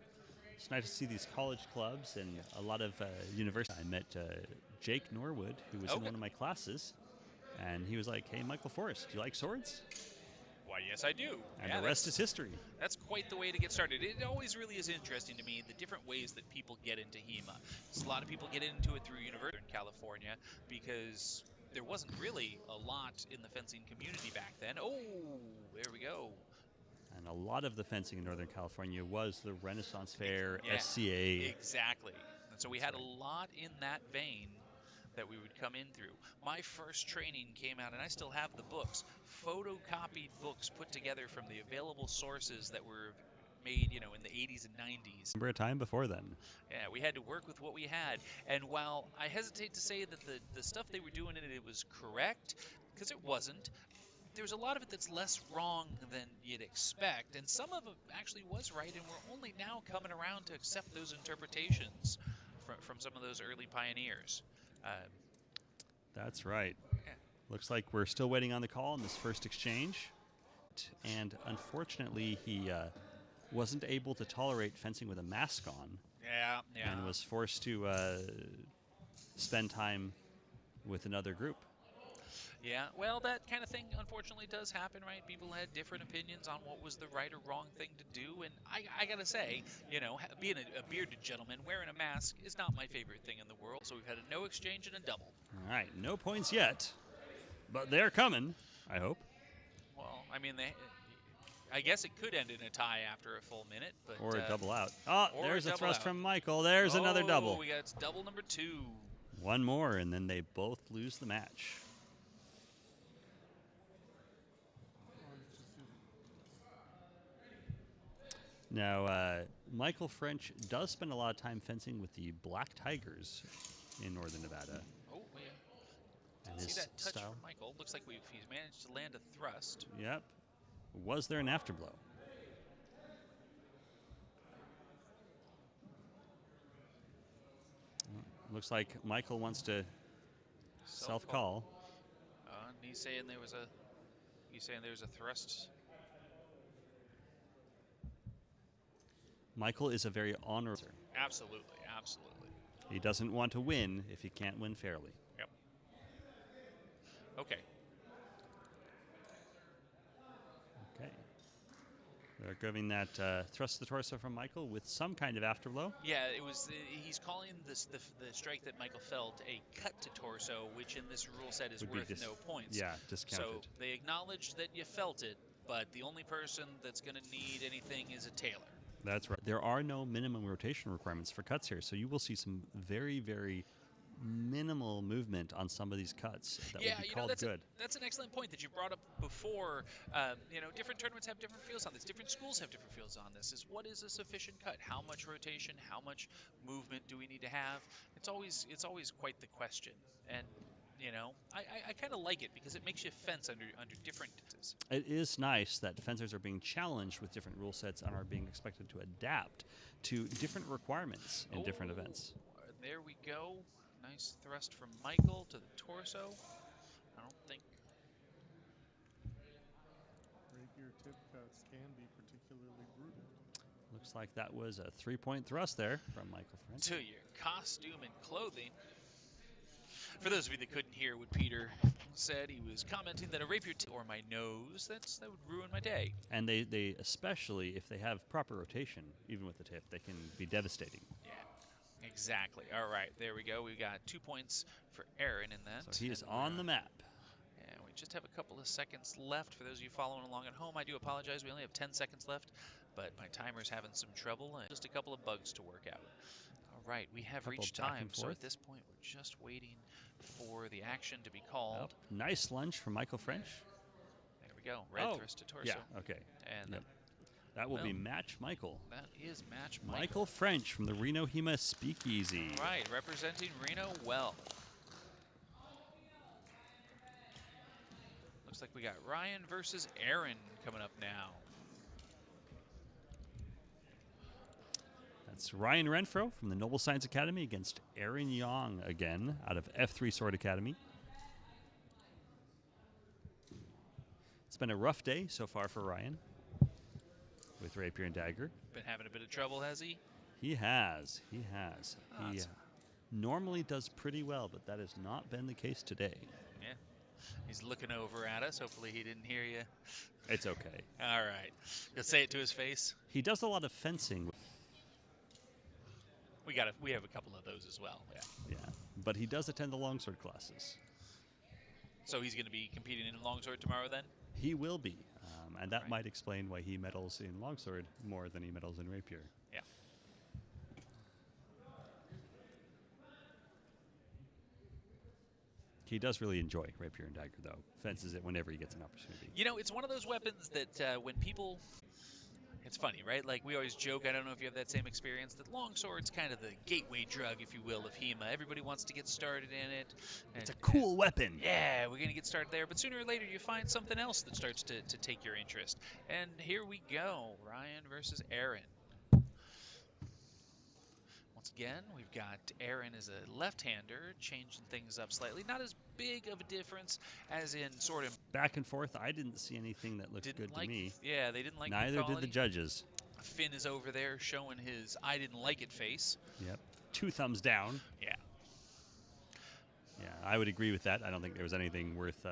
It's nice to see these college clubs and a lot of universities. I met Jake Norwood, who was in one of my classes, and he was like, "Hey, Michael Forrest, do you like swords?" Why, yes, I do. And the rest is history. That's quite the way to get started. It always really is interesting to me, the different ways that people get into HEMA. So a lot of people get into it through University in California because there wasn't really a lot in the fencing community back then. Oh, there we go. And a lot of the fencing in Northern California was the Renaissance Fair, SCA. Exactly. And so we had a lot in that vein that we would come in through. My first training came out, and I still have the books, photocopied books put together from the available sources that were made, in the 80s and 90s. Remember a time before then? Yeah, we had to work with what we had. And while I hesitate to say that the stuff they were doing in it was correct, because it wasn't, there's a lot of it that's less wrong than you'd expect, and some of it actually was right, and we're only now coming around to accept those interpretations from some of those early pioneers. That's right. Looks like we're still waiting on the call in this first exchange. And unfortunately, he wasn't able to tolerate fencing with a mask on. Yeah. And was forced to spend time with another group. Yeah, well, that kind of thing unfortunately does happen, right? People had different opinions on what was the right or wrong thing to do, and I gotta say, being a bearded gentleman wearing a mask is not my favorite thing in the world, so we've had a no exchange and a double. All right, no points yet, but they're coming, I hope. Well, I mean, I guess it could end in a tie after a full minute, but... Or a double out. Oh, there's a thrust from Michael. There's another Oh, double. we got double number 2. One more, and then they both lose the match. Now, Michael French does spend a lot of time fencing with the Black Tigers in Northern Nevada. Oh, yeah. And see that touch from Michael? Looks like he's managed to land a thrust. Yep. Was there an afterblow? Looks like Michael wants to self-call. He's saying there was a thrust. Michael is a very honorable. Absolutely. He doesn't want to win if he can't win fairly. Yep. Okay. They're giving that thrust to the torso from Michael with some kind of afterblow. Yeah, it was. He's calling this the strike that Michael felt a cut to torso, which in this rule set is Would be worth no points. Yeah, discounted. So they acknowledge that you felt it, but the only person that's going to need anything is a tailor. That's right. There are no minimum rotation requirements for cuts here, so you will see some very, very minimal movement on some of these cuts that would be called good. That's an excellent point that you brought up before. Different tournaments have different feels on this. Different schools have different feels on this. Is what is a sufficient cut? How much rotation? How much movement do we need to have? It's always quite the question. And I kind of like it because it makes you fence under different. It is nice that fencers are being challenged with different rule sets and are being expected to adapt to different requirements in different events. There we go. Nice thrust from Michael to the torso. I don't think. Rapier tip cuts can be particularly brutal. Looks like that was a 3-point thrust there from Michael French. To your costume and clothing. For those of you that couldn't hear what Peter said, he was commenting that a rapier tip or my nose, that would ruin my day. And they especially if they have proper rotation, even with the tip, they can be devastating. Yeah. Exactly. All right, there we go. We got 2 points for Aaron in that. So he is on the map. And we just have a couple of seconds left. For those of you following along at home, I do apologize. We only have 10 seconds left, but my timer's having some trouble and just a couple of bugs to work out. All right, we have reached time. So at this point, we're just waiting for the action to be called. Oh, nice lunge from Michael French. There we go. Red thrust to torso. Yeah, okay. And that will be Match Michael. That is Match Michael. Michael French from the Reno HEMA Speakeasy. All right, representing Reno well. Looks like we got Ryan versus Aaron coming up now. That's Ryan Renfro from the Noble Science Academy against Aaron Young again out of F3 Sword Academy. It's been a rough day so far for Ryan with Rapier and Dagger. Been having a bit of trouble, has he? He has. He normally does pretty well, but that has not been the case today. Yeah. He's looking over at us. Hopefully he didn't hear you. It's okay. All right. You'll say it to his face. He does a lot of fencing. We have a couple of those as well. Yeah. Yeah. But he does attend the longsword classes. So he's going to be competing in longsword tomorrow then? He will be. And that might explain why he medals in longsword more than he medals in rapier. Yeah. He does really enjoy Rapier and Dagger, though. Fences it whenever he gets an opportunity. You know, it's one of those weapons that when people... It's funny, right? Like, we always joke, I don't know if you have that same experience, that longsword's kind of the gateway drug, if you will, of HEMA. Everybody wants to get started in it. It's a cool weapon. Yeah, we're going to get started there. But sooner or later, you find something else that starts to take your interest. And here we go. Ryan versus Aaron. Once again, we've got Aaron as a left-hander, changing things up slightly. Not as big of a difference as in sort of... Back and forth, I didn't see anything that looked good to me. Yeah, they didn't like Neither did the judges. Finn is over there showing his I didn't like it face. Yep. 2 thumbs down. Yeah. Yeah, I would agree with that. I don't think there was anything worth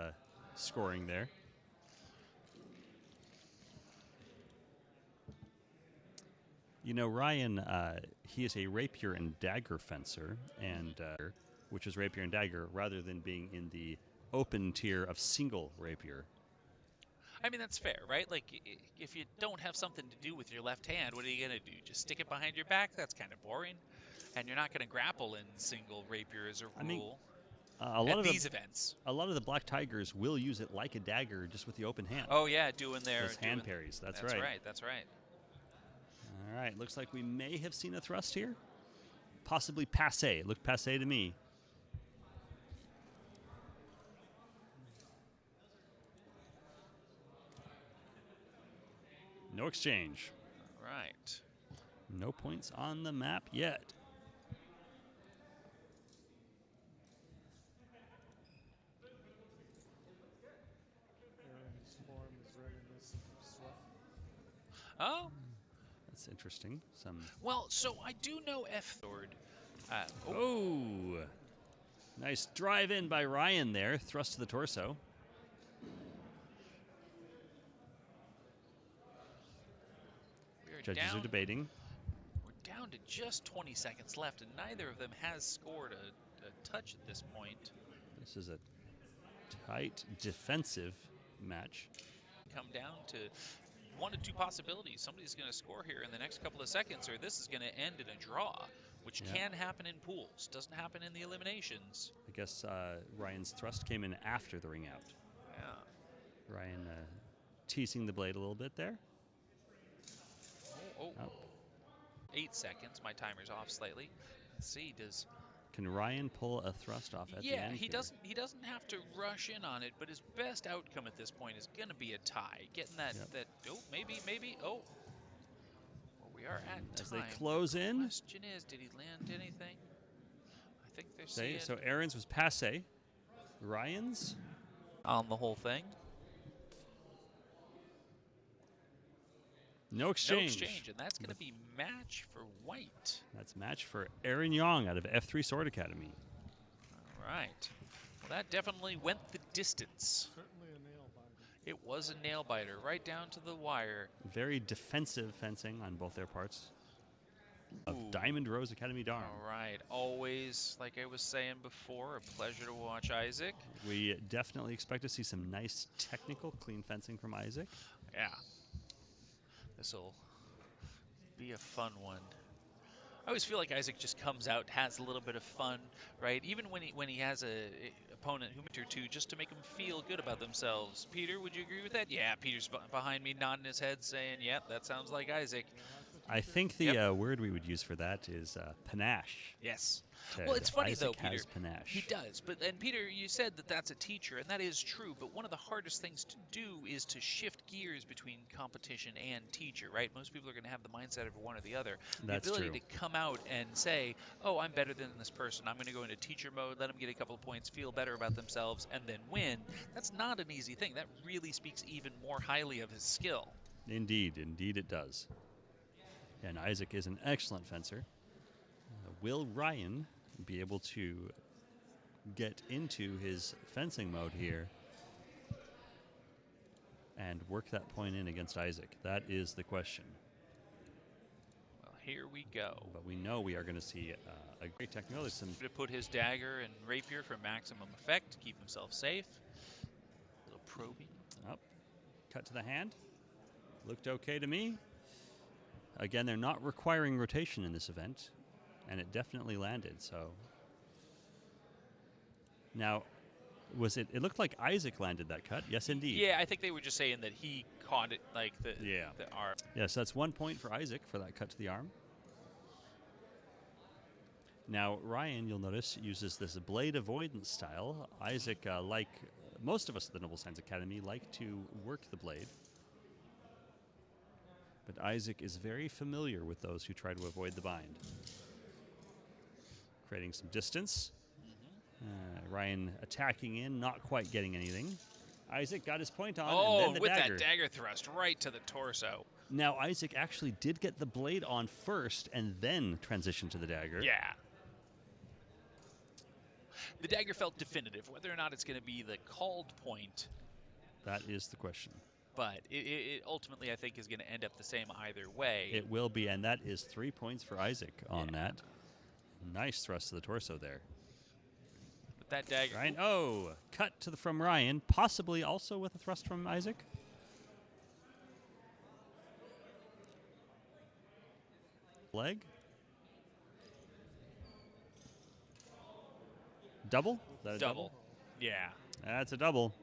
scoring there. You know, Ryan, he is a Rapier and Dagger fencer, and which is Rapier and Dagger, rather than being in the open tier of single Rapier. I mean, that's fair, right? Like, if you don't have something to do with your left hand, what are you going to do? Just stick it behind your back? That's kind of boring. And you're not going to grapple in single Rapier as a rule. I mean, a lot of these events. A lot of the Black Tigers will use it like a dagger, just with the open hand. Oh, yeah, doing their... hand parries, that's right. That's right, that's right. All right, looks like we may have seen a thrust here. Possibly passé. It looked passé to me. No exchange. All right. No points on the map yet. Aaron's form is reminiscent of sweat. Oh. That's interesting. Well, so I do know F-Sword. Nice drive in by Ryan there. Thrust to the torso. Judges are debating. We're down to just 20 seconds left, and neither of them has scored a touch at this point. This is a tight defensive match. Come down to one of two possibilities. Somebody's going to score here in the next couple of seconds, or this is going to end in a draw, which can happen in pools. Doesn't happen in the eliminations. I guess Ryan's thrust came in after the ring out. Yeah. Ryan teasing the blade a little bit there. Oh. 8 seconds. My timer's off slightly. Let's see. Can Ryan pull a thrust off at the end? He doesn't have to rush in on it, but his best outcome at this point is going to be a tie. Getting that maybe. Oh. Well, we are at as time. they close in. The question is, did he land anything? I think they're seeing. So Aaron's was passe. Ryan's on the whole thing. No exchange. No exchange, and that's going to be match for white. That's match for Aaron Young out of F3 Sword Academy. All right. Well, that definitely went the distance. Certainly a nail biter. It was a nail biter, right down to the wire. Very defensive fencing on both their parts of Diamond Rose Academy Darn. All right. Always, like I was saying before, a pleasure to watch Isaac. We definitely expect to see some nice technical, clean fencing from Isaac. Yeah. This will be a fun one. I always feel like Isaac just comes out, has a little bit of fun, right? Even when he has a opponent or two, just to make them feel good about themselves. Peter, would you agree with that? Yeah, Peter's behind me, nodding his head, saying, "Yep, that sounds like Isaac." I think the word we would use for that is panache. Yes. Well, it's funny Isaac though, Peter. has panache. He does, and Peter, you said that that's a teacher, and that is true. But one of the hardest things to do is to shift gears between competition and teacher, right? Most people are going to have the mindset of one or the other. That's the ability true. to come out and say, "Oh, I'm better than this person. I'm going to go into teacher mode, let them get a couple of points, feel better about themselves, and then win." That's not an easy thing. That really speaks even more highly of his skill. Indeed it does. And Isaac is an excellent fencer. Will Ryan be able to get into his fencing mode here and work that point in against Isaac? That is the question. Well, here we go. But we know we are going to see a great technical. There's some To put his dagger and rapier for maximum effect, keep himself safe. A little probing. up, cut to the hand. Looked okay to me. Again, they're not requiring rotation in this event, and it definitely landed. So now, it looked like Isaac landed that cut. Yes, indeed. Yeah, I think they were just saying that he caught it like the arm. Yes, that's 1 point for Isaac for that cut to the arm. Now, Ryan, you'll notice, uses this blade avoidance style. Isaac, like most of us at the Noble Science Academy, like to work the blade. But Isaac is very familiar with those who try to avoid the bind. Creating some distance. Ryan attacking in, not quite getting anything. Isaac got his point on, and then the with dagger. that dagger thrust right to the torso. Now, Isaac actually did get the blade on first and then transition to the dagger. Yeah. The dagger felt definitive. Whether or not it's going to be the called point, that is the question. But it ultimately, I think, is going to end up the same either way. It will be, and that is 3 points for Isaac on that. Nice thrust to the torso there. With that dagger. Ryan, cut from Ryan, possibly also with a thrust from Isaac. Leg. Double? Is that a double? Yeah. That's a double.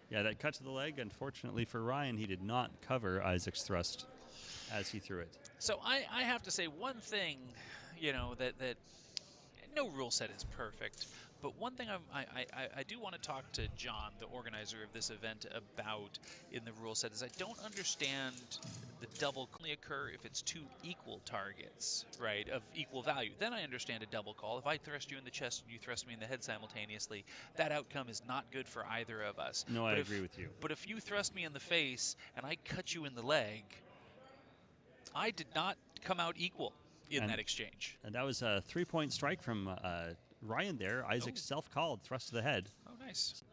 Yeah, that cut to the leg, unfortunately for Ryan, he did not cover Isaac's thrust as he threw it. So I have to say one thing, that no rule set is perfect, but one thing I do want to talk to John, the organizer of this event, about in the rule set is I don't understand the double can only occur if it's two equal targets, right, of equal value. Then I understand a double call. If I thrust you in the chest and you thrust me in the head simultaneously, that outcome is not good for either of us. No, I agree with you. But if you thrust me in the face and I cut you in the leg, I did not come out equal in that exchange. And that was a 3-point strike from Ryan there. Isaac self-called thrust to the head. Oh, nice.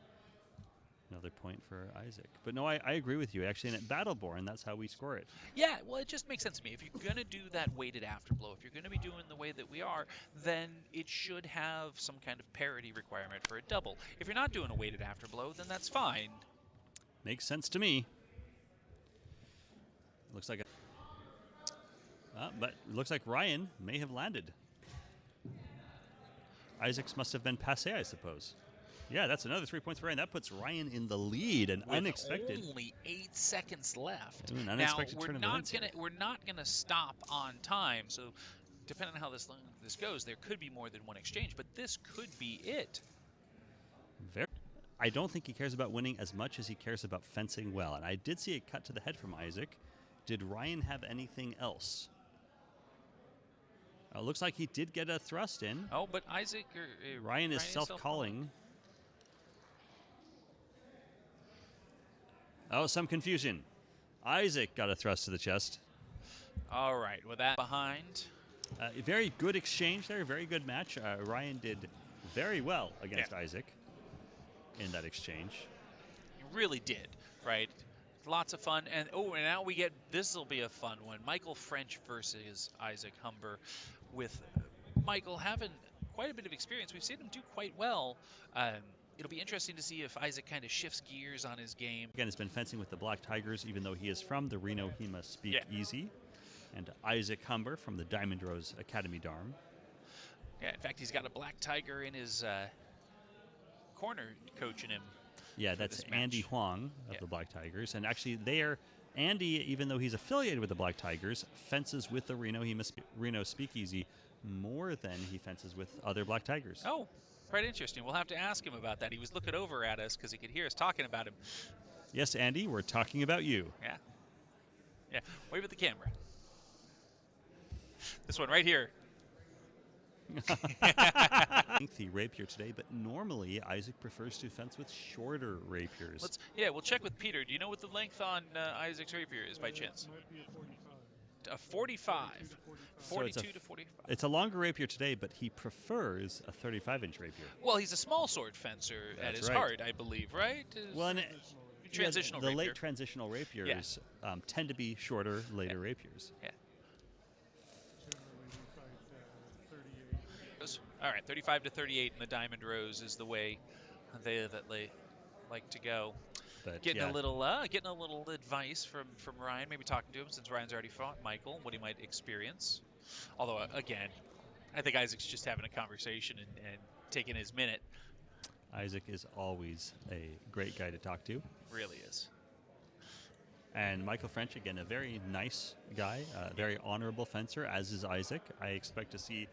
Another point for Isaac. But no, I agree with you. Actually, and at Battleborn, that's how we score it. Yeah, well, it just makes sense to me. If you're going to do that weighted afterblow, if you're going to be doing the way that we are, then it should have some kind of parity requirement for a double. If you're not doing a weighted afterblow, then that's fine. Makes sense to me. Looks like but it looks like Ryan may have landed. Isaac's must have been passé, I suppose. Yeah, that's another 3 points for Ryan. That puts Ryan in the lead, and With unexpected. Only 8 seconds left. Ooh, an unexpected now turn of events here. we're not gonna stop on time. So, depending on how this goes, there could be more than one exchange, but this could be it. I don't think he cares about winning as much as he cares about fencing well. And I did see a cut to the head from Isaac. Did Ryan have anything else? Looks like he did get a thrust in. Oh, but Isaac Ryan is self-calling. Oh, some confusion. Isaac got a thrust to the chest. All right, with that behind. Very good exchange there, very good match. Ryan did very well against Isaac in that exchange. He really did, right? Lots of fun. And now we get, this will be a fun one. Michael French versus Isaac Humber, with Michael having quite a bit of experience. We've seen him do quite well. It'll be interesting to see if Isaac kind of shifts gears on his game. Again, has been fencing with the Black Tigers, even though he is from the Reno Hema Speak Easy. And Isaac Humber from the Diamond Rose Academy Dharm. Yeah, in fact, he's got a Black Tiger in his corner coaching him. Yeah, that's Andy Huang of the Black Tigers. And actually, Andy, even though he's affiliated with the Black Tigers, fences with the Reno Speakeasy more than he fences with other Black Tigers. Oh, quite interesting. We'll have to ask him about that. He was looking over at us because he could hear us talking about him. Yes, Andy, we're talking about you. Yeah. Yeah, wave at the camera. This one right here. Lengthy rapier today, but normally Isaac prefers to fence with shorter rapiers. We'll check with Peter. Do you know what the length on Isaac's rapier is by chance? Might be a 45. A 45. 42 to 45. It's a longer rapier today, but he prefers a 35-inch rapier. Well, he's a small sword fencer at his heart, I believe, right? Well, and transitional the rapier. late transitional rapiers tend to be shorter, later rapiers. Yeah. Generally, we fight 38. All right, 35 to 38 in the Diamond Rose is the way they like to go. But getting a little advice from Ryan, maybe talking to him since Ryan's already fought Michael, what he might experience. Although again, I think Isaac's just having a conversation and taking his minute. Isaac is always a great guy to talk to. Really is. And Michael French, again, a very nice guy, very honorable fencer, as is Isaac. I expect to see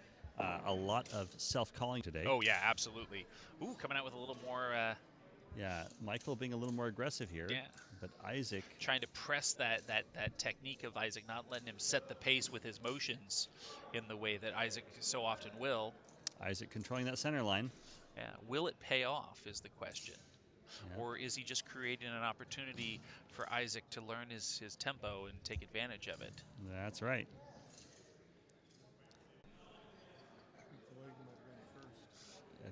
a lot of self-calling today. Oh, yeah, absolutely. Ooh, coming out with a little more... yeah, Michael being a little more aggressive here. Yeah. But Isaac... trying to press that technique of Isaac, not letting him set the pace with his motions in the way that Isaac so often will. Isaac controlling that center line. Yeah. Will it pay off is the question. Yeah. Or is he just creating an opportunity for Isaac to learn his tempo and take advantage of it? That's right.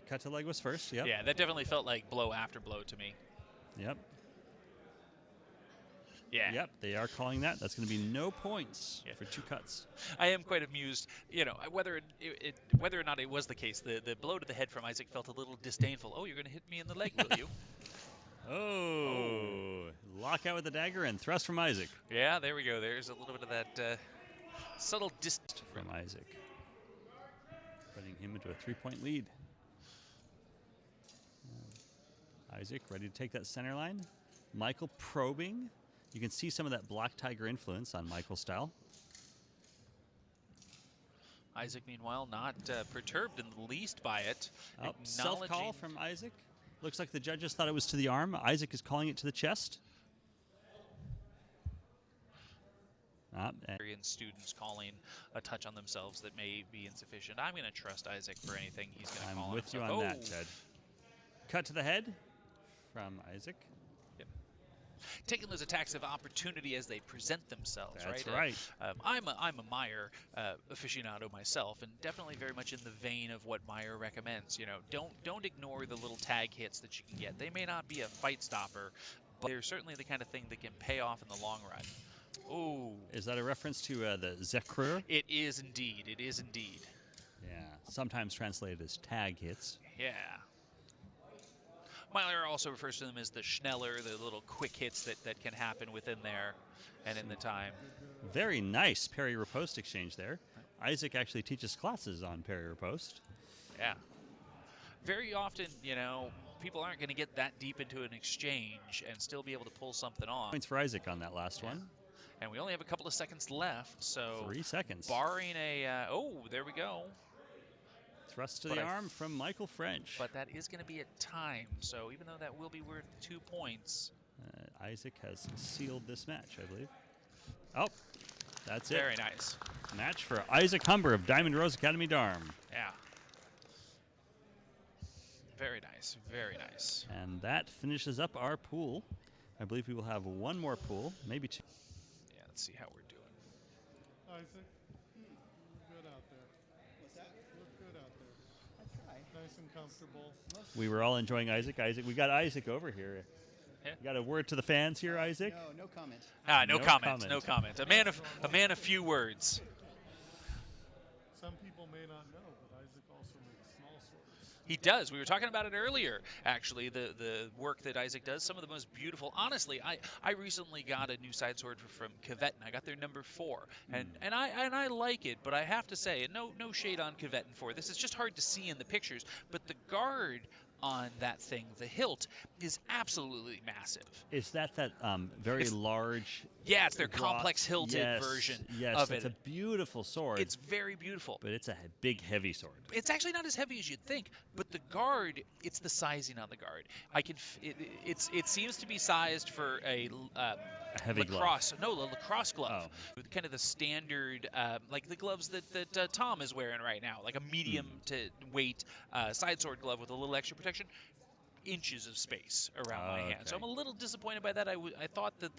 Cut to leg was first, yep. Yeah, that definitely felt like blow after blow to me. Yep. Yeah. Yep, they are calling that. That's going to be no points for 2 cuts. I am quite amused, whether or not it was the case. The blow to the head from Isaac felt a little disdainful. Oh, you're going to hit me in the leg, will you? Lockout with the dagger and thrust from Isaac. Yeah, there we go. There's a little bit of that subtle distance from Isaac, putting him into a 3-point lead. Isaac ready to take that center line. Michael probing. You can see some of that Black Tiger influence on Michael's style. Isaac, meanwhile, not perturbed in the least by it. Self-call from Isaac. Looks like the judges thought it was to the arm. Isaac is calling it to the chest. And students calling a touch on themselves that may be insufficient. I'm going to trust Isaac for anything he's going to call. I'm with you on that, Ted. Cut to the head from Isaac. Yep. taking those attacks of opportunity as they present themselves. That's right. right. I'm a Meyer aficionado myself, and definitely very much in the vein of what Meyer recommends. You know, don't ignore the little tag hits that you can get. They may not be a fight stopper, but they're certainly the kind of thing that can pay off in the long run. Oh, Is that a reference to the Zekrur? it is indeed. It is indeed. Yeah, sometimes translated as tag hits. Yeah. Meyer also refers to them as the Schneller, the little quick hits that can happen within there and in the time. Very nice parry riposte exchange there. Isaac actually teaches classes on parry riposte. Yeah. Very often, you know, people aren't going to get that deep into an exchange and still be able to pull something off. Points for Isaac on that last one. And we only have a couple of seconds left, so 3 seconds. Barring a oh, there we go. Thrust to the arm from Michael French. But that is going to be a time, so even though that will be worth 2 points. Isaac has sealed this match, I believe. Oh, that's it. Very nice. Match for Isaac Humber of Diamond Rose Academy Darm. Yeah. Very nice, very nice. And that finishes up our pool. I believe we will have one more pool, maybe 2. Yeah, let's see how we're doing. Isaac, you look good out there. What's that? You look good out there. I try. Nice and comfortable. We were all enjoying Isaac. We got Isaac over here. Yeah. You got a word to the fans here, Isaac? No comment. No No comment. comment. No comment. A man of few words. Some people may not know, but Isaac also makes small swords. He does. We were talking about it earlier, actually, the work that Isaac does. Some of the most beautiful. Honestly, I recently got a new side sword from Kvetten. I got their number 4, and I like it, but I have to say, and no shade on Kvetten 4. This is just hard to see in the pictures, but the guard on that thing, the hilt, is absolutely massive. Is that very large? Yeah, it's their drop? complex hilted version of it. It's a beautiful sword. It's very beautiful. But it's a big, heavy sword. It's actually not as heavy as you'd think, but the guard, it's the sizing on the guard. It seems to be sized for a heavy lacrosse. glove. No, a lacrosse glove. Oh. With kind of the standard, like the gloves that Tom is wearing right now, like a medium to weight side sword glove with a little extra protection. Inches of space around my hand, so I'm a little disappointed by that. I thought that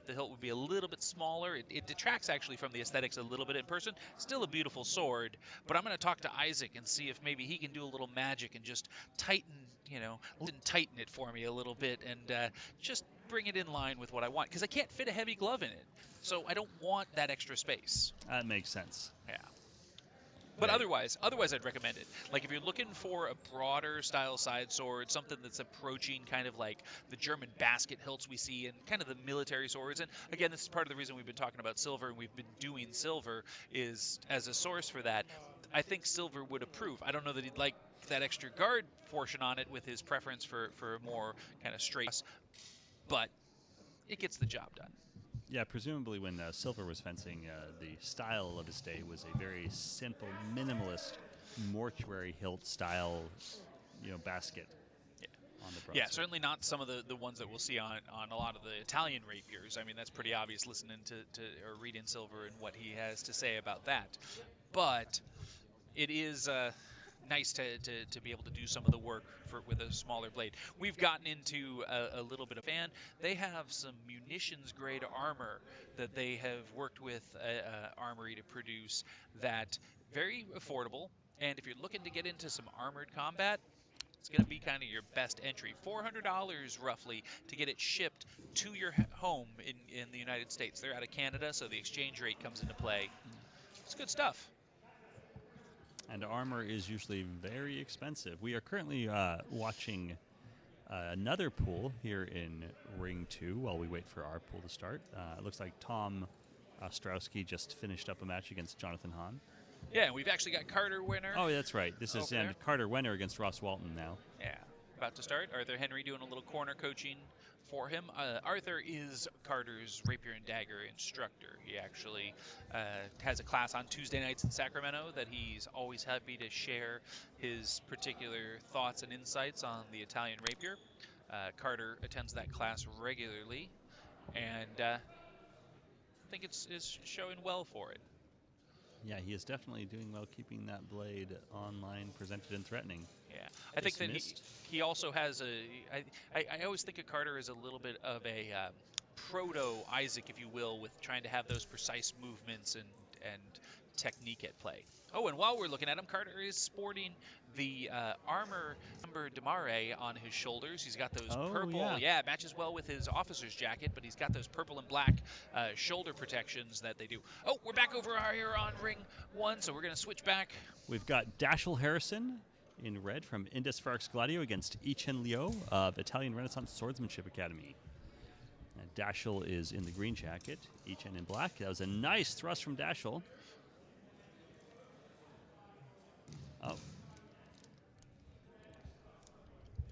the hilt would be a little bit smaller. It detracts actually from the aesthetics a little bit in person. Still a beautiful sword, but I'm going to talk to Isaac and see if maybe he can do a little magic and just tighten it for me a little bit and just bring it in line with what I want, because I can't fit a heavy glove in it, so I don't want that extra space. That makes sense. Yeah. But otherwise, I'd recommend it. Like, if you're looking for a broader style side sword, something that's approaching kind of like the German basket hilts we see and kind of the military swords. And again, this is part of the reason we've been talking about silver and we've been doing silver is as a source for that. I think silver would approve. I don't know that he'd like that extra guard portion on it with his preference for a more kind of straight, but it gets the job done. Yeah, presumably when Silver was fencing, the style of his day was a very simple, minimalist, mortuary hilt style, basket. Yeah. On the broadsword. Certainly not some of the ones that we'll see on a lot of the Italian rapiers. I mean, that's pretty obvious listening to or reading Silver and what he has to say about that. But it is nice to be able to do some of the work with a smaller blade. We've gotten into a little bit of fan. They have some munitions grade armor that they have worked with Armory to produce that very affordable. And if you're looking to get into some armored combat, it's going to be kind of your best entry. $400 roughly to get it shipped to your home in the United States. They're out of Canada, so the exchange rate comes into play. It's good stuff. And armor is usually very expensive. We are currently watching another pool here in Ring 2 while we wait for our pool to start. It looks like Tom Ostrowski just finished up a match against Jonathan Hahn. Yeah, and we've actually got Carter Winner. Oh, that's right. This is Carter Winner against Ross Walton now. Yeah, about to start. Arthur Henry doing a little corner coaching for him. Arthur is Carter's Rapier and Dagger instructor. He actually has a class on Tuesday nights in Sacramento that he's always happy to share his particular thoughts and insights on the Italian rapier. Carter attends that class regularly, and I think it's showing well for it. Yeah, he is definitely doing well keeping that blade online, presented, and threatening. Yeah, I think that Dismissed. he also has a. I always think of Carter as a little bit of a proto Isaac, if you will, with trying to have those precise movements and technique at play. Oh, and while we're looking at him, Carter is sporting the armor number Damare on his shoulders. He's got those Oh, purple, yeah. it matches well with his officer's jacket, but he's got those purple and black shoulder protections that they do. Oh, we're back over here on ring 1, so we're going to switch back. We've got Dashel Harrison in red from Indus Pharax Gladio against Ichen Liu of Italian Renaissance Swordsmanship Academy. And Dashel is in the green jacket, Ichen in black. That was a nice thrust from Dashel. Oh.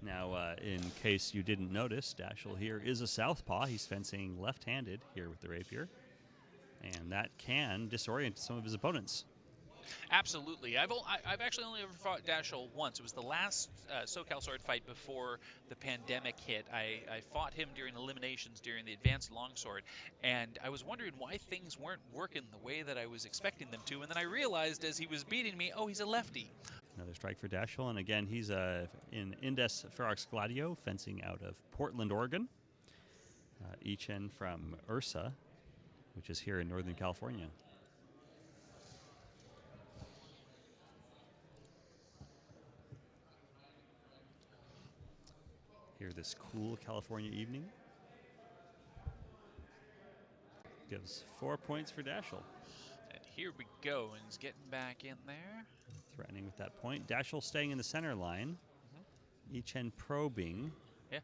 Now, in case you didn't notice, Dashel here is a southpaw. He's fencing left-handed here with the rapier. And that can disorient some of his opponents. Absolutely. I've actually only ever fought Dashel once. It was the last SoCal sword fight before the pandemic hit. I fought him during eliminations during the advanced longsword, and I was wondering why things weren't working the way that I was expecting them to, and then I realized as he was beating me, oh, he's a lefty. Another strike for Dashel, and again, he's in Indus Pharax Gladio, fencing out of Portland, Oregon. Ichen from Ursa, which is here in Northern California. Here this cool California evening. Gives 4 points for Dashel. And here we go, and he's getting back in there. Threatening with that point. Dashel staying in the center line. Ichen probing. Yeah,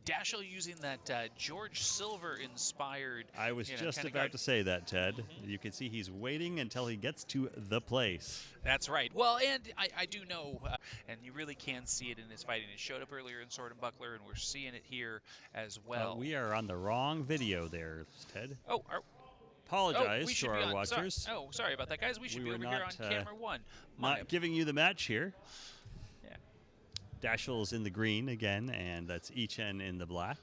Dashel using that George Silver inspired. I was just about to say that, Ted. You can see he's waiting until he gets to the place. That's right. Well, and I do know, and you really can see it in his fighting. It showed up earlier in Sword and Buckler, and we're seeing it here as well. We are on the wrong video there, Ted. Oh, apologize to our watchers. Sorry about that, guys. We should be over here on camera 1. Not giving you the match here. Dashel's in the green again, and that's Ichen in the black.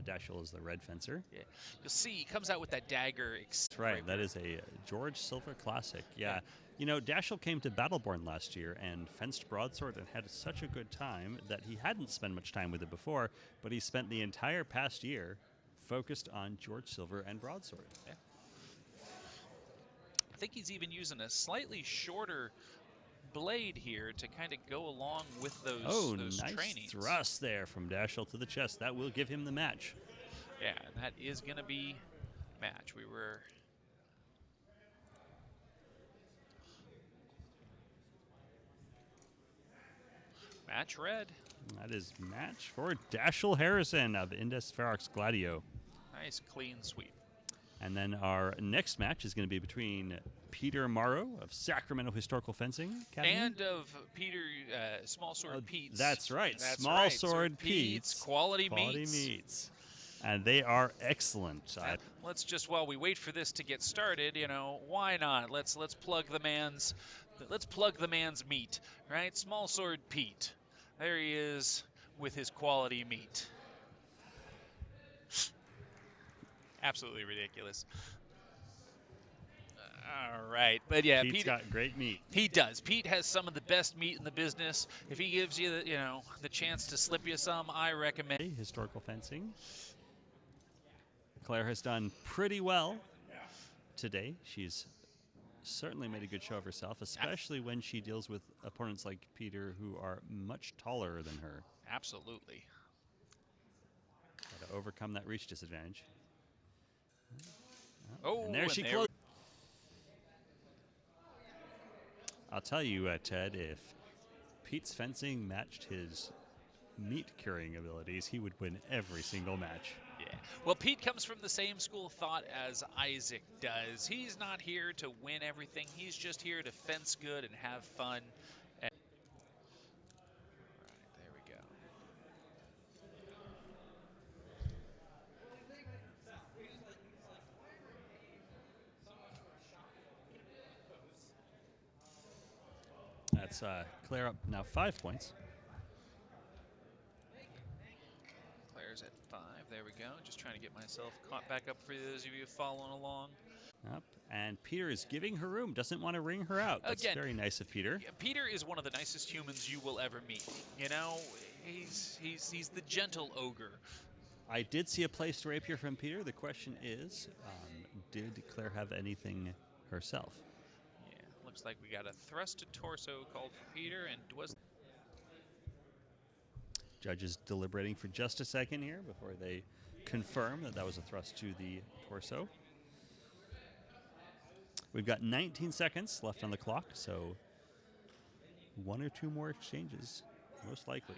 Dashel is the red fencer. Yeah. You'll see he comes out with that dagger. That's right. That is a George Silver classic. Yeah. You know, Dashel came to Battleborn last year and fenced broadsword and had such a good time that he hadn't spent much time with it before, but he spent the entire past year focused on George Silver and broadsword. Yeah. I think he's even using a slightly shorter blade here to kind of go along with those nice trainings. Thrust there from Dashel to the chest. That will give him the match. Yeah, and that is going to be match. We were... Match red. That is match for Dashel Harrison of Indus Pharax Gladio. Nice clean sweep. And then our next match is going to be between Peter Morrow of Sacramento Historical Fencing Academy. And of Peter Small Sword Pete's. That's right. That's Small right. Sword Pete's. Quality meats. And they are excellent. Let's just, while we wait for this to get started, you know, why not? Let's plug the man's meat, right? Small Sword Pete. There he is with his quality meat. Absolutely ridiculous. All right, but yeah, Pete's got great meat. He does. Pete has some of the best meat in the business. If he gives you, the chance to slip you some, I recommend. Historical fencing. Claire has done pretty well today. She's certainly made a good show of herself, especially when she deals with opponents like Peter who are much taller than her. Absolutely. Got to overcome that reach disadvantage. Oh, and there she closed. I'll tell you, Ted, if Pete's fencing matched his meat curing abilities, he would win every single match. Yeah. Well, Pete comes from the same school of thought as Isaac does. He's not here to win everything. He's just here to fence good and have fun. All right, there we go. That's Claire up now 5 points. Claire's at 5. There we go. Just trying to get myself caught back up for those of you following along. Up. And Peter is giving her room, doesn't want to ring her out. That's Again, very nice of Peter. Yeah, Peter is one of the nicest humans you will ever meet. You know, he's the gentle ogre. I did see a placed rapier from Peter. The question is, did Claire have anything herself? Yeah, looks like we got a thrust to torso called for Peter, and was. Judges deliberating for just a second here before they confirm that that was a thrust to the torso. We've got 19 seconds left on the clock, so one or two more exchanges, most likely.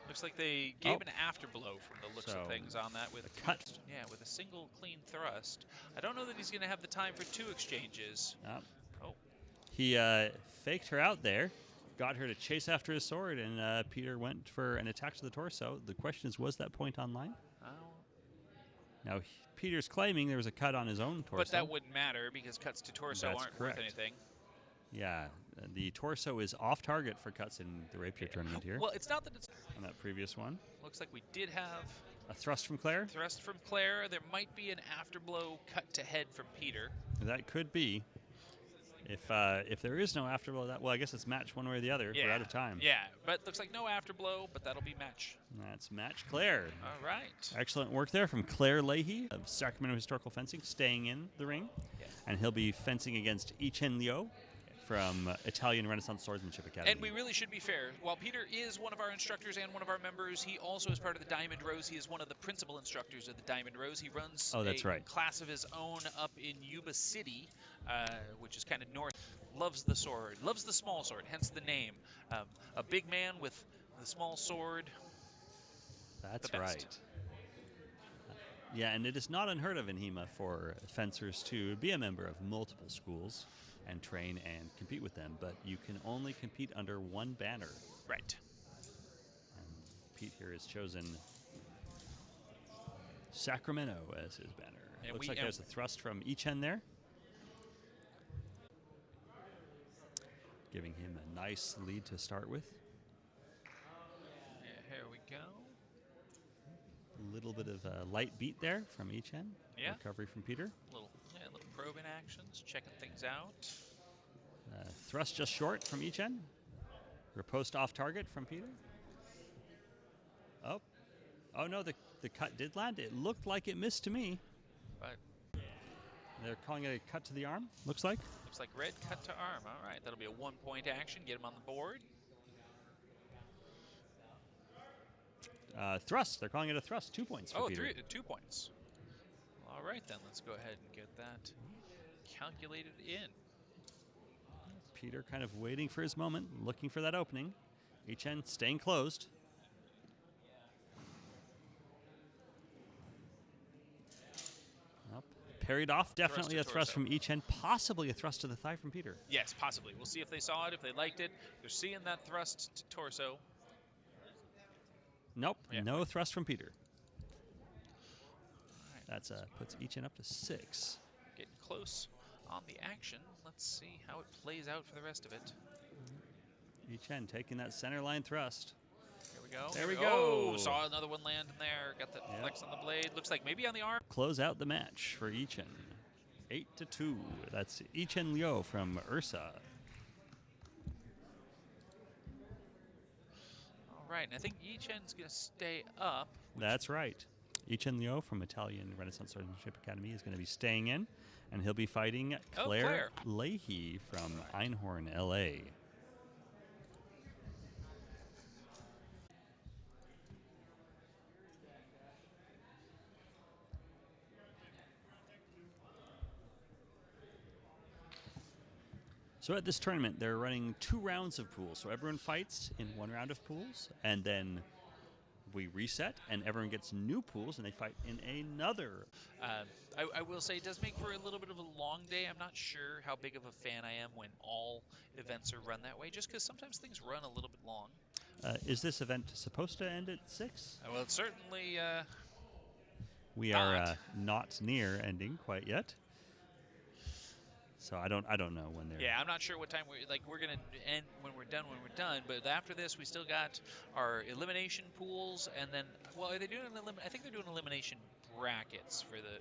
Looks like they gave an afterblow from the looks of things on that with a cut. Yeah, with a single clean thrust. I don't know that he's going to have the time for 2 exchanges. Oh. He faked her out there, got her to chase after his sword, and Peter went for an attack to the torso. The question is, was that point online? Oh. Now, Peter's claiming there was a cut on his own torso. But that wouldn't matter because cuts to torso aren't worth anything. Yeah, the torso is off target for cuts in the Rapier tournament here. Well, it's not that it's... On that previous one. Looks like we did have... A thrust from Claire? Thrust from Claire. There might be an afterblow cut to head from Peter. That could be. If there is no afterblow, well, I guess it's match one way or the other. Yeah. We're out of time. Yeah, but looks like no afterblow, but that'll be match. That's match Claire. All right. Excellent work there from Claire Leahy of Sacramento Historical Fencing, staying in the ring. Yeah. And he'll be fencing against Yichen Liu from Italian Renaissance Swordsmanship Academy. And we really should be fair. While Peter is one of our instructors and one of our members, he also is part of the Diamond Rose. He is one of the principal instructors of the Diamond Rose. He runs a class of his own up in Yuba City, which is kind of north. Loves the sword, loves the small sword, hence the name. A big man with the small sword. That's right. Yeah, and it is not unheard of in HEMA for fencers to be a member of multiple schools and train and compete with them, but you can only compete under one banner. Right. And Pete here has chosen Sacramento as his banner. And looks like there's a thrust from Yichen there, giving him a nice lead to start with. Yeah, here we go. A little bit of a light beat there from Yichen. Yeah. Recovery from Peter. Little probing actions, checking things out. Thrust just short from Yichen. Riposte off target from Peter. Oh no, the cut did land. It looked like it missed to me. But they're calling it a cut to the arm, looks like. Looks like red cut to arm. All right, that'll be a 1-point action. Get him on the board. Thrust. They're calling it a thrust. 2 points for Peter. 2 points. All right, then. Let's go ahead and get that calculated in. Peter kind of waiting for his moment, looking for that opening. Yichen staying closed. Parried off. Definitely a thrust from Yichen. Possibly a thrust to the thigh from Peter. Yes, possibly. We'll see if they saw it, if they liked it. They're seeing that thrust to torso. Nope, no thrust from Peter. That puts Yichen up to 6. Getting close on the action. Let's see how it plays out for the rest of it. Yichen taking that center line thrust. Here we go. There we go. Oh, saw another one land in there. Got the flex on the blade. Looks like maybe on the arm. Close out the match for Yichen. 8-2. That's Yichen Liu from Ursa. All right, and I think Yichen's going to stay up. That's right. Yichen Liu from Italian Renaissance Swordsmanship Academy is going to be staying in, and he'll be fighting Claire Leahy from Einhorn, LA. So at this tournament, they're running 2 rounds of pools. So everyone fights in 1 round of pools, and then we reset, and everyone gets new pools, and they fight in another. I will say it does make for a little bit of a long day. I'm not sure how big of a fan I am when all events are run that way, just because sometimes things run a little bit long. Is this event supposed to end at 6? Well, it's certainly we are not near ending quite yet. So I don't know when they're. Yeah, I'm not sure what time we're gonna end when we're done. But after this, we still got our elimination pools, and then are they doing I think they're doing elimination brackets for the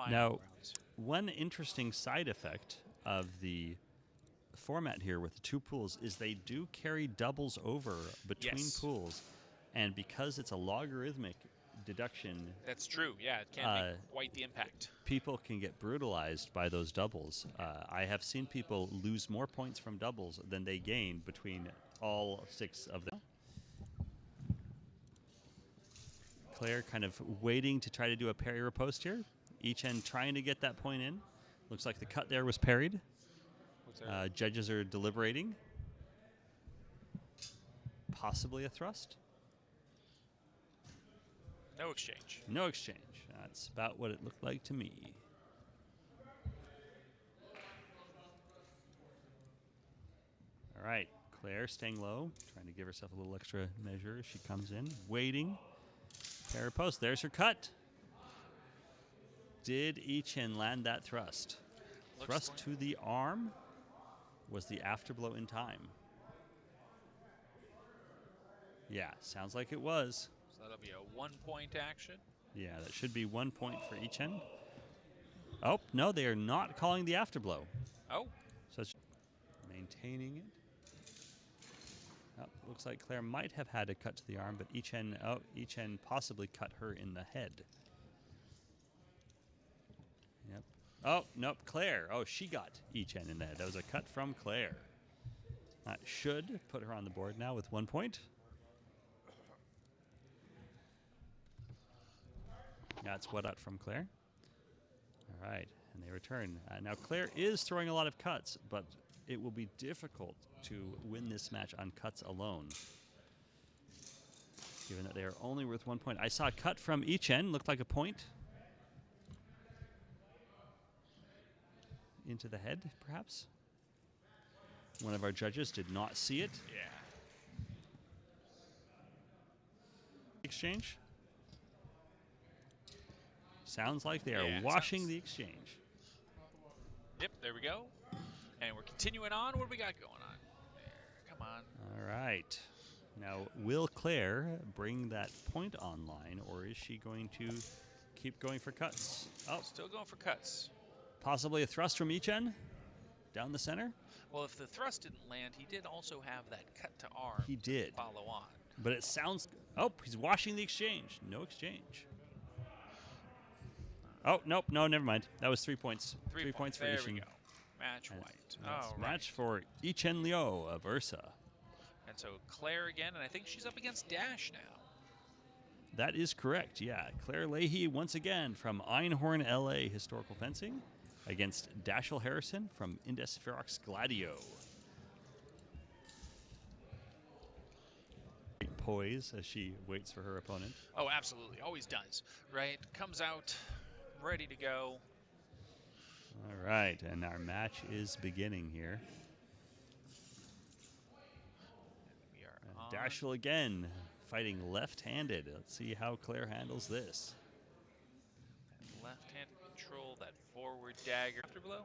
final Now, rounds. one interesting side effect of the format here with the two pools is they do carry doubles over between Yes. pools, and because it's a logarithmic deduction, That's true. Yeah, it can be quite the impact. people can get brutalized by those doubles. I have seen people lose more points from doubles than they gain between all 6 of them. Claire kind of waiting to try to do a parry riposte here. Each end trying to get that point in. Looks like the cut there was parried. Judges are deliberating. Possibly a thrust. No exchange. No exchange. That's about what it looked like to me. All right, Claire staying low, trying to give herself a little extra measure as she comes in, waiting. Parry post, there's her cut. Did Ichin land that thrust? Thrust to the arm was the afterblow in time. Yeah, sounds like it was. So that'll be a 1-point action. Yeah, that should be 1 point for each end. Oh, no, they are not calling the afterblow. Oh. So it's maintaining it. Oh, looks like Claire might have had a cut to the arm, but Ichen possibly cut her in the head. Yep. Oh, nope, Claire. Oh, she got Ichen in the head. That was a cut from Claire. That should put her on the board now with 1 point. That's what out from Claire. All right, and they return. Now Claire is throwing a lot of cuts, but it will be difficult to win this match on cuts alone, given that they are only worth 1 point. I saw a cut from each end, looked like a point. Into the head, perhaps. One of our judges did not see it. Yeah. Exchange. Sounds like they are Yeah, washing the exchange. Yep, there we go. And we're continuing on. What do we got going on? There, come on. All right. Now, will Claire bring that point online, or is she going to keep going for cuts? Oh, Still going for cuts. possibly a thrust from each end down the center. Well, if the thrust didn't land, he did also have that cut to arm. He did. To follow on. But it sounds... Oh, he's washing the exchange. No exchange. Oh, nope. No, never mind. That was 3 points. 3 points for There Ishin. we go. Match And white. that's All match for Ichen Liu of Ursa. And so Claire again, and I think she's up against Dash now. That is correct, yeah. Claire Leahy once again from Einhorn, LA Historical Fencing against Dashiell Harrison from Indes Ferox Gladio. Poise as she waits for her opponent. Oh, absolutely. Always does. Right? Comes out ready to go. All right, and our match is beginning here. We are on. Dashiell again fighting left-handed. Let's see how Claire handles this. Left-hand control, that forward dagger. Afterblow.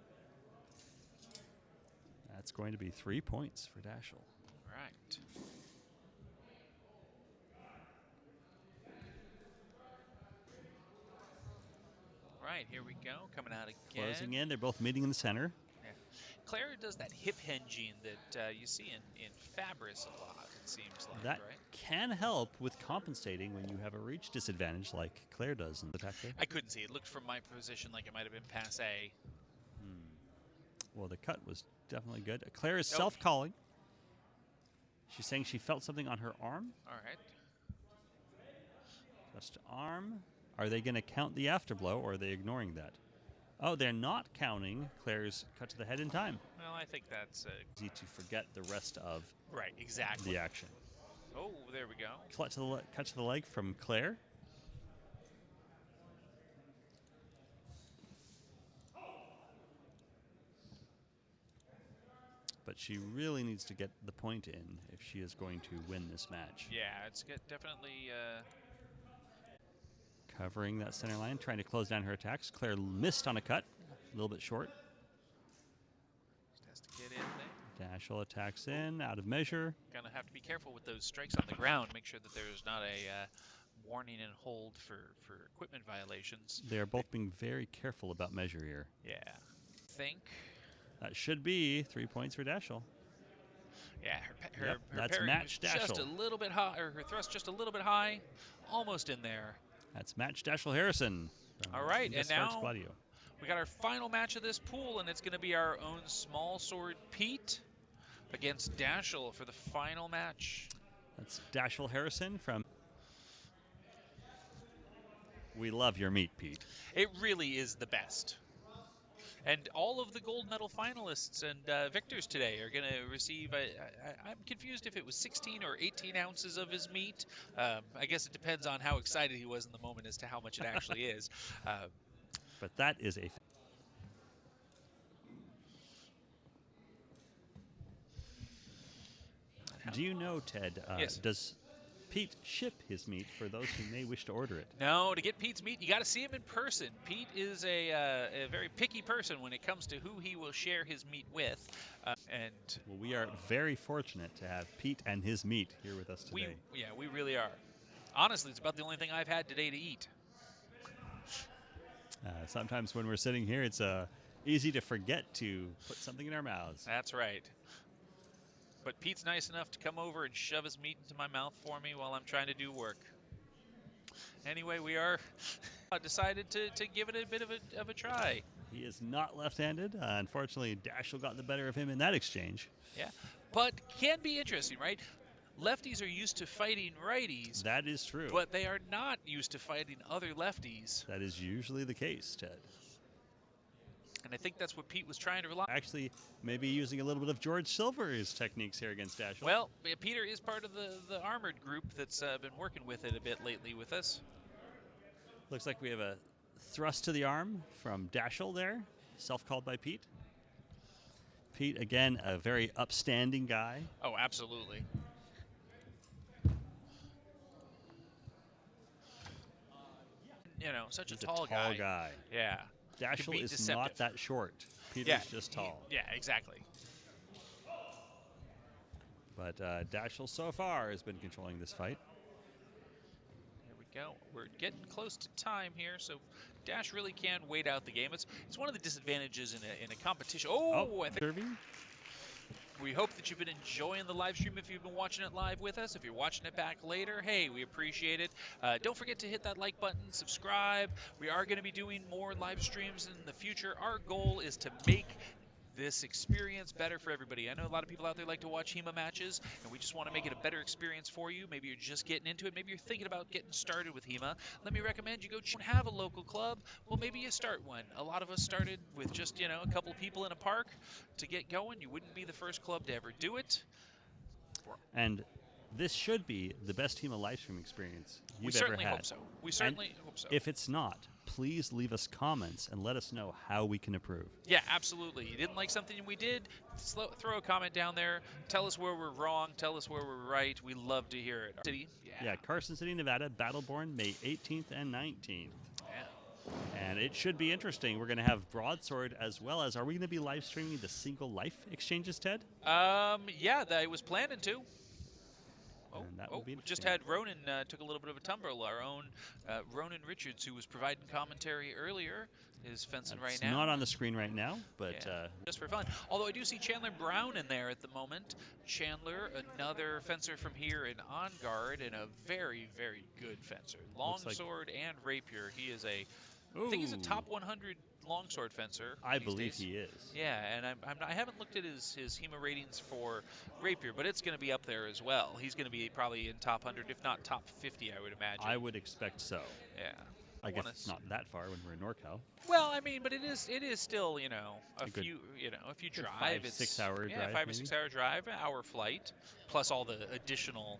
That's going to be 3 points for Dashiell. Right. Right, here we go. Coming out again. Closing in. They're both meeting in the center. Yeah. Claire does that hip hinging that you see in Fabris a lot, it seems like, That right? can help with compensating when you have a reach disadvantage like Claire does in the attack there. I couldn't see. It looked from my position like it might have been passe. Well, the cut was definitely good. Claire is Nope. self-calling. She's saying she felt something on her arm. All right. Just arm. Are they going to count the afterblow, or are they ignoring that? Oh, they're not counting Claire's cut to the head in time. Well, I think that's Easy to forget the rest of right. Exactly. the action. Oh, there we go. Cut to the leg from Claire. But she really needs to get the point in if she is going to win this match. Yeah, it's definitely. Covering that center line, trying to close down her attacks. Claire missed on a cut, a little bit short. Just has to get in there. Dashiell attacks in, out of measure. Gonna have to be careful with those strikes on the ground. Make sure that there's not a warning and hold for equipment violations. They're both being very careful about measure here. Yeah. Think. That should be 3 points for Dashel. Yeah, her Yep, that's parry match was just a Dashel. little bit high, or her thrust just a little bit high, almost in there. That's match Dashel Harrison. All right, and now Gladio. we got our final match of this pool, and it's going to be our own small sword Pete against Dashel for the final match. That's Dashel Harrison from... We love your meat, Pete. It really is the best. And all of the gold medal finalists and victors today are going to receive, I'm confused if it was 16 or 18 ounces of his meat. I guess it depends on how excited he was in the moment as to how much it actually is. But that is a... Do you know, Ted, yes. Does Pete ship his meat for those who may wish to order it? No, to get Pete's meat, you got to see him in person. Pete is a very picky person when it comes to who he will share his meat with. Well, we are very fortunate to have Pete and his meat here with us today. We really are. Honestly, it's about the only thing I've had today to eat. Sometimes when we're sitting here, it's easy to forget to put something in our mouths. That's right. But Pete's nice enough to come over and shove his meat into my mouth for me while I'm trying to do work. Anyway, we are decided to give it a bit of a try. He is not left-handed. Unfortunately, Dashel got the better of him in that exchange. Yeah, but can be interesting, right? Lefties are used to fighting righties. That is true. But they are not used to fighting other lefties. That is usually the case, Ted. And I think that's what Pete was trying to rely on. Actually, maybe using a little bit of George Silver's techniques here against Dashel. Well, Peter is part of the armored group that's been working with it a bit lately with us. Looks like we have a thrust to the arm from Dashel there, self-called by Pete. Pete, again, a very upstanding guy. Oh, absolutely. You know, such a tall guy. Yeah. Dashel is deceptive. Not that short. Peter's just tall. Yeah, exactly. But Dashel so far has been controlling this fight. There we go. We're getting close to time here, so Dash really can wait out the game. It's one of the disadvantages in a competition. I think we hope that you've been enjoying the live stream if you've been watching it live with us. If you're watching it back later, hey, we appreciate it. Don't forget to hit that like button, subscribe. We are going to be doing more live streams in the future. Our goal is to make this experience better for everybody. I know a lot of people out there like to watch HEMA matches, and we just want to make it a better experience for you. Maybe you're just getting into it. Maybe you're thinking about getting started with HEMA. Let me recommend you go have a local club. Well, maybe you start one. A lot of us started with just, you know, a couple of people in a park to get going. You wouldn't be the first club to ever do it. And this should be the best HEMA live stream experience you've ever had. We certainly hope so. We certainly hope so. If it's not, please leave us comments and let us know how we can improve. Yeah, absolutely. You didn't like something we did, throw a comment down there. Tell us where we're wrong. Tell us where we're right. We love to hear it. City. Yeah, Carson City, Nevada, Battleborn, May 18th and 19th. Yeah. And it should be interesting. We're going to have Broadsword as well as, are we going to be live streaming the single life exchanges, Ted? Yeah, I was planning to. We just had Ronan took a little bit of a tumble. Our own Ronan Richards, who was providing commentary earlier, is fencing right now. It's not on the screen right now, but... Yeah, just for fun. Although I do see Chandler Brown in there at the moment. Chandler, another fencer from here in On Guard, and a very, very good fencer. Longsword and Rapier. He is I think he's a top 100 longsword fencer. I believe he is. Yeah, and I haven't looked at his HEMA ratings for Rapier, but it's going to be up there as well. He's going to be probably in top 100, if not top 50, I would imagine. I would expect so. Yeah. I guess it's not that far when we're in NorCal. Well, I mean, but it is still, you know, if you drive, it's 5-6 hour drive. Yeah, 5 or 6 hour drive, hour flight, plus all the additional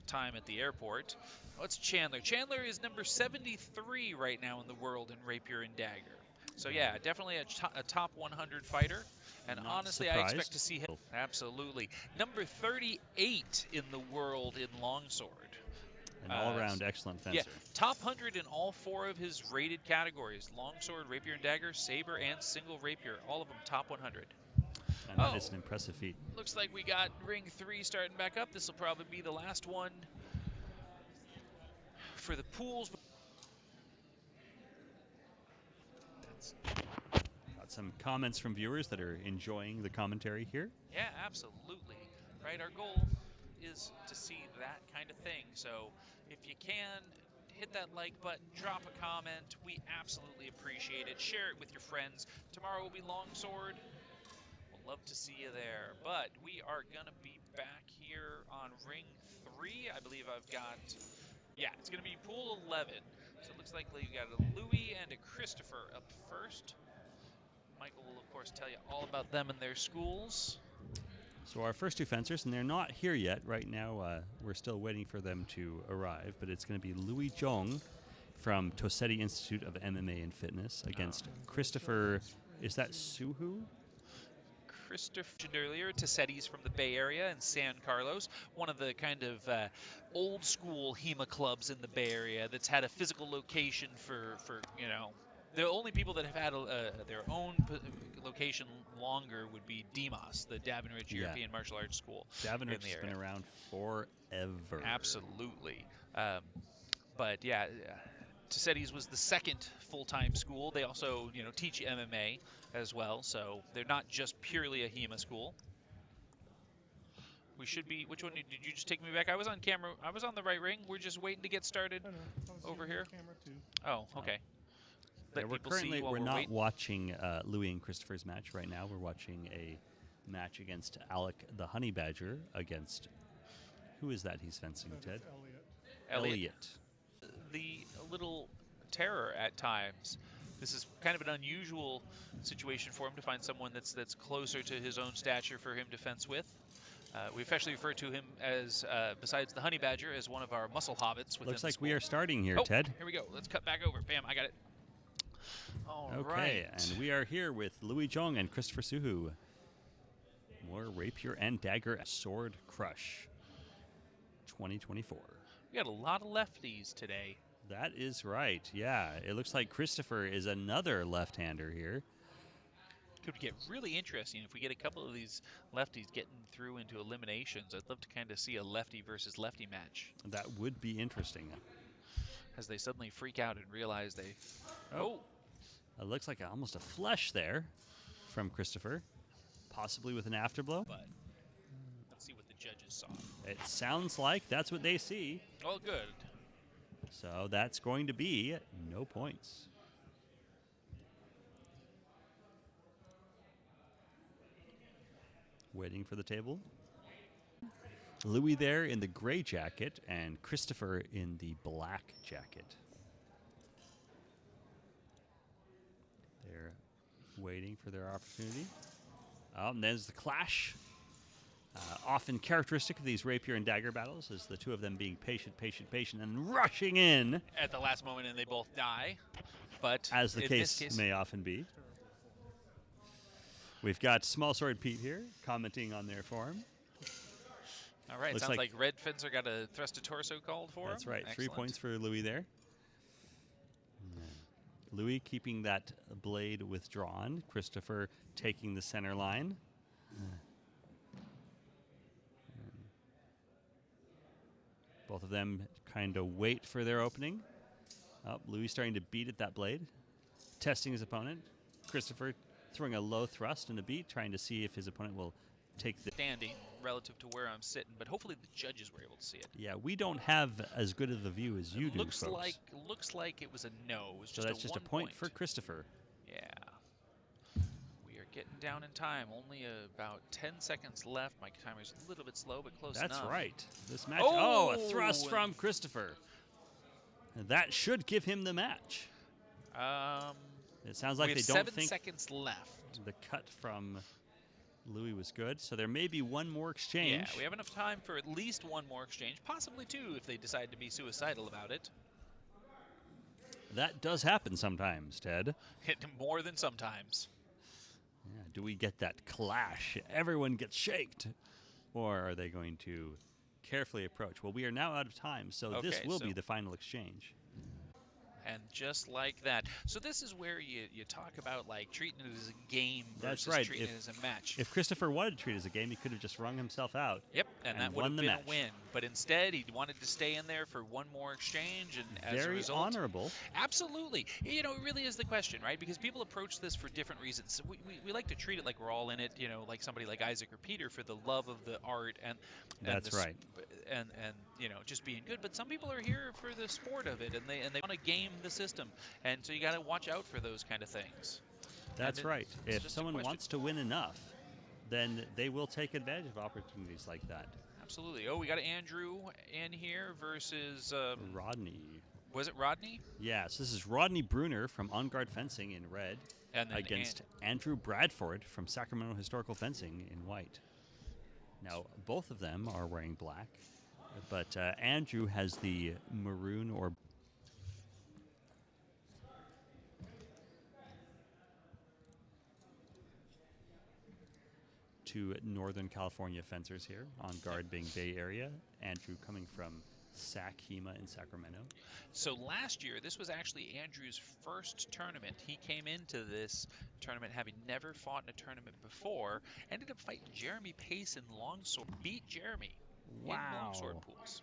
time at the airport. What's Chandler? Chandler is number 73 right now in the world in Rapier and Dagger. So yeah, definitely a top 100 fighter. And Not honestly, surprised. I expect to see him. Absolutely. Number 38 in the world in longsword. An all-around excellent fencer. Yeah, top 100 in all 4 of his rated categories: longsword, rapier and dagger, saber, and single rapier. All of them top 100. And that is an impressive feat. Looks like we got ring 3 starting back up. This will probably be the last one for the pools. Got some comments from viewers that are enjoying the commentary here. Yeah, absolutely. Right, our goal is to see that kind of thing. So if you can, hit that like button, drop a comment. We absolutely appreciate it. Share it with your friends. Tomorrow will be Longsword. We'll love to see you there. But we are going to be back here on ring 3. I believe I've got, yeah, it's going to be pool 11. So it looks like we got a Louis and a Christopher up first. Michael will, of course, tell you all about them and their schools. So our first two fencers, and they're not here yet. Right now, we're still waiting for them to arrive, but it's going to be Louis Zhong from Tosedi Institute of MMA and Fitness against Christopher, is that Suhu? Christopher mentioned earlier, Tosedi's from the Bay Area in San Carlos, one of the kind of old school HEMA clubs in the Bay Area that's had a physical location for you know, the only people that have had their own location longer would be DEMAS, the Davin Ridge European Martial Arts School. Davin Ridge has been around forever. Absolutely. But yeah, Tosedi's was the second full-time school. They also, you know, teach MMA as well, so they're not just purely a HEMA school. We should be. Which one did you just take me back? I was on camera. I was on the right ring. We're just waiting to get started over here. Camera too. Oh, okay. Yeah, we're not watching Louis and Christopher's match right now. We're watching a match against Alec the Honey Badger against, who is that he's fencing, Ted? Elliot. The little terror at times. This is kind of an unusual situation for him to find someone that's closer to his own stature for him to fence with. We officially refer to him as, besides the Honey Badger, as one of our muscle hobbits. Looks like we are starting here, Ted. Here we go. Let's cut back over. Bam, I got it. All okay, right. And we are here with Louis Zhong and Christopher Suhu. More Rapier and Dagger Sword Crush 2024. We got a lot of lefties today. That is right, yeah. It looks like Christopher is another left-hander here. Could get really interesting if we get a couple of these lefties getting through into eliminations. I'd love to kind of see a lefty versus lefty match. That would be interesting. As they suddenly freak out and realize they... Oh! It looks like almost a flush there from Christopher, possibly with an afterblow. But let's see what the judges saw. It sounds like that's what they see. Oh, good. So that's going to be no points. Waiting for the table. Louis there in the gray jacket and Christopher in the black jacket. They're waiting for their opportunity. And there's the clash. Often characteristic of these Rapier and Dagger battles is the two of them being patient, and rushing in. At the last moment, and they both die. But as the case may often be. We've got Small Sword Pete here commenting on their form. All right, sounds like Red Fencer got a thrust to torso called for him. That's right, Excellent. 3 points for Louis there. Louis keeping that blade withdrawn. Christopher taking the center line. Both of them kind of wait for their opening. Oh, Louis starting to beat at that blade. Testing his opponent. Christopher throwing a low thrust and a beat, trying to see if his opponent will take the... Standing relative to where I'm sitting, but hopefully the judges were able to see it. Yeah, we don't have as good of a view as you do, folks. Looks like it was a no. It was so that's just a point for Christopher. Yeah. We are getting down in time. Only about 10 seconds left. My timer's a little bit slow, but close enough. That's right. This match... Oh, a thrust from Christopher. That should give him the match. It sounds like they don't think 7 seconds left. The cut from Louis was good, so there may be one more exchange. Yeah, we have enough time for at least one more exchange, possibly two if they decide to be suicidal about it. That does happen sometimes, Ted. More than sometimes. Yeah, do we get that clash? Everyone gets shaked. Or are they going to carefully approach? Well, we are now out of time, so this will be the final exchange. And just like that. So this is where you talk about like treating it as a game That's versus right. treating it as a match. If Christopher wanted to treat it as a game, he could have just wrung himself out. Yep, and that would won have the been match. a win. But instead, he wanted to stay in there for one more exchange, and as a Very result, honorable. Absolutely. You know, it really is the question, right? Because people approach this for different reasons. We like to treat it like we're all in it, you know, like somebody like Isaac or Peter for the love of the art and That's right. And you know, just being good. But some people are here for the sport of it, and they want to game the system, and so you got to watch out for those kind of things. That's right. If just a someone question. wants to win enough, then they will take advantage of opportunities like that. Absolutely. Oh, we got Andrew in here versus Rodney. Was it Rodney? Yes, this is Rodney Bruner from On Guard Fencing in red And then against Andrew Bradford from Sacramento Historical Fencing in white. Now, both of them are wearing black, but Andrew has the maroon or two Northern California fencers here, On Guard being Bay Area, Andrew coming from SAC HEMA in Sacramento. So last year, this was actually Andrew's first tournament. He came into this tournament having never fought in a tournament before, ended up fighting Jeremy Pace in longsword, beat Jeremy in longsword pools.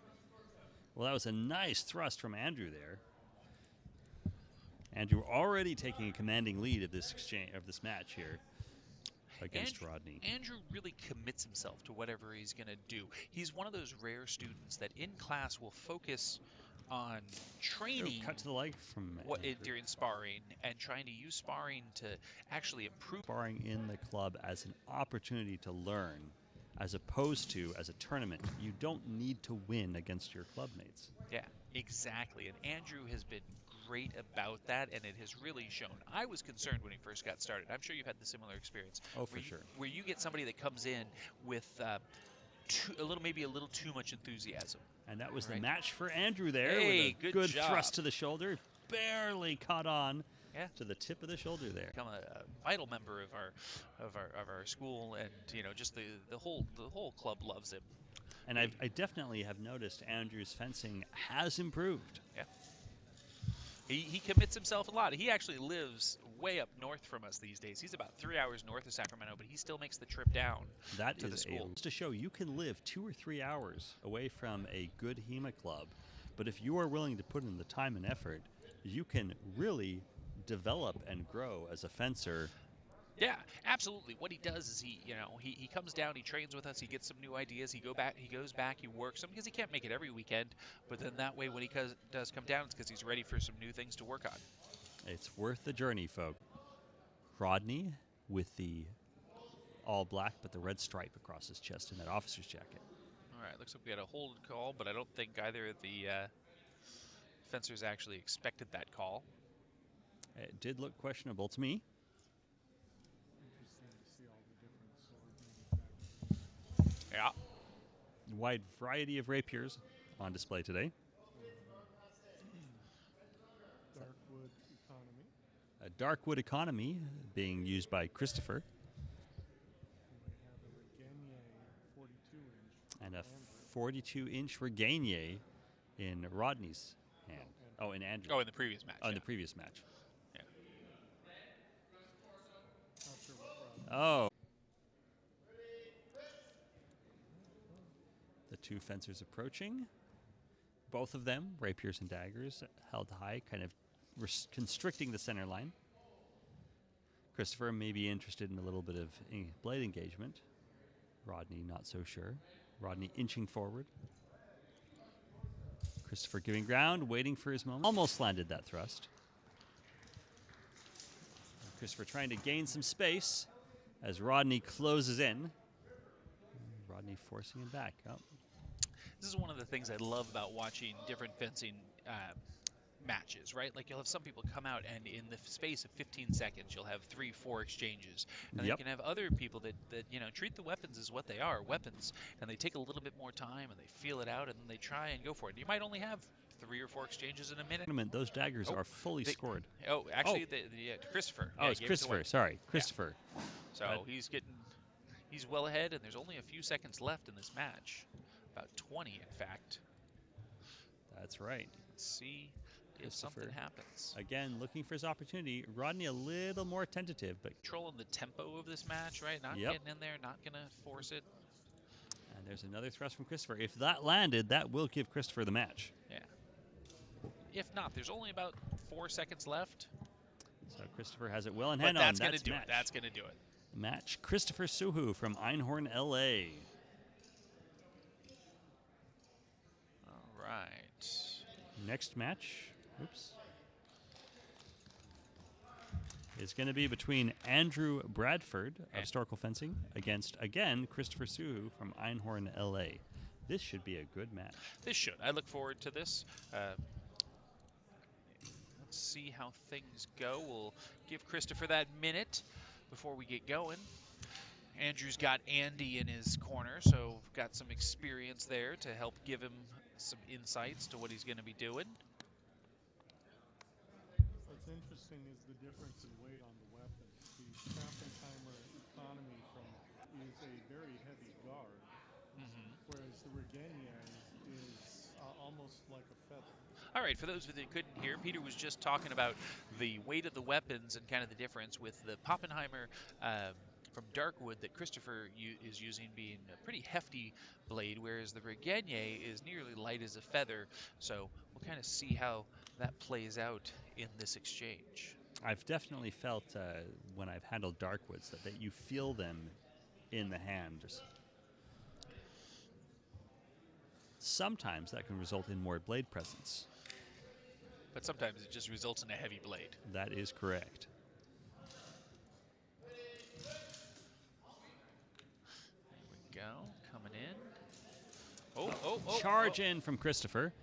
Well, that was a nice thrust from Andrew there. Andrew already taking a commanding lead of this match here against Rodney. Andrew really commits himself to whatever he's going to do. He's one of those rare students that in class will focus on training cut to the leg from during sparring and trying to use sparring to actually improve. Sparring in the club as an opportunity to learn, as opposed to as a tournament. You don't need to win against your club mates. Yeah, exactly. And Andrew has been great about that, and it has really shown. I was concerned when he first got started. I'm sure you've had the similar experience. Oh, for sure. Where you get somebody that comes in with maybe a little too much enthusiasm. And that was the match for Andrew there Hey, with a good thrust to the shoulder. Barely caught on to the tip of the shoulder there. Become a vital member of our school, and you know, just the whole club loves him. And I definitely have noticed Andrew's fencing has improved. Yeah. He commits himself a lot. He actually lives way up north from us these days. He's about 3 hours north of Sacramento, but he still makes the trip down to the school. To show you can live 2 or 3 hours away from a good HEMA club, but if you are willing to put in the time and effort, you can really develop and grow as a fencer. Yeah, absolutely. What he does is he comes down, he trains with us, he gets some new ideas, he goes back, he works them because he can't make it every weekend. But then that way, when he does come down, it's because he's ready for some new things to work on. It's worth the journey, folks. Rodney with the all black, but the red stripe across his chest in that officer's jacket. All right, looks like we had a hold call, but I don't think either of the fencers actually expected that call. It did look questionable to me. Yeah. Wide variety of rapiers on display today. Darkwood Economy. A Darkwood Economy being used by Christopher. And we have a Regagne 42-inch. And a 42-inch Regagne in Rodney's hand. Oh, in Andrew. Oh, in the previous match. Oh, in the previous match. Yeah. Not sure what Rodney. Oh. The two fencers approaching. Both of them, rapiers and daggers, held high, kind of constricting the center line. Christopher may be interested in a little bit of blade engagement. Rodney, not so sure. Rodney inching forward. Christopher giving ground, waiting for his moment. Almost landed that thrust. Christopher trying to gain some space as Rodney closes in. Rodney forcing him back. Oh. This is one of the things I love about watching different fencing matches, right? Like you'll have some people come out and in the space of 15 seconds, you'll have 3-4 exchanges. And you can have other people that treat the weapons as what they are, weapons, and they take a little bit more time and they feel it out and then they try and go for it. You might only have 3 or 4 exchanges in a minute. Those daggers are fully scored. Oh, actually, Christopher. Oh, it's Christopher. Sorry, Christopher. Yeah. So he's well ahead, and there's only a few seconds left in this match. About 20, in fact. That's right. Let's see. if something Christopher, happens. again, looking for his opportunity. Rodney a little more tentative, but Controlling the tempo of this match, right? Not Yep. getting in there, not going to force it. And there's another thrust from Christopher. If that landed, that will give Christopher the match. Yeah. If not, there's only about 4 seconds left. So Christopher has it well in But hand. that's going to That's do match. it. That's going to do it. Match Christopher Suhu from Einhorn, LA. All right. Next match, is going to be between Andrew Bradford of Historical Fencing against, again, Christopher Suhu from Einhorn, LA. This should be a good match. This should. I look forward to this. Let's see how things go. We'll give Christopher that minute before we get going. Andrew's got Andy in his corner, so got some experience there to help give him some insights to what he's going to be doing. What's interesting is the difference in weight on the weapons. The Pappenheimer economy is a very heavy guard, whereas the Regenia is almost like a feather. All right, for those of you that couldn't hear, Peter was just talking about the weight of the weapons and kind of the difference with the Pappenheimer from Darkwood that Christopher is using being a pretty hefty blade, whereas the Regenia is nearly light as a feather. So we'll kind of see how that plays out in this exchange. I've definitely felt when I've handled Darkwoods that you feel them in the hand. Sometimes that can result in more blade presence. But sometimes it just results in a heavy blade. That is correct. There we go, coming in. Oh. Charge in from Christopher.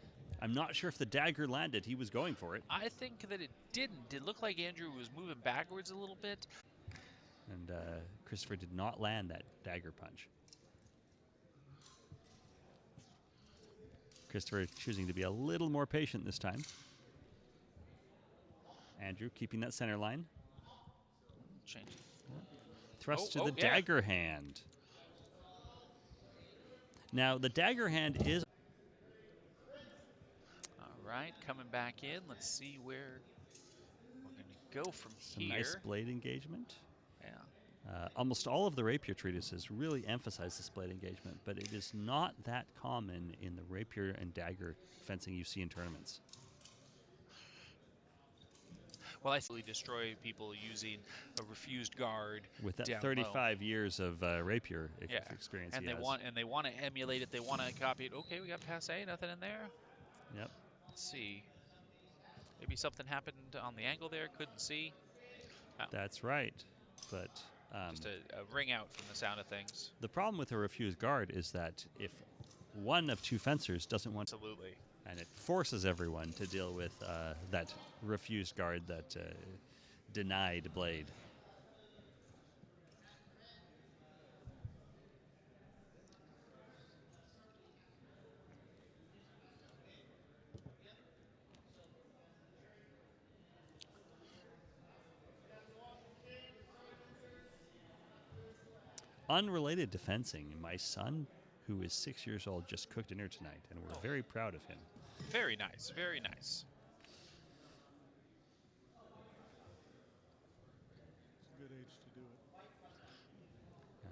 I'm not sure if the dagger landed. He was going for it. I think that it didn't. It looked like Andrew was moving backwards a little bit. And Christopher did not land that dagger punch. Christopher choosing to be a little more patient this time. Andrew keeping that center line. Change. Thrust to the dagger hand. Now, the dagger hand is... All right, coming back in. Let's see where we're going to go from Some here. nice blade engagement. Yeah. Almost all of the Rapier treatises really emphasize this blade engagement, but it is not that common in the Rapier and Dagger fencing you see in tournaments. Well, I simply destroy people using a refused guard with that down 35 low. years of Rapier experience. And he they want to emulate it. They want to copy it. Okay, we got passe, nothing in there. Yep. Let's see. Maybe something happened on the angle there. Couldn't see. Oh. That's right, but just a ring out from the sound of things. The problem with a refused guard is that if one of two fencers doesn't want, absolutely, and it forces everyone to deal with that refused guard, that denied blade. Unrelated to fencing, my son, who is 6 years old, just cooked dinner tonight, and we're very proud of him. Very nice, very nice. It's a good age to do it.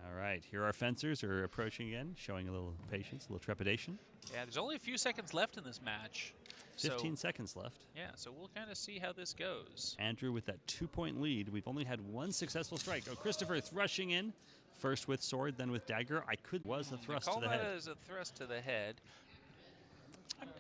All right, here our fencers are approaching again, showing a little patience, a little trepidation. Yeah, there's only a few seconds left in this match. 15 seconds left. Yeah, so we'll kind of see how this goes. Andrew with that 2-point lead. We've only had one successful strike. Oh, Christopher rushing in. First with sword, then with dagger. Was a thrust to the head. As a thrust to the head.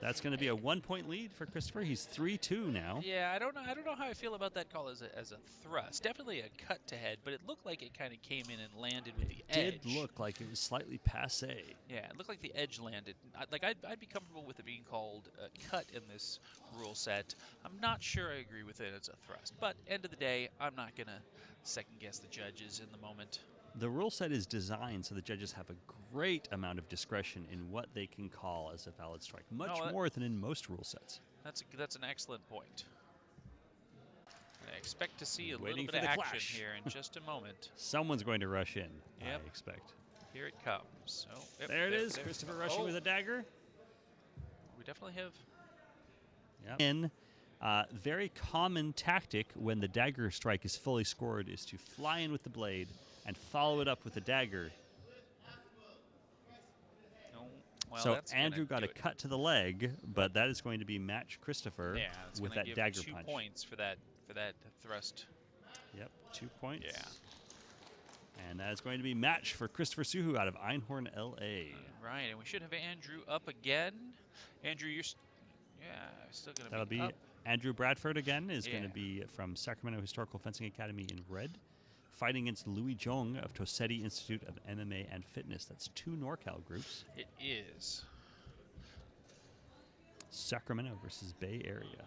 That's going to be a 1-point lead for Christopher. He's 3-2 now. Yeah, I don't know how I feel about that call as a thrust. Definitely a cut to head, but it looked like it kind of came in and landed with the edge. It did look like it was slightly passe. Yeah, it looked like the edge landed. I'd be comfortable with it being called a cut in this rule set. I'm not sure I agree with it as a thrust, but end of the day, I'm not going to second guess the judges in the moment. The rule set is designed so the judges have a great amount of discretion in what they can call as a valid strike, much more than in most rule sets. That's an excellent point. I expect to see a Waiting little bit of action clash. here in just a moment. Someone's going to rush in, yep. I expect. Here it comes. So, yep, there it is, Christopher rushing with a dagger. We definitely have. Yep. In Very common tactic when the dagger strike is fully scored is to fly in with the blade and follow it up with the dagger. Well, so that's Andrew got a cut to the leg, but that is going to be match Christopher with that dagger punch. 2 points for that thrust. Yep, 2 points. Yeah. And that is going to be match for Christopher Suhu out of Einhorn, LA. Right, and we should have Andrew up again. Andrew, you're still going to be That'll be up. Andrew Bradford again is going to be from Sacramento Historical Fencing Academy in red, fighting against Louis Jong of Tosetti Institute of MMA and Fitness. That's 2 NorCal groups. It is. Sacramento versus Bay Area.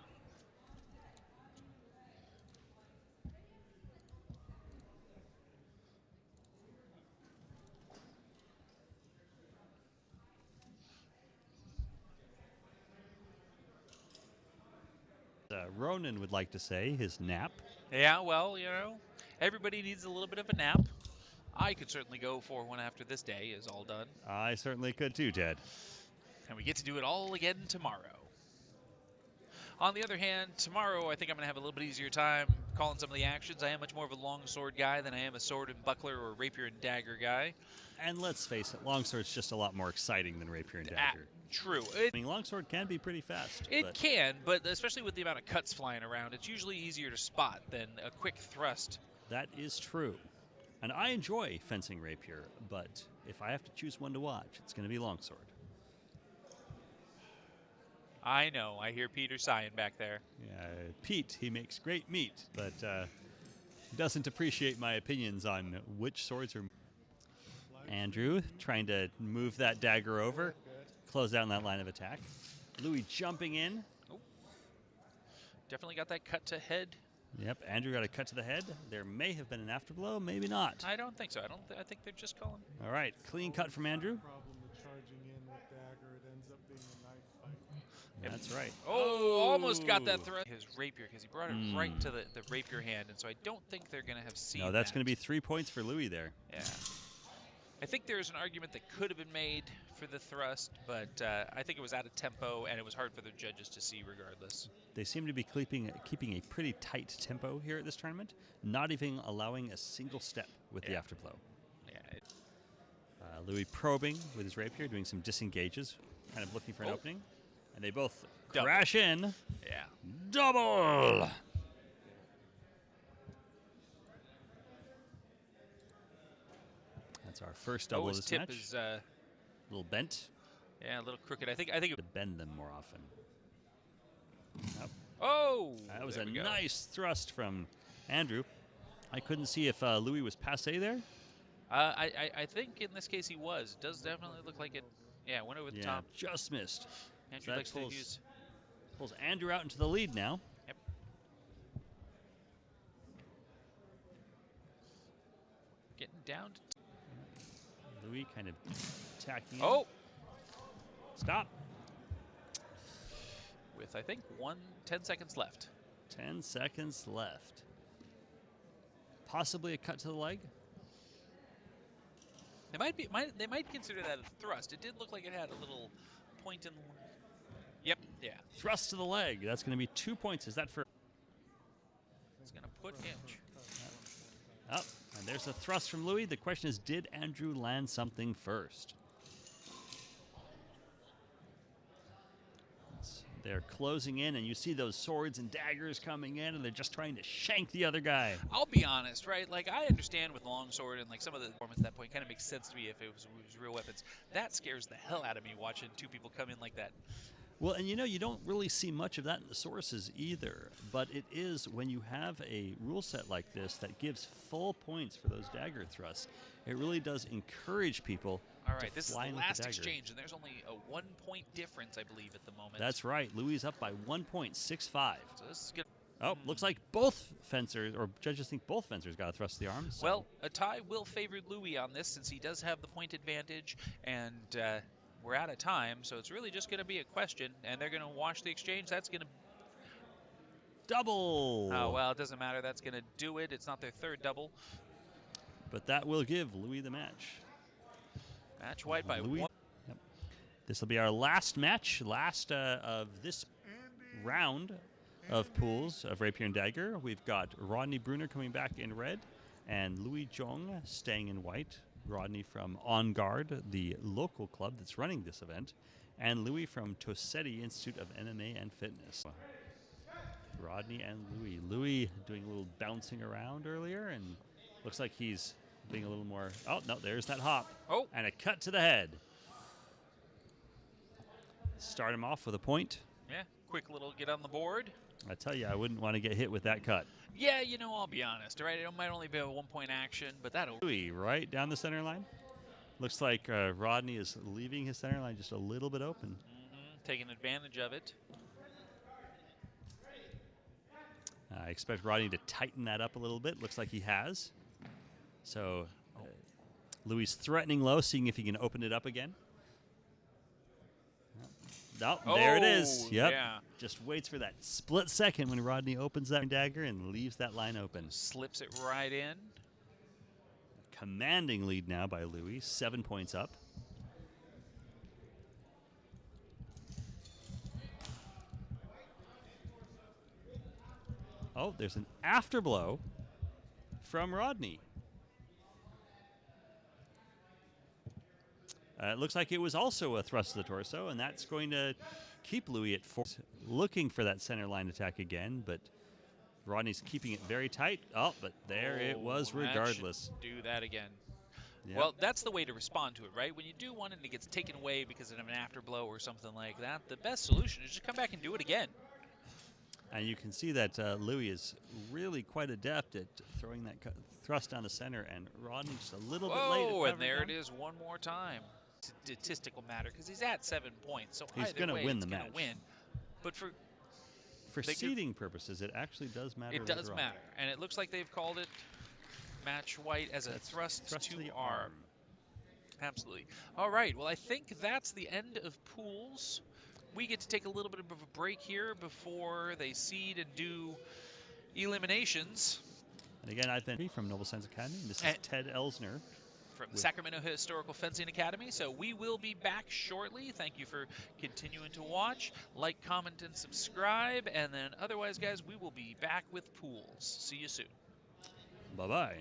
Ronan would like to say his nap. Yeah, well, you know, everybody needs a little bit of a nap. I could certainly go for one after this day is all done. I certainly could too, Ted. And we get to do it all again tomorrow. On the other hand, tomorrow I think I'm going to have a little bit easier time calling some of the actions. I am much more of a longsword guy than I am a sword and buckler or rapier and dagger guy. And let's face it, longsword's just a lot more exciting than rapier and dagger. True. I mean, longsword can be pretty fast. It can, but especially with the amount of cuts flying around, it's usually easier to spot than a quick thrust. That is true. And I enjoy fencing rapier, but if I have to choose one to watch, it's going to be longsword. I know. I hear Peter sighing back there. Yeah, Pete, he makes great meat, but doesn't appreciate my opinions on which swords are. Andrew trying to move that dagger over, close down that line of attack. Louis jumping in. Oh. Definitely got that cut to head. Yep, Andrew got a cut to the head. There may have been an afterblow, maybe not. I don't think so. I think they're just calling. All right, clean cut from Andrew. Problem with charging in with dagger, it ends up being a knife fight. That's right. Oh, almost got that thrust. His rapier, because he brought it right to the rapier hand, and so I don't think they're going to have seen No, that's that. going to be 3 points for Louis there. Yeah. I think there's an argument that could have been made for the thrust, but I think it was out of tempo, and it was hard for the judges to see regardless. They seem to be keeping a pretty tight tempo here at this tournament, not even allowing a single step with the afterblow. Yeah. Louis probing with his rapier, doing some disengages, kind of looking for an opening. And they both crash in. Yeah. Double! That's our first double of this tip match. is a little bent. Yeah, a little crooked. I think it to bend them more often. Yep. Oh! That was a nice thrust from Andrew. I couldn't see if Louis was passé there. I think in this case he was. It does definitely look like it. Yeah, went over the top. Just missed. Andrew likes to use. Pulls Andrew out into the lead now. Yep. Getting down to Louis kind of attacking. Oh! Stop. With, I think, 10 seconds left. 10 seconds left. Possibly a cut to the leg. They might consider that a thrust. It did look like it had a little point in. Yep. Yeah. Thrust to the leg. That's going to be 2 points. Is that for? It's going to put inch. Up. And there's a thrust from Louis. The question is, did Andrew land something first? They're closing in, and you see those swords and daggers coming in, and they're just trying to shank the other guy. I'll be honest, right? Like, I understand with longsword and, like, some of the performance at that point kind of makes sense to me if it was real weapons. That scares the hell out of me watching two people come in like that. Well, and you know, you don't really see much of that in the sources either, but it is when you have a rule set like this that gives full points for those dagger thrusts. It really does encourage people. All right, this is the last dagger. exchange, and there's only a 1 point difference, I believe, at the moment. That's right. Louis is up by 1.65. So this is good. Oh, looks like both fencers, or judges think both fencers got a thrust to the arms. So. Well, a tie will favor Louis on this since he does have the point advantage, and we're out of time, so it's really just going to be a question, and they're going to wash the exchange. That's going to... Double! Oh, well, it doesn't matter. That's going to do it. It's not their third double. But that will give Louis the match. Match white by Louis. 1. Yep. This will be our last match, of this round of pools of Rapier and Dagger. We've got Rodney Bruner coming back in red and Louis Jong staying in white. Rodney from On Guard, the local club that's running this event, and Louis from Tosetti Institute of MMA and Fitness. Rodney and Louis. Louis doing a little bouncing around earlier, and looks like he's being a little more... Oh, no, there's that hop. Oh. And a cut to the head. Start him off with a point. Yeah, quick little get on the board. I tell you, I wouldn't want to get hit with that cut. Yeah, you know, I'll be honest, right? It might only be a 1-point action, but that'll... Louis right down the center line. Looks like Rodney is leaving his center line just a little bit open. Taking advantage of it. I expect Rodney to tighten that up a little bit. Looks like he has. So Louis threatening low, seeing if he can open it up again. No, there it is. Yep. Yeah. Just waits for that split second when Rodney opens that dagger and leaves that line open. Slips it right in. Commanding lead now by Louis, 7 points up. Oh, there's an afterblow from Rodney. It looks like it was also a thrust to the torso, and that's going to keep Louis at 4. Looking for that center line attack again, but Rodney's keeping it very tight. Oh, but there it was regardless. Do that again. Yep. Well, that's the way to respond to it, right? When you do one and it gets taken away because of an afterblow or something like that, the best solution is just come back and do it again. And you can see that Louis is really quite adept at throwing that thrust down the center, and Rodney just a little bit late. Oh, and there it is one more time. Statistical matter because he's at 7 points, so he's going to win the match. Win. But for seeding purposes, it actually does matter. It does matter, and it looks like they've called it match white as a thrust to the arm. Absolutely. All right. Well, I think that's the end of pools. We get to take a little bit of a break here before they seed and do eliminations. And again, I've been from Noble Science Academy. This is Ted Elsner from the Sacramento Historical Fencing Academy. So we will be back shortly. Thank you for continuing to watch. Like, comment, and subscribe. And then otherwise, guys, we will be back with pools. See you soon. Bye-bye.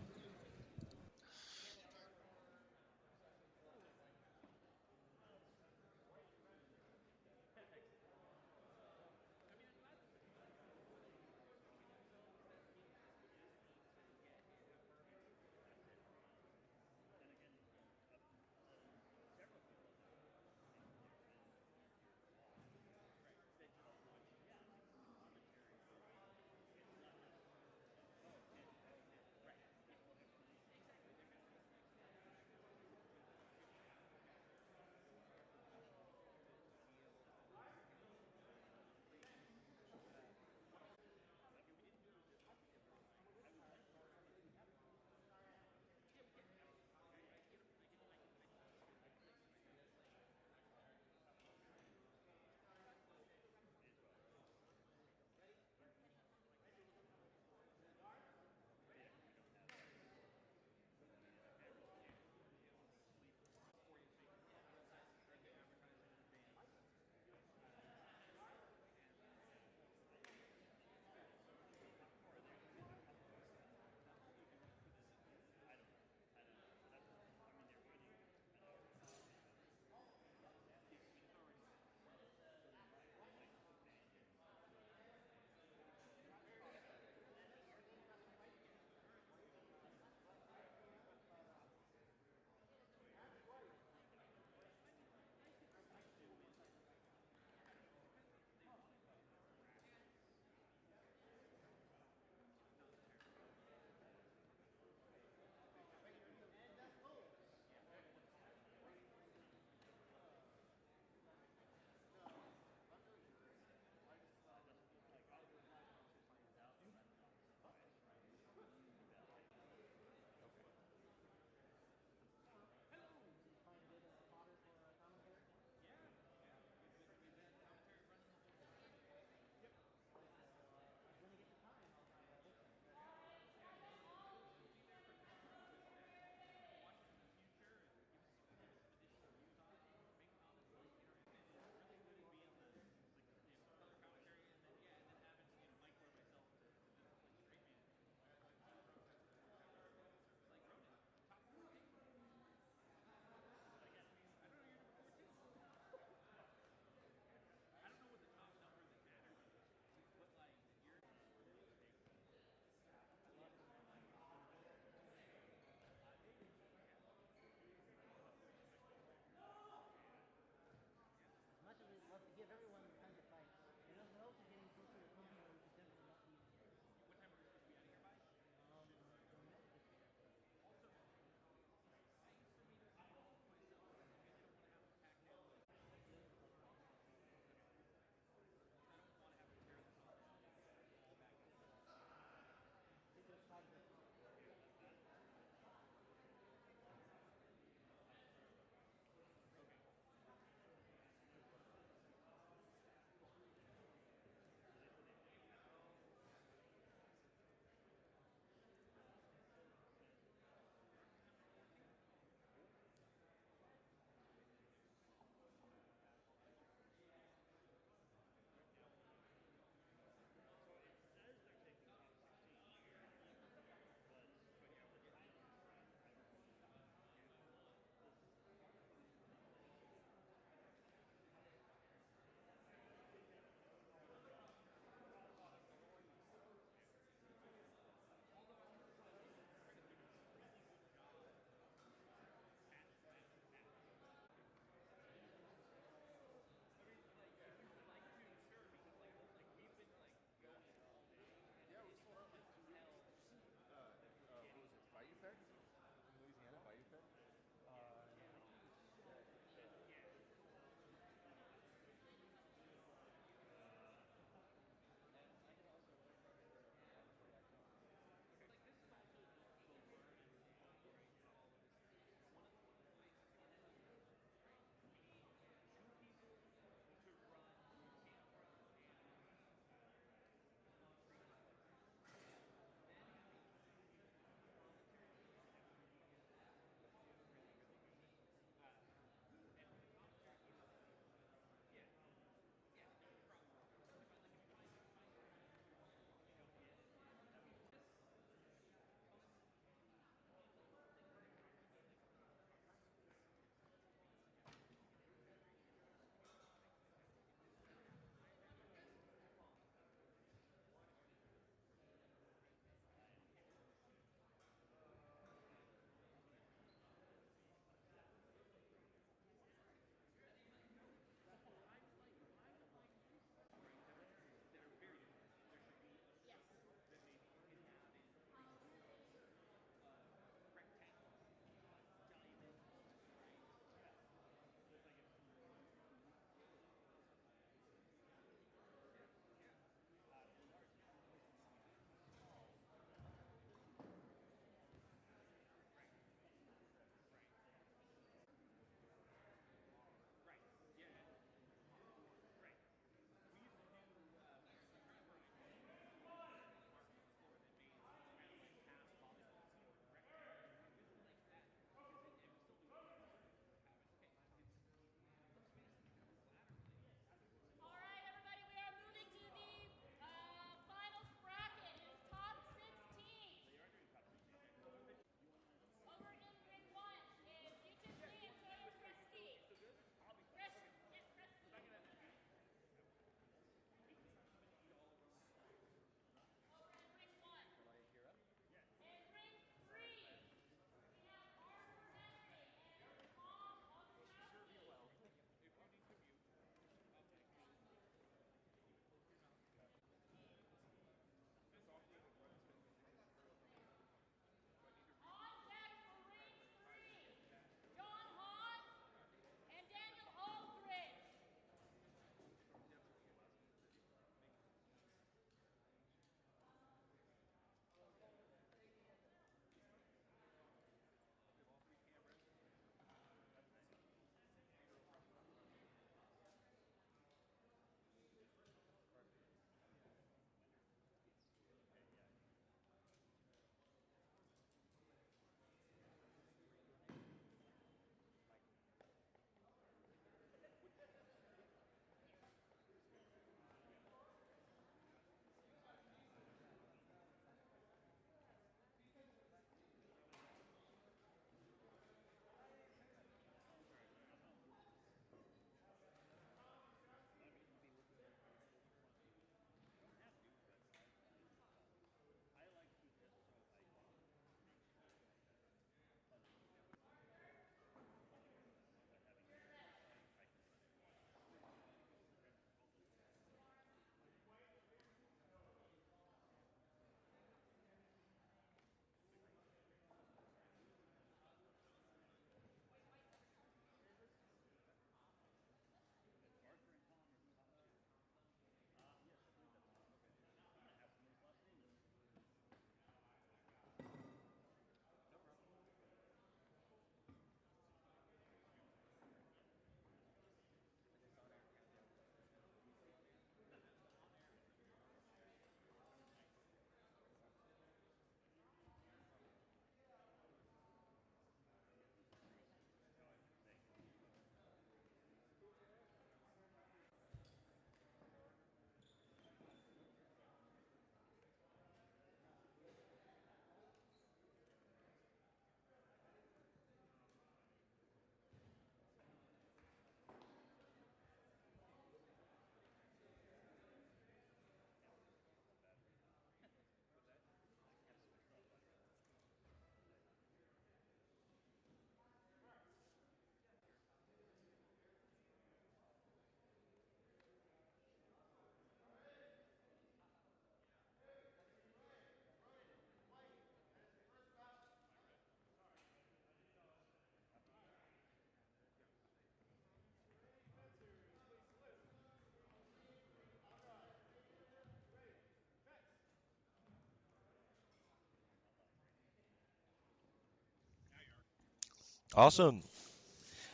Awesome.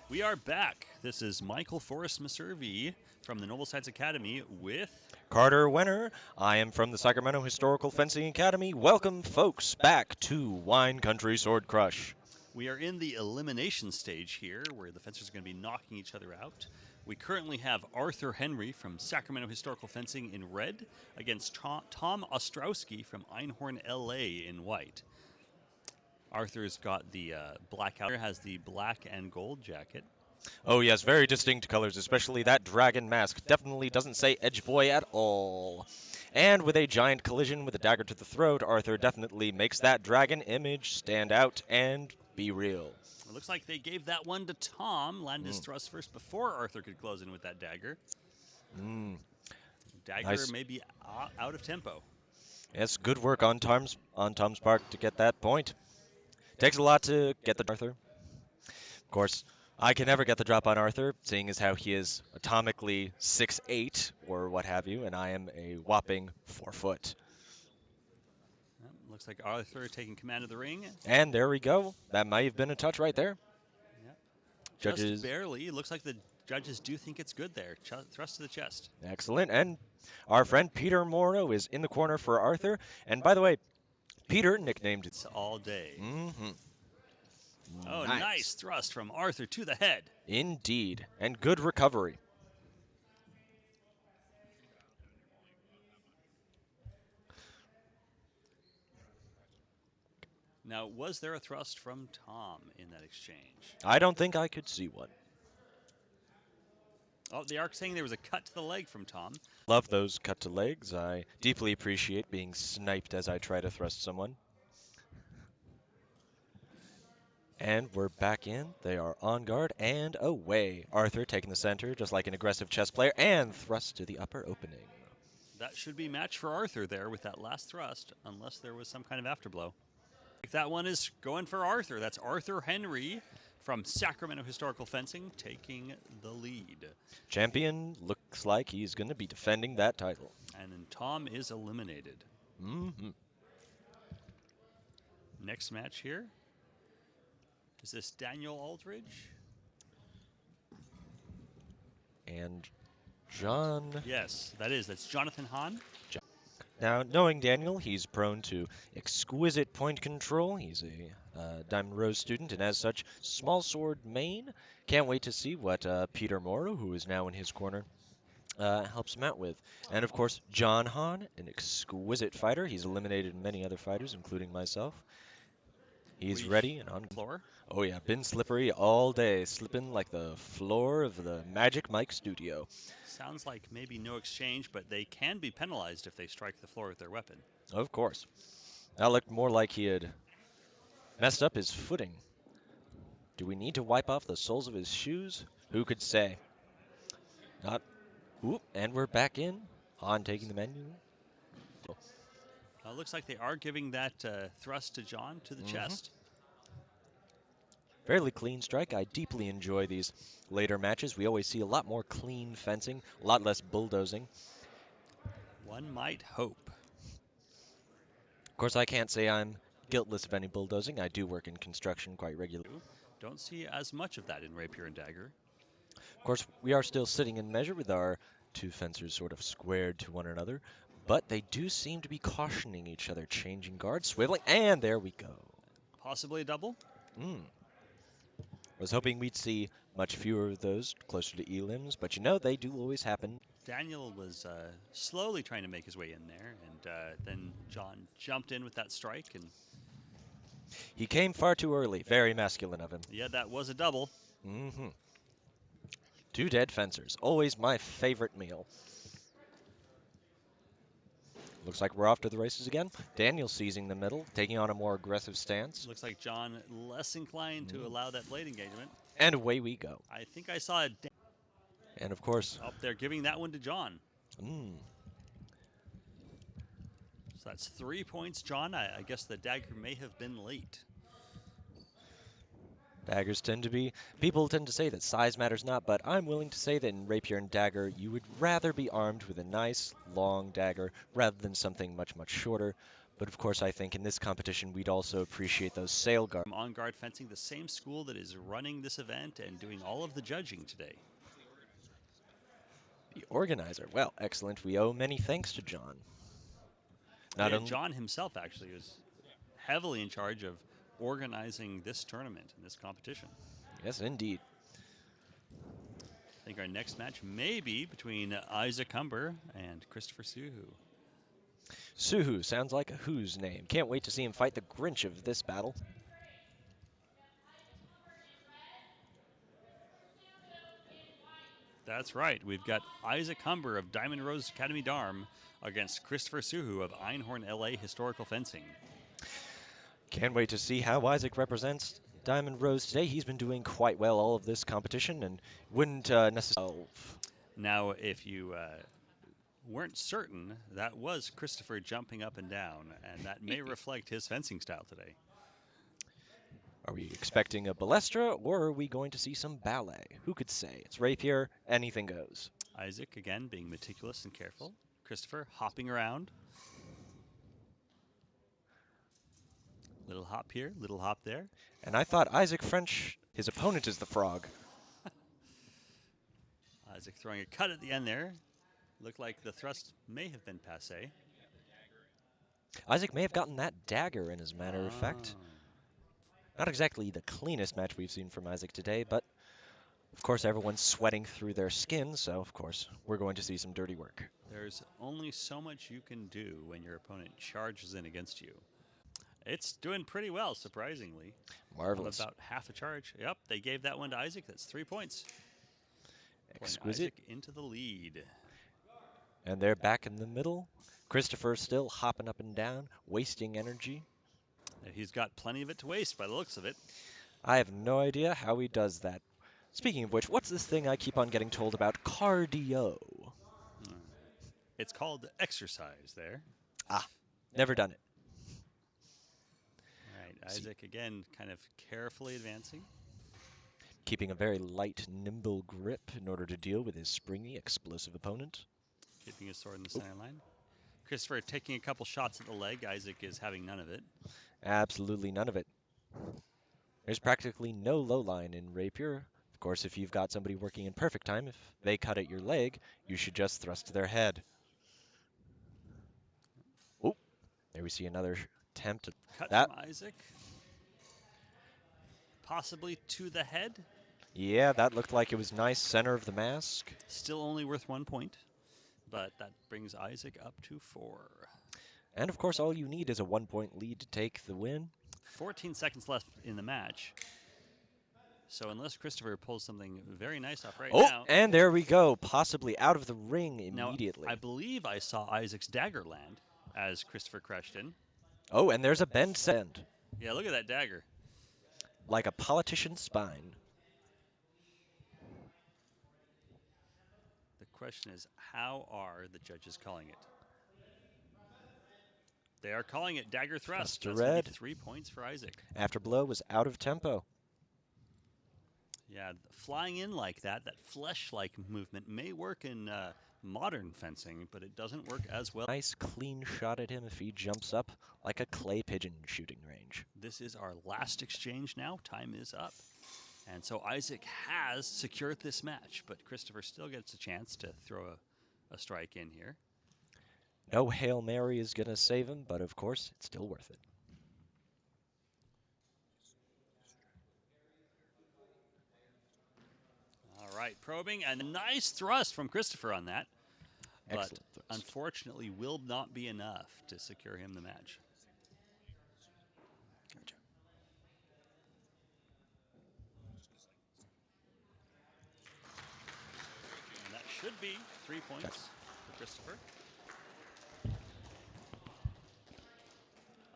We are back. This is Michael Forrest Maservi from the Noble Sides Academy with Carter Wenner. I am from the Sacramento Historical Fencing Academy. Welcome, folks, back to Wine Country Sword Crush. We are in the elimination stage here, where the fencers are going to be knocking each other out. We currently have Arthur Henry from Sacramento Historical Fencing in red against Tom Ostrowski from Einhorn, LA in white. Arthur's got the black out, has the black and gold jacket. Oh yes, very distinct colors, especially that dragon mask. Definitely doesn't say Edge Boy at all. And with a giant collision with a dagger to the throat, Arthur definitely makes that dragon image stand out and be real. It looks like they gave that one to Tom, land his thrust first before Arthur could close in with that dagger. Dagger Nice. may be out of tempo. Yes, good work on Tom's part to get that point. Takes a lot to get the Arthur. Of course, I can never get the drop on Arthur, seeing as how he is atomically 6'8", or what have you, and I am a whopping 4 foot. Looks like Arthur taking command of the ring. And there we go. That might have been a touch right there. Yep. Judges. Just barely. It looks like the judges do think it's good there. Thrust to the chest. Excellent. And our friend Peter Morrow is in the corner for Arthur. And by the way, Peter nicknamed It's all day. Mm-hmm. Oh, nice thrust from Arthur to the head. Indeed. And good recovery. Now, was there a thrust from Tom in that exchange? I don't think I could see one. Oh, they are saying there was a cut to the leg from Tom. Love those cut to legs. I deeply appreciate being sniped as I try to thrust someone. And we're back in. They are on guard and away. Arthur taking the center, just like an aggressive chess player, and thrust to the upper opening. That should be match for Arthur there with that last thrust, unless there was some kind of afterblow. That one is going for Arthur. That's Arthur Henry from Sacramento Historical Fencing taking the lead. Champion looks like he's going to be defending that title. And then Tom is eliminated. Mm-hmm. Next match here. Is this Daniel Aldridge? And John. Yes, that is. That's Jonathan Hahn. Now, knowing Daniel, he's prone to exquisite point control. He's a Diamond Rose student, and as such, small sword main. Can't wait to see what Peter Morrow, who is now in his corner, helps him out with. And of course, John Hahn, an exquisite fighter. He's eliminated many other fighters, including myself. He's ready and on floor. Oh yeah, been slippery all day, slipping like the floor of the Magic Mike studio. Sounds like maybe no exchange, but they can be penalized if they strike the floor with their weapon. Of course. That looked more like he had messed up his footing. Do we need to wipe off the soles of his shoes? Who could say? Not. Oop, and we're back in. Han taking the menu. Looks like they are giving that thrust to John to the chest. Fairly clean strike. I deeply enjoy these later matches. We always see a lot more clean fencing, a lot less bulldozing. One might hope. Of course, I can't say I'm guiltless of any bulldozing. I do work in construction quite regularly. Don't see as much of that in Rapier and Dagger. Of course, we are still sitting in measure with our two fencers sort of squared to one another, but they do seem to be cautioning each other, changing guards, swiveling, and there we go. Possibly a double? Was hoping we'd see much fewer of those closer to elims, but you know, they do always happen. Daniel was slowly trying to make his way in there, and then John jumped in with that strike, and he came far too early. Very masculine of him. Yeah, that was a double. Two dead fencers. Always my favorite meal. Looks like we're off to the races again. Daniel seizing the middle, taking on a more aggressive stance. Looks like John less inclined to allow that blade engagement. And away we go. I think I saw it. And of course. Oh, they're giving that one to John. So that's 3 points, John. I guess the dagger may have been late. Daggers tend to be, people tend to say that size matters not, but I'm willing to say that in Rapier and Dagger, you would rather be armed with a nice, long dagger rather than something much, much shorter. But of course, I think in this competition, we'd also appreciate those sail guards. On Guard Fencing, the same school that is running this event and doing all of the judging today. The organizer. Well, excellent. We owe many thanks to John. Not Yeah, only John himself actually was heavily in charge of organizing this tournament and this competition. Yes, indeed. I think our next match may be between Isaac Humber and Christopher Suhu. Suhu sounds like a Who's name. Can't wait to see him fight the Grinch of this battle. That's right. We've got Isaac Humber of Diamond Rose Academy Darm against Christopher Suhu of Einhorn LA Historical Fencing. Can't wait to see how Isaac represents Diamond Rose today. He's been doing quite well all of this competition and wouldn't necessarily. Now, if you weren't certain, that was Christopher jumping up and down, and that may reflect his fencing style today. Are we expecting a balestra, or are we going to see some ballet? Who could say? It's rapier, anything goes. Isaac, again, being meticulous and careful. Christopher hopping around. Little hop here, little hop there. And I thought Isaac French, his opponent is the frog. Isaac throwing a cut at the end there. Looked like the thrust may have been passé. Isaac may have gotten that dagger, in as a matter of fact. Not exactly the cleanest match we've seen from Isaac today, but of course everyone's sweating through their skin, so of course we're going to see some dirty work. There's only so much you can do when your opponent charges in against you. It's doing pretty well, surprisingly. Marvelous. About half a charge. Yep, they gave that one to Isaac. That's 3 points. Exquisite. Isaac into the lead. And they're back in the middle. Christopher still hopping up and down, wasting energy. He's got plenty of it to waste by the looks of it. I have no idea how he does that. Speaking of which, what's this thing I keep on getting told about? Cardio. It's called exercise there. Ah, never done it. All right, Isaac again kind of carefully advancing. Keeping a very light, nimble grip in order to deal with his springy, explosive opponent. Keeping his sword in the center line. Christopher taking a couple shots at the leg. Isaac is having none of it. Absolutely none of it. There's practically no low line in Rapier. Of course, if you've got somebody working in perfect time, if they cut at your leg, you should just thrust to their head. Oh, there we see another attempt at Cut that. from Isaac. Possibly to the head. Yeah, that looked like it was nice. Center of the mask. Still only worth 1 point, but that brings Isaac up to 4. And of course, all you need is a 1-point lead to take the win. 14 seconds left in the match. So unless Christopher pulls something very nice off right now. Oh, and there we go. Possibly out of the ring immediately. Now, I believe I saw Isaac's dagger land as Christopher crashed in. Oh, and there's a bend send. Yeah, look at that dagger. Like a politician's spine. The question is, how are the judges calling it? They are calling it dagger thrust. Thrust to That's gonna red. be 3 points for Isaac. After blow was out of tempo. Yeah, flying in like that flesh-like movement may work in modern fencing, but it doesn't work as well. Nice clean shot at him if he jumps up like a clay pigeon shooting range. This is our last exchange now. Time is up. And so Isaac has secured this match, but Christopher still gets a chance to throw a strike in here. No Hail Mary is going to save him, but of course, it's still worth it. All right, probing, and a nice thrust from Christopher on that. Excellent But thrust. unfortunately will not be enough to secure him the match. Gotcha. And that should be 3 points for Christopher.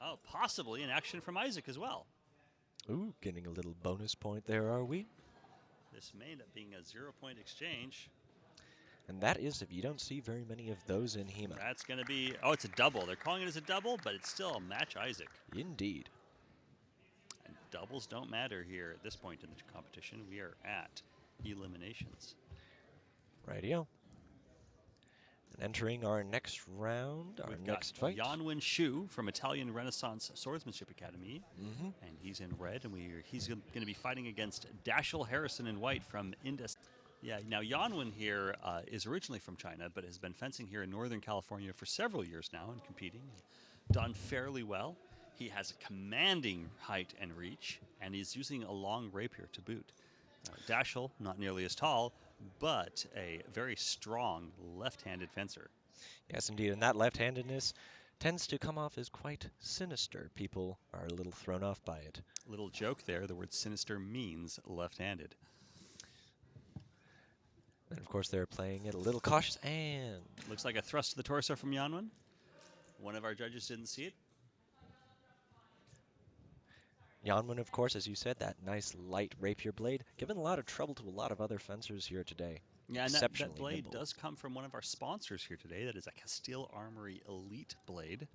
Oh, possibly an action from Isaac as well. Ooh, getting a little bonus point there, are we? This may end up being a 0-point exchange. And that is if you don't see very many of those in HEMA. That's going to be, oh, it's a double. They're calling it as a double, but it's still a match Isaac. Indeed. And doubles don't matter here at this point in the competition. We are at eliminations. Rightio. And entering our next round, our We've next got fight. Yanwen Shu from Italian Renaissance Swordsmanship Academy, Mm-hmm. and he's in red, and he's going to be fighting against Dashel Harrison in white from Indus. Yeah, now Yanwen here is originally from China, but has been fencing here in Northern California for several years now and competing. Done fairly well. He has a commanding height and reach, and he's using a long rapier to boot. Dashel, not nearly as tall, but a very strong left-handed fencer. Yes, indeed, and that left-handedness tends to come off as quite sinister. People are a little thrown off by it. Little joke there, the word sinister means left-handed. And of course, they're playing it a little cautious, and Looks like a thrust to the torso from Yanwen. One of our judges didn't see it. Yanwen, of course, as you said, that nice light rapier blade, given a lot of trouble to a lot of other fencers here today. Yeah, and that Exceptionally blade nimble. does come from one of our sponsors here today. That is a Castile Armory Elite blade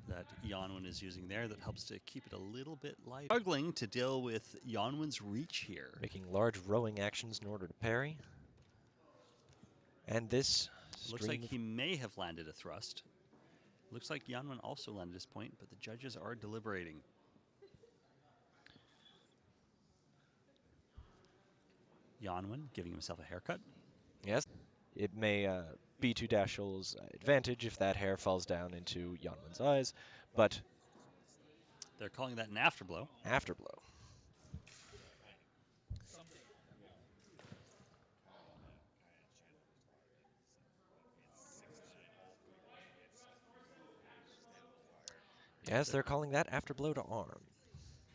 that Yanwen is using there that helps to keep it a little bit light. Struggling to deal with Yanwen's reach here. Making large rowing actions in order to parry. And this Looks like he may have landed a thrust. Looks like Yanwen also landed his point, but the judges are deliberating. Yanwen giving himself a haircut. Yes, it may be to Dashel's advantage if that hair falls down into Yanwen's eyes, but They're calling that an afterblow. afterblow. Yes, they're calling that afterblow to arm.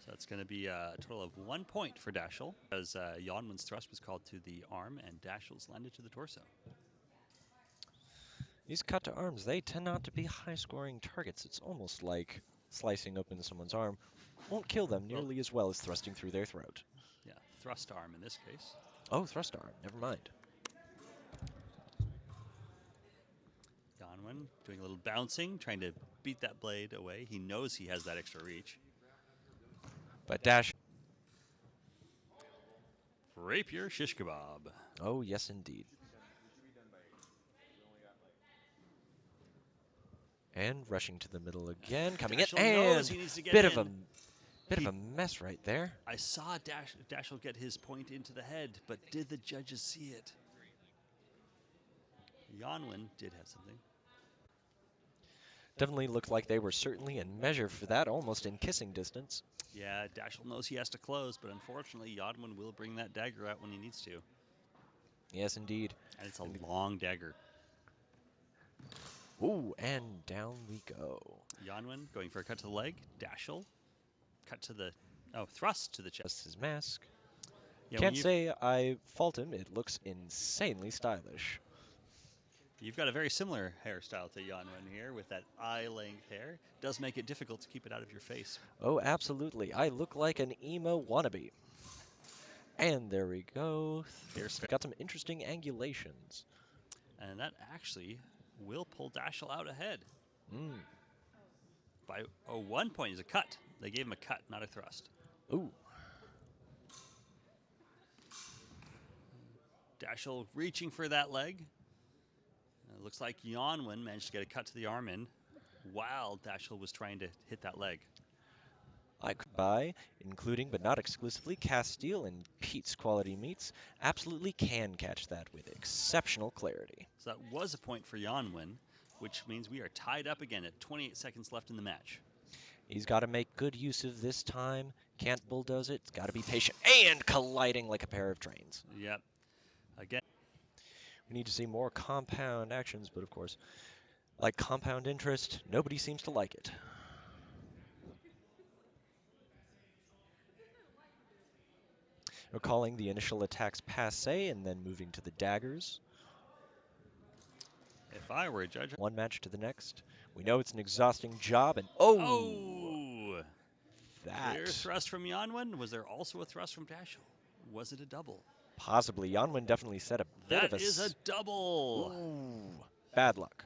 So that's going to be a total of 1 point for Dashel, as Yanwen's thrust was called to the arm and Dashel's landed to the torso. These cut to arms, they tend not to be high-scoring targets. It's almost like slicing open someone's arm won't kill them nearly as well as thrusting through their throat. Yeah, thrust arm in this case. Oh, thrust arm, never mind. Yanwen doing a little bouncing, trying to beat that blade away. He knows he has that extra reach. But Dash, Rapier shish kebab. oh yes indeed. And rushing to the middle again, coming in, Dashel knows and he needs to get bit in. of a mess right there. I saw Dashel get his point into the head, but did the judges see it? Yanwen did have something. Definitely looked like they were certainly in measure for that, almost in kissing distance. Yeah, Dashel knows he has to close, but unfortunately, Yanwen will bring that dagger out when he needs to. Yes, indeed. And it's a long dagger. Ooh, and down we go. Yanwen going for a cut to the leg. Dashel, cut to the, thrust to the chest. Just his mask. Yeah, Can't say I fault him. It looks insanely stylish. You've got a very similar hairstyle to Yanwen here with that eye-length hair. Does make it difficult to keep it out of your face. Oh, absolutely. I look like an emo wannabe. And there we go. Got some interesting angulations. And that actually will pull Dashel out ahead. By 1 point is a cut. They gave him a cut, not a thrust. Ooh. Dashel reaching for that leg. Looks like Yanwen managed to get a cut to the arm in while Dashel was trying to hit that leg. I could buy, including but not exclusively, Castile and Pete's quality meats, absolutely can catch that with exceptional clarity. So that was a point for Yanwen, which means we are tied up again at 28 seconds left in the match. He's got to make good use of this time. Can't bulldoze it. It's got to be patient. And colliding like a pair of trains. Yep. Again. We need to see more compound actions, but of course, like compound interest, nobody seems to like it. We're calling the initial attacks passé and then moving to the daggers. If I were a judge. One match to the next. We know it's an exhausting job, and oh! That. Clear thrust from Yanwen. Was there also a thrust from Dashel? Was it a double? Possibly. Yanwen definitely set a bit of a... That is a double! Ooh, bad luck.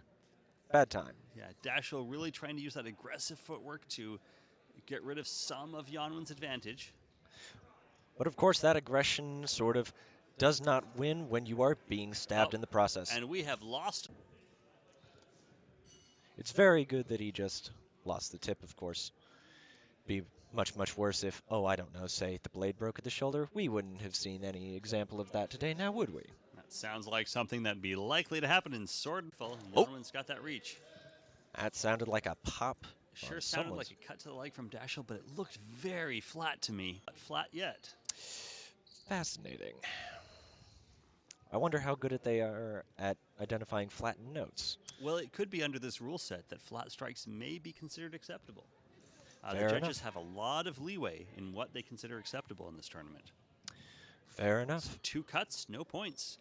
Bad time. Yeah, Dashel really trying to use that aggressive footwork to get rid of some of Yanwen's advantage. But of course, that aggression sort of does not win when you are being stabbed in the process. And we have lost. It's very good that he just lost the tip, of course. Be much, much worse if, oh, I don't know, say the blade broke at the shoulder. We wouldn't have seen any example of that today, now would we? That sounds like something that'd be likely to happen in Swordful. Oh. Yonwin's got that reach. That sounded like a pop. Sure sounded like a cut to the leg from Dashel, but it looked very flat to me. Not flat yet. Fascinating. I wonder how good they are at identifying flattened notes. Well, it could be under this rule set that flat strikes may be considered acceptable. The Fair judges enough. have a lot of leeway in what they consider acceptable in this tournament. Fair enough. So 2 cuts, no points.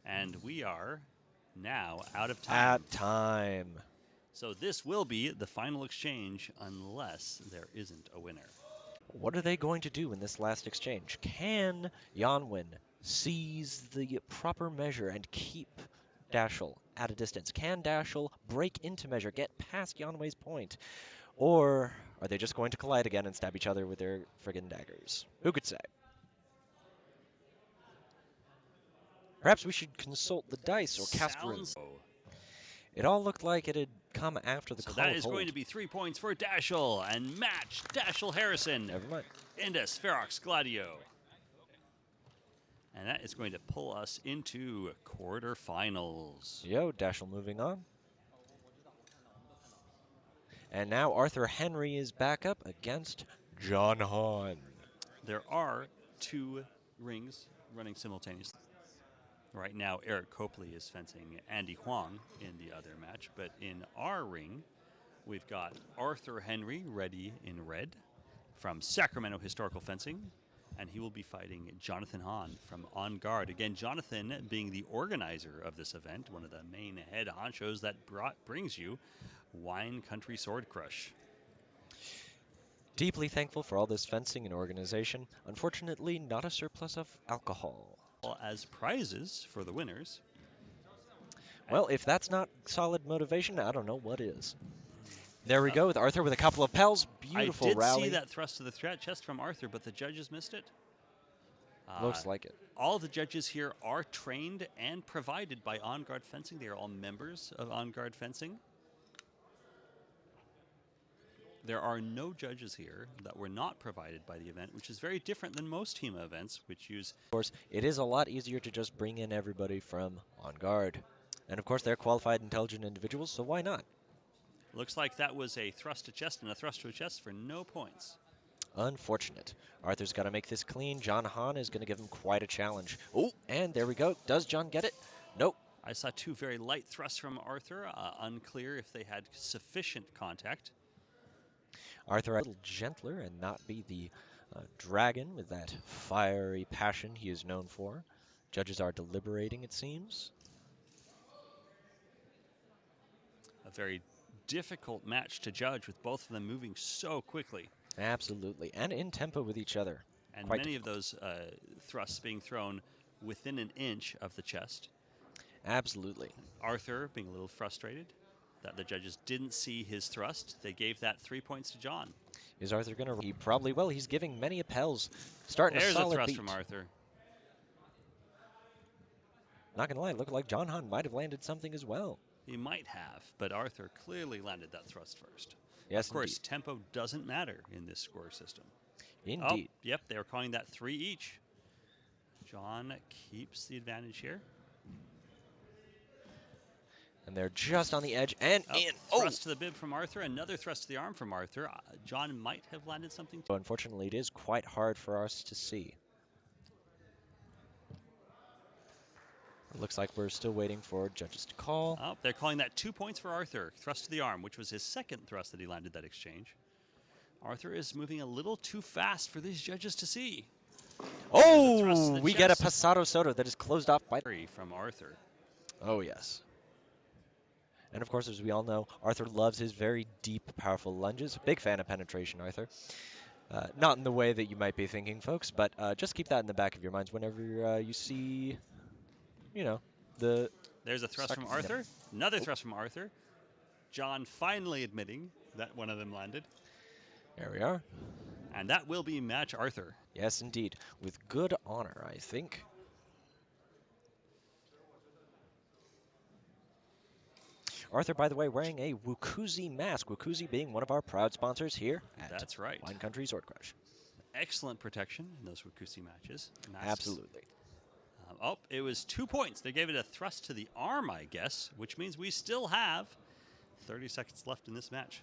And we are now out of time. At time. So this will be the final exchange unless there isn't a winner. What are they going to do in this last exchange? Can Yonwin seize the proper measure and keep Dashel at a distance? Can Dashel break into measure, get past Yonwei's point? Or are they just going to collide again and stab each other with their friggin' daggers? Who could say? Perhaps we should consult the dice or cast runes. It all looked like it had come after the So call that of is hold. going to be 3 points for Dashel and match Dashel Harrison. Never mind. Indus Ferox Gladio. And that is going to pull us into quarterfinals. Yo, Dashel moving on. And now Arthur Henry is back up against John Hahn. There are 2 rings running simultaneously. Right now, Eric Copley is fencing Andy Huang in the other match, but in our ring, we've got Arthur Henry ready in red from Sacramento Historical Fencing, and he will be fighting Jonathan Hahn from On Guard. Again, Jonathan being the organizer of this event, one of the main head honchos that brings you Wine Country Sword Crush. Deeply thankful for all this fencing and organization. Unfortunately, not a surplus of alcohol. As prizes for the winners. Well, if that's not solid motivation, I don't know what is. There we go with Arthur with a couple of pels. Beautiful I did rally. see that thrust to the chest from Arthur, but the judges missed it. Looks like it. All the judges here are trained and provided by On Guard Fencing. They are all members of On Guard Fencing. There are no judges here that were not provided by the event, which is very different than most HEMA events, which use... Of course, it is a lot easier to just bring in everybody from On Guard. And of course, they're qualified, intelligent individuals, so why not? Looks like that was a thrust to chest and a thrust to a chest for no points. Unfortunate. Arthur's got to make this clean. John Hahn is going to give him quite a challenge. Oh, and there we go. Does John get it? Nope. I saw 2 very light thrusts from Arthur. Unclear if they had sufficient contact. Arthur a little gentler and not be the dragon with that fiery passion he is known for. Judges are deliberating, it seems. A very difficult match to judge with both of them moving so quickly. Absolutely, and in tempo with each other. And Quite many of those thrusts being thrown within an inch of the chest. Absolutely. Arthur being a little frustrated that the judges didn't see his thrust. They gave that 3 points to John. Is Arthur going to... He probably will. He's giving many appels. Starting There's a solid thrust beat. from Arthur. Not going to lie, it looked like John Hahn might have landed something as well. He might have, but Arthur clearly landed that thrust first. Yes, of course, indeed. tempo doesn't matter in this score system. Indeed. Oh, yep, they were calling that 3 each. John keeps the advantage here. And they're just on the edge and in. Thrust to the bib from Arthur, another thrust to the arm from Arthur. John might have landed something. So unfortunately, it is quite hard for us to see. It looks like we're still waiting for judges to call. Oh, they're calling that 2 points for Arthur. Thrust to the arm, which was his second thrust that he landed that exchange. Arthur is moving a little too fast for these judges to see. Oh, we get a Pasado Soto that is closed off by... From Arthur. Oh, yes. And of course, as we all know, Arthur loves his very deep, powerful lunges. Big fan of penetration, Arthur. Not in the way that you might be thinking, folks, but just keep that in the back of your minds whenever you see, you know, the... There's a thrust from Arthur. Another thrust from Arthur. John finally admitting that one of them landed. There we are. And that will be match Arthur. Yes, indeed. With good honor, I think. Arthur, by the way, wearing a Wukuzi mask. Wukuzi being one of our proud sponsors here at That's right. Wine Country Sword Crush. Excellent protection in those Wakusi matches. Masks. Absolutely. Oh, it was 2 points. They gave it a thrust to the arm, I guess, which means we still have 30 seconds left in this match.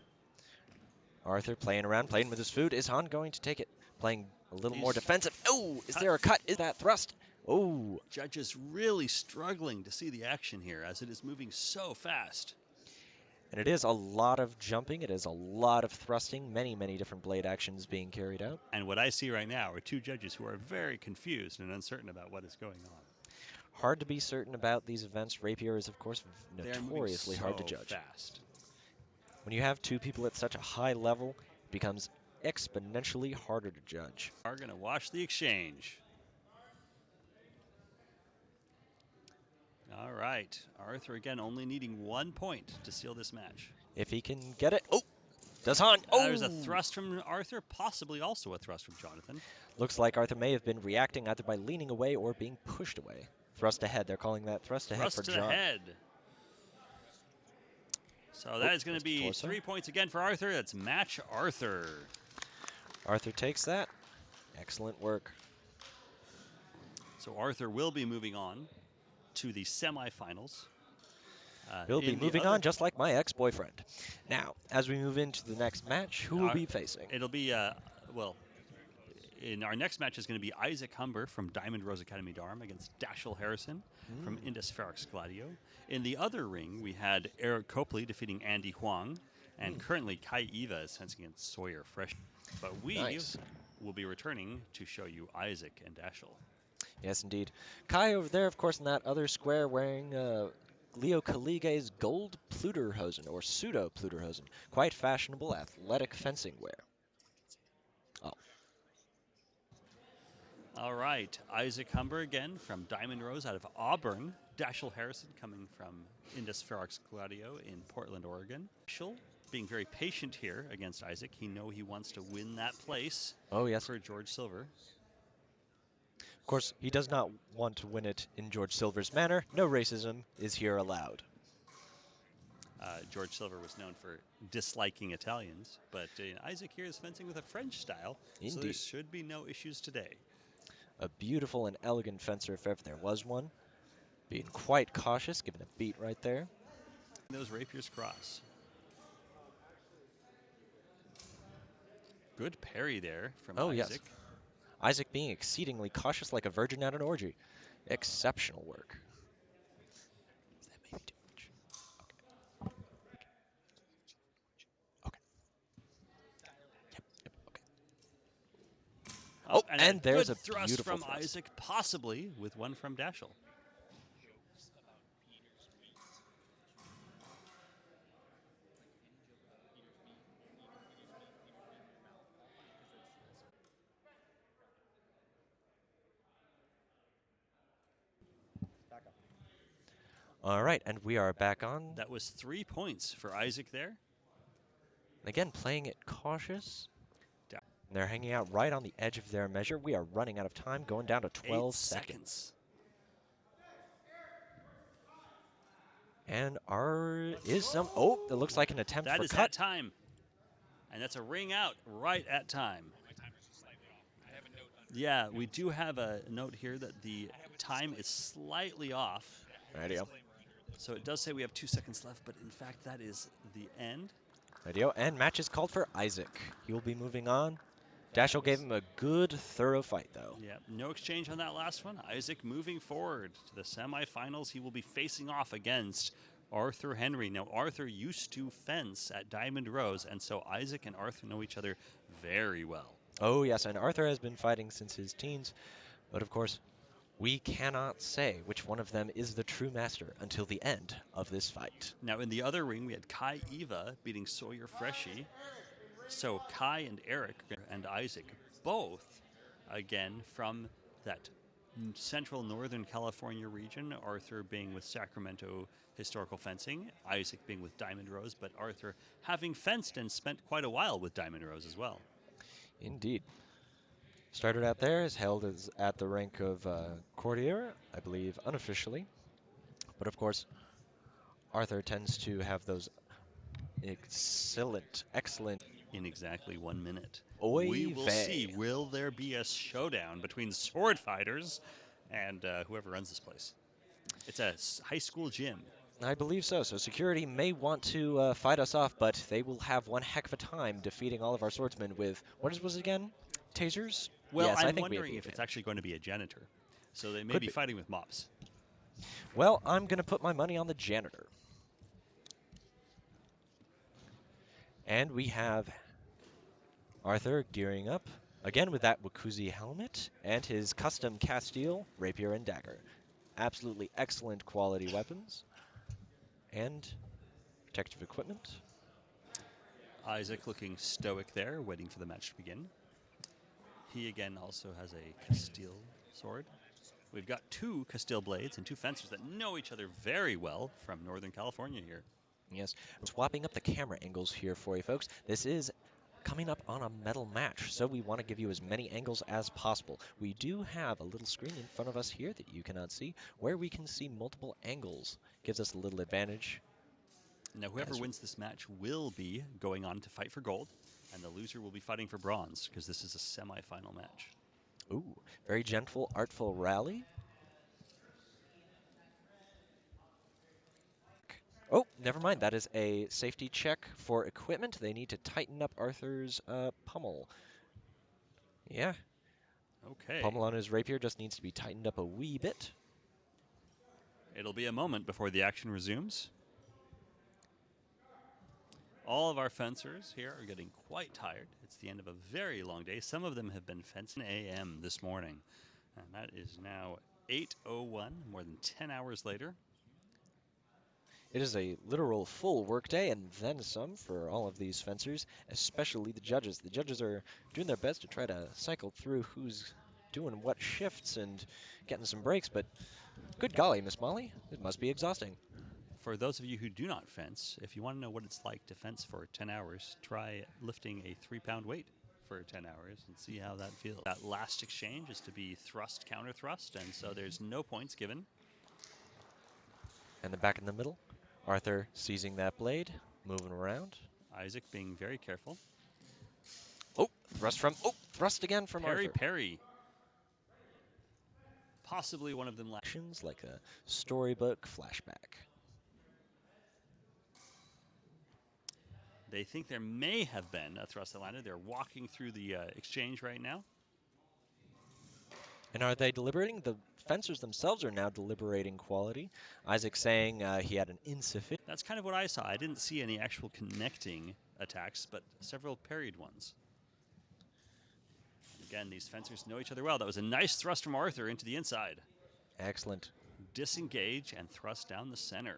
Arthur playing around, playing with his food. Is Han going to take it? Playing a little more defensive. Oh, is there a cut? Is that thrust? Oh. Judges really struggling to see the action here as it is moving so fast. And it is a lot of jumping. It is a lot of thrusting. Many, many different blade actions being carried out. And what I see right now are two judges who are very confused and uncertain about what is going on. Hard to be certain about these events. Rapier is, of course, notoriously hard to judge. Fast. When you have two people at such a high level, it becomes exponentially harder to judge. Are going to watch the exchange. All right. Arthur again only needing 1 point to seal this match. If he can get it. Oh! Does Han? Oh! There's a thrust from Arthur, possibly also a thrust from Jonathan. Looks like Arthur may have been reacting either by leaning away or being pushed away. Thrust ahead. They're calling that thrust ahead for John. Thrust to the head. So that is going to be 3 points again for Arthur. That's match Arthur. Arthur takes that. Excellent work. So Arthur will be moving on to the semifinals. He'll be moving on just like my ex-boyfriend. Now, as we move into the next match, who will be facing? It'll be, well, in our next match is going to be Isaac Humber from Diamond Rose Academy Durham against Dashiell Harrison from Indus Ferox Gladio. In the other ring, we had Eric Copley defeating Andy Huang, and currently Kai Eva is fencing against Sawyer Fresh. But we will be returning to show you Isaac and Dashiell. Yes, indeed. Kai over there, of course, in that other square wearing Leo Kalige's gold Pluderhosen, or pseudo Pluderhosen. Quite fashionable athletic fencing wear. Oh. All right. Isaac Humber again from Diamond Rose out of Auburn. Dashiell Harrison coming from Indus Ferox Gladio in Portland, Oregon. Dashiell being very patient here against Isaac. He wants to win that place for George Silver. Of course, he does not want to win it in George Silver's manner. No racism is here allowed. George Silver was known for disliking Italians, but Isaac here is fencing with a French style, so there should be no issues today. A beautiful and elegant fencer, if ever there was one. Being quite cautious, giving a beat right there. Those rapiers cross. Good parry there from Isaac. Yes. Isaac being exceedingly cautious like a virgin at an orgy. Exceptional work. That may be too much. Okay. Yep, okay. Oh, and there's a thrust beautiful from Isaac, possibly with one from Dashiell. All right, and we are back on. That was 3 points for Isaac there. Again, playing it cautious. And they're hanging out right on the edge of their measure. We are running out of time, going down to 12 seconds. And oh, it looks like an attempt for cut. That is at time. And that's a ring out right at time. Yeah, we do have a note here that the time is slightly off. Radio. So it does say we have 2 seconds left, but in fact that is the end. Radio, and match is called for Isaac. He will be moving on. Dashiell gave him a good, thorough fight, though. Yeah, no exchange on that last one. Isaac moving forward to the semifinals. He will be facing off against Arthur Henry. Now, Arthur used to fence at Diamond Rose, and so Isaac and Arthur know each other very well. Oh, yes, and Arthur has been fighting since his teens. But, of course, we cannot say which one of them is the true master until the end of this fight. Now, in the other ring, we had Kai Eva beating Sawyer Freshy. So Kai and Eric and Isaac, both, again, from that central Northern California region, Arthur being with Sacramento Historical Fencing, Isaac being with Diamond Rose, but Arthur having fenced and spent quite a while with Diamond Rose as well. Indeed. Started out there, is held as at the rank of courtier, I believe unofficially. But of course, Arthur tends to have those excellent. In exactly 1 minute. Oy We will vey. see. Will there be a showdown between sword fighters and whoever runs this place? It's a high school gym. I believe so. So security may want to fight us off, but they will have one heck of a time defeating all of our swordsmen with, was it again? Tasers? Well, Yes, I I'm think we have wondering the if it's advantage. actually going to be a janitor. So they may Could be be. fighting with mops. Well, I'm going to put my money on the janitor. And we have Arthur gearing up, again with that Wakuzi helmet and his custom Castile Rapier and Dagger. Absolutely excellent quality weapons and protective equipment. Isaac looking stoic there, waiting for the match to begin. He again also has a Castile sword. We've got 2 Castile blades and 2 fencers that know each other very well from Northern California here. Yes, swapping up the camera angles here for you folks. This is coming up on a metal match, so we want to give you as many angles as possible. We do have a little screen in front of us here that you cannot see, where we can see multiple angles. Gives us a little advantage. Now, whoever wins this match will be going on to fight for gold, and the loser will be fighting for bronze, because this is a semi-final match. Ooh, very gentle, artful rally. Oh, never mind. That is a safety check for equipment. They need to tighten up Arthur's pummel. Yeah. Okay. Pummel on his rapier just needs to be tightened up a wee bit. It'll be a moment before the action resumes. All of our fencers here are getting quite tired. It's the end of a very long day. Some of them have been fencing a.m. this morning. And that is now 8:01, more than 10 hours later. It is a literal full workday and then some for all of these fencers, especially the judges. The judges are doing their best to try to cycle through who's doing what shifts and getting some breaks, but good golly, Miss Molly, it must be exhausting. For those of you who do not fence, if you want to know what it's like to fence for 10 hours, try lifting a 3-pound weight for 10 hours and see how that feels. That last exchange is to be thrust, counter thrust, and so there's no points given. And then back in the middle, Arthur seizing that blade, moving around. Isaac being very careful. Oh, thrust again from Parry, Arthur. parry. Possibly one of them last. Actions like a storybook flashback. They think there may have been a thrust that landed. They're walking through the exchange right now. And are they deliberating? The fencers themselves are now deliberating quality. Isaac saying he had an insufficient. That's kind of what I saw. I didn't see any actual connecting attacks, but several parried ones. And again, these fencers know each other well. That was a nice thrust from Arthur into the inside. Excellent. Disengage and thrust down the center.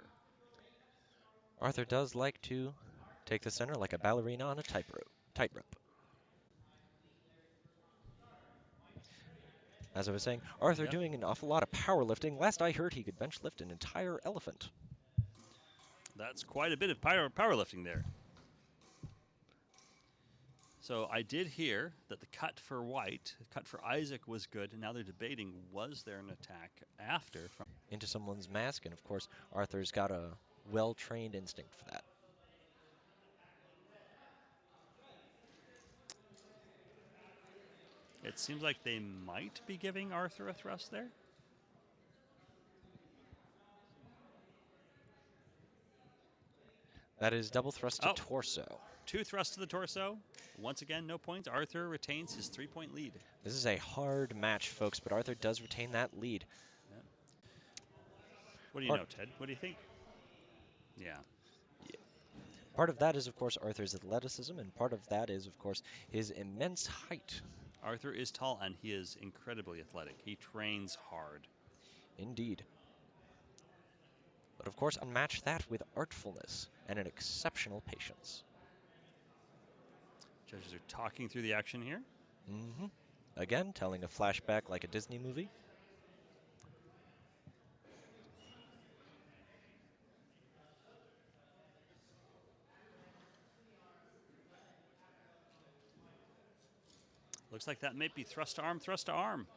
Arthur does like to take the center like a ballerina on a tightrope. As I was saying, Arthur doing an awful lot of powerlifting. Last I heard, he could bench lift an entire elephant. That's quite a bit of powerlifting there. So I did hear that the cut for Isaac was good, and now they're debating, was there an attack after? Into someone's mask, and of course, Arthur's got a well-trained instinct for that. It seems like they might be giving Arthur a thrust there. That is double thrust to torso. 2 thrusts to the torso. Once again, no points. Arthur retains his 3-point lead. This is a hard match, folks, but Arthur does retain that lead. Yeah. What do you know, Ted? What do you think? Yeah. Part of that is, of course, Arthur's athleticism, and part of that is, of course, his immense height. Arthur is tall, and he is incredibly athletic. He trains hard. Indeed. But, of course, unmatch that with artfulness and an exceptional patience. Judges are talking through the action here. Mm-hmm. Again, telling a flashback like a Disney movie. Looks like that may be thrust to arm, thrust to arm.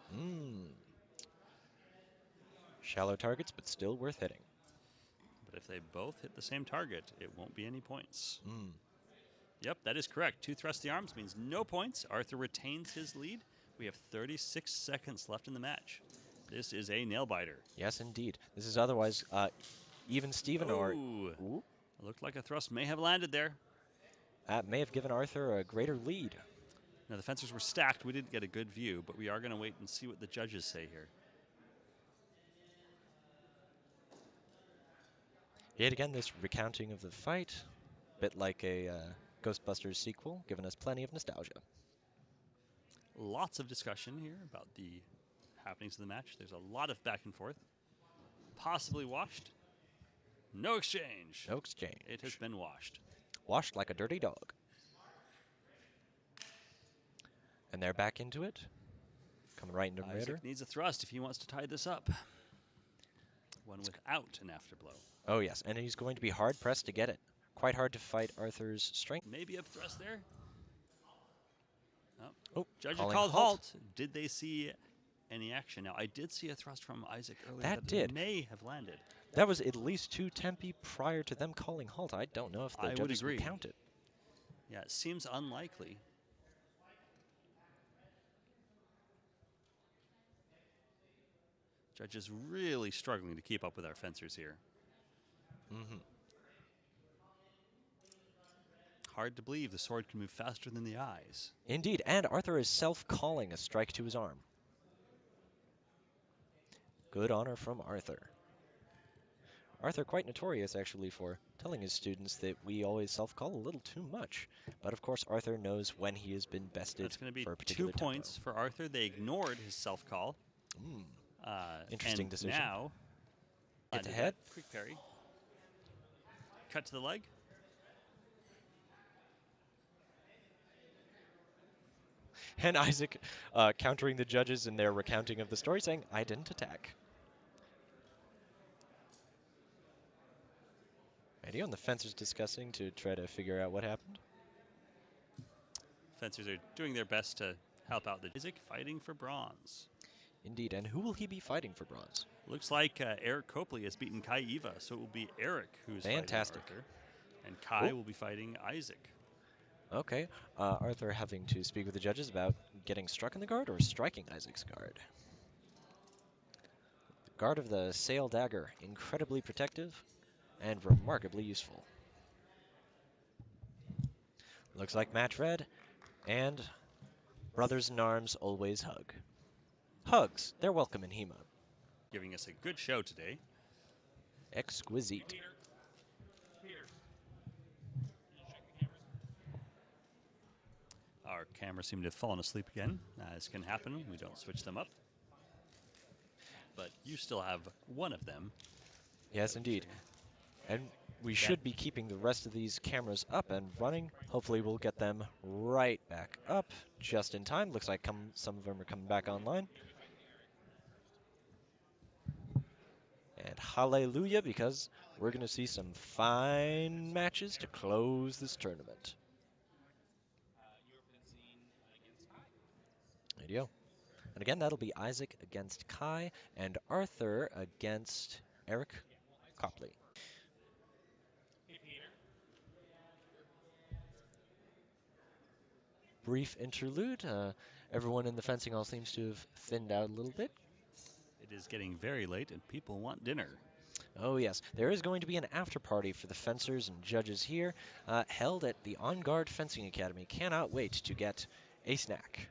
Shallow targets, but still worth hitting. But if they both hit the same target, it won't be any points. Mm. Yep, that is correct. 2 thrust the arms means no points. Arthur retains his lead. We have 36 seconds left in the match. This is a nail-biter. Yes, indeed. This is otherwise even Steven or... Ooh. It looked like a thrust may have landed there. That may have given Arthur a greater lead. Now, the fencers were stacked. We didn't get a good view, but we are going to wait and see what the judges say here. Yet again, this recounting of the fight, a bit like a Ghostbusters sequel, giving us plenty of nostalgia. Lots of discussion here about the happenings of the match. There's a lot of back and forth. Possibly washed. No exchange. No exchange. It has been washed. Washed like a dirty dog. And they're back into it. Coming right into Raider. Isaac needs a thrust if he wants to tie this up. One without an afterblow. Oh, yes. And he's going to be hard-pressed to get it. Quite hard to fight Arthur's strength. Maybe a thrust there. Oh, Judge calling called halt. Did they see any action? Now, I did see a thrust from Isaac earlier That did. may have landed. That was at least 2 tempi prior to them calling halt. I don't know if the judges will count it. Yeah, it seems unlikely. Judges really struggling to keep up with our fencers here. Mm-hmm. Hard to believe the sword can move faster than the eyes. Indeed, and Arthur is self-calling a strike to his arm. Good honor from Arthur. Arthur quite notorious, actually, for telling his students that we always self-call a little too much. But, of course, Arthur knows when he has been bested That's going to be for a particular 2 points for Arthur. They ignored his self-call. Interesting decision. Now, Get to head. Quick parry. Cut to the leg. And Isaac countering the judges in their recounting of the story, saying, I didn't attack. Radio and the fencers discussing to try to figure out what happened. Fencers are doing their best to help out the Isaac fighting for bronze. Indeed, and who will he be fighting for bronze? Looks like Eric Copley has beaten Kai Eva, so it will be Eric who's fantastic. fighting Arthur. And Kai will be fighting Isaac. Okay, Arthur having to speak with the judges about getting struck in the guard or striking Isaac's guard. The guard of the Sail Dagger, incredibly protective and remarkably useful. Looks like match red, and brothers in arms always hug. Hugs, they're welcome in HEMA. Giving us a good show today. Exquisite. Our cameras seem to have fallen asleep again. As can happen, we don't switch them up. But you still have one of them. Yes, indeed. And we should be keeping the rest of these cameras up and running. Hopefully we'll get them right back up just in time. Looks like some of them are coming back online. And hallelujah, because we're going to see some fine matches to close this tournament. There you go. And again, that'll be Isaac against Kai and Arthur against Eric Copley. Brief interlude. Everyone in the fencing hall seems to have thinned out a little bit. It is getting very late and people want dinner. Oh yes, there is going to be an after party for the fencers and judges here, held at the On Guard Fencing Academy. Cannot wait to get a snack.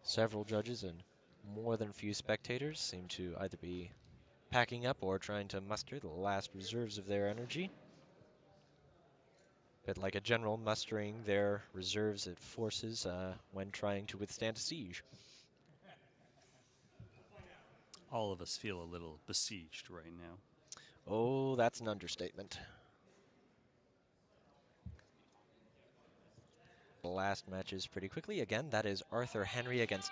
Several judges and more than a few spectators seem to either be packing up or trying to muster the last reserves of their energy. Bit like a general mustering their reserves at forces when trying to withstand a siege. All of us feel a little besieged right now. Oh, that's an understatement. The last matches pretty quickly. Again, that is Arthur Henry against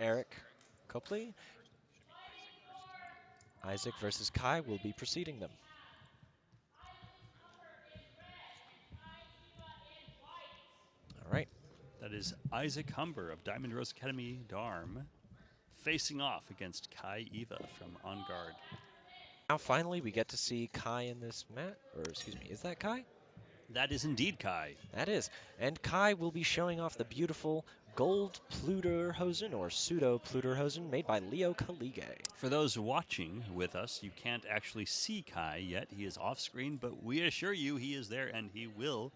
Eric Copley. Isaac versus Kai will be preceding them. All right. That is Isaac Humber of Diamond Rose Academy Darm facing off against Kai Eva from On Guard. Now finally we get to see Kai in this match, or excuse me, is that Kai? That is indeed Kai. That is. And Kai will be showing off the beautiful gold Pluderhosen or pseudo Pluderhosen made by Leo Kalige. For those watching with us, you can't actually see Kai yet. He is off screen, but we assure you he is there and he will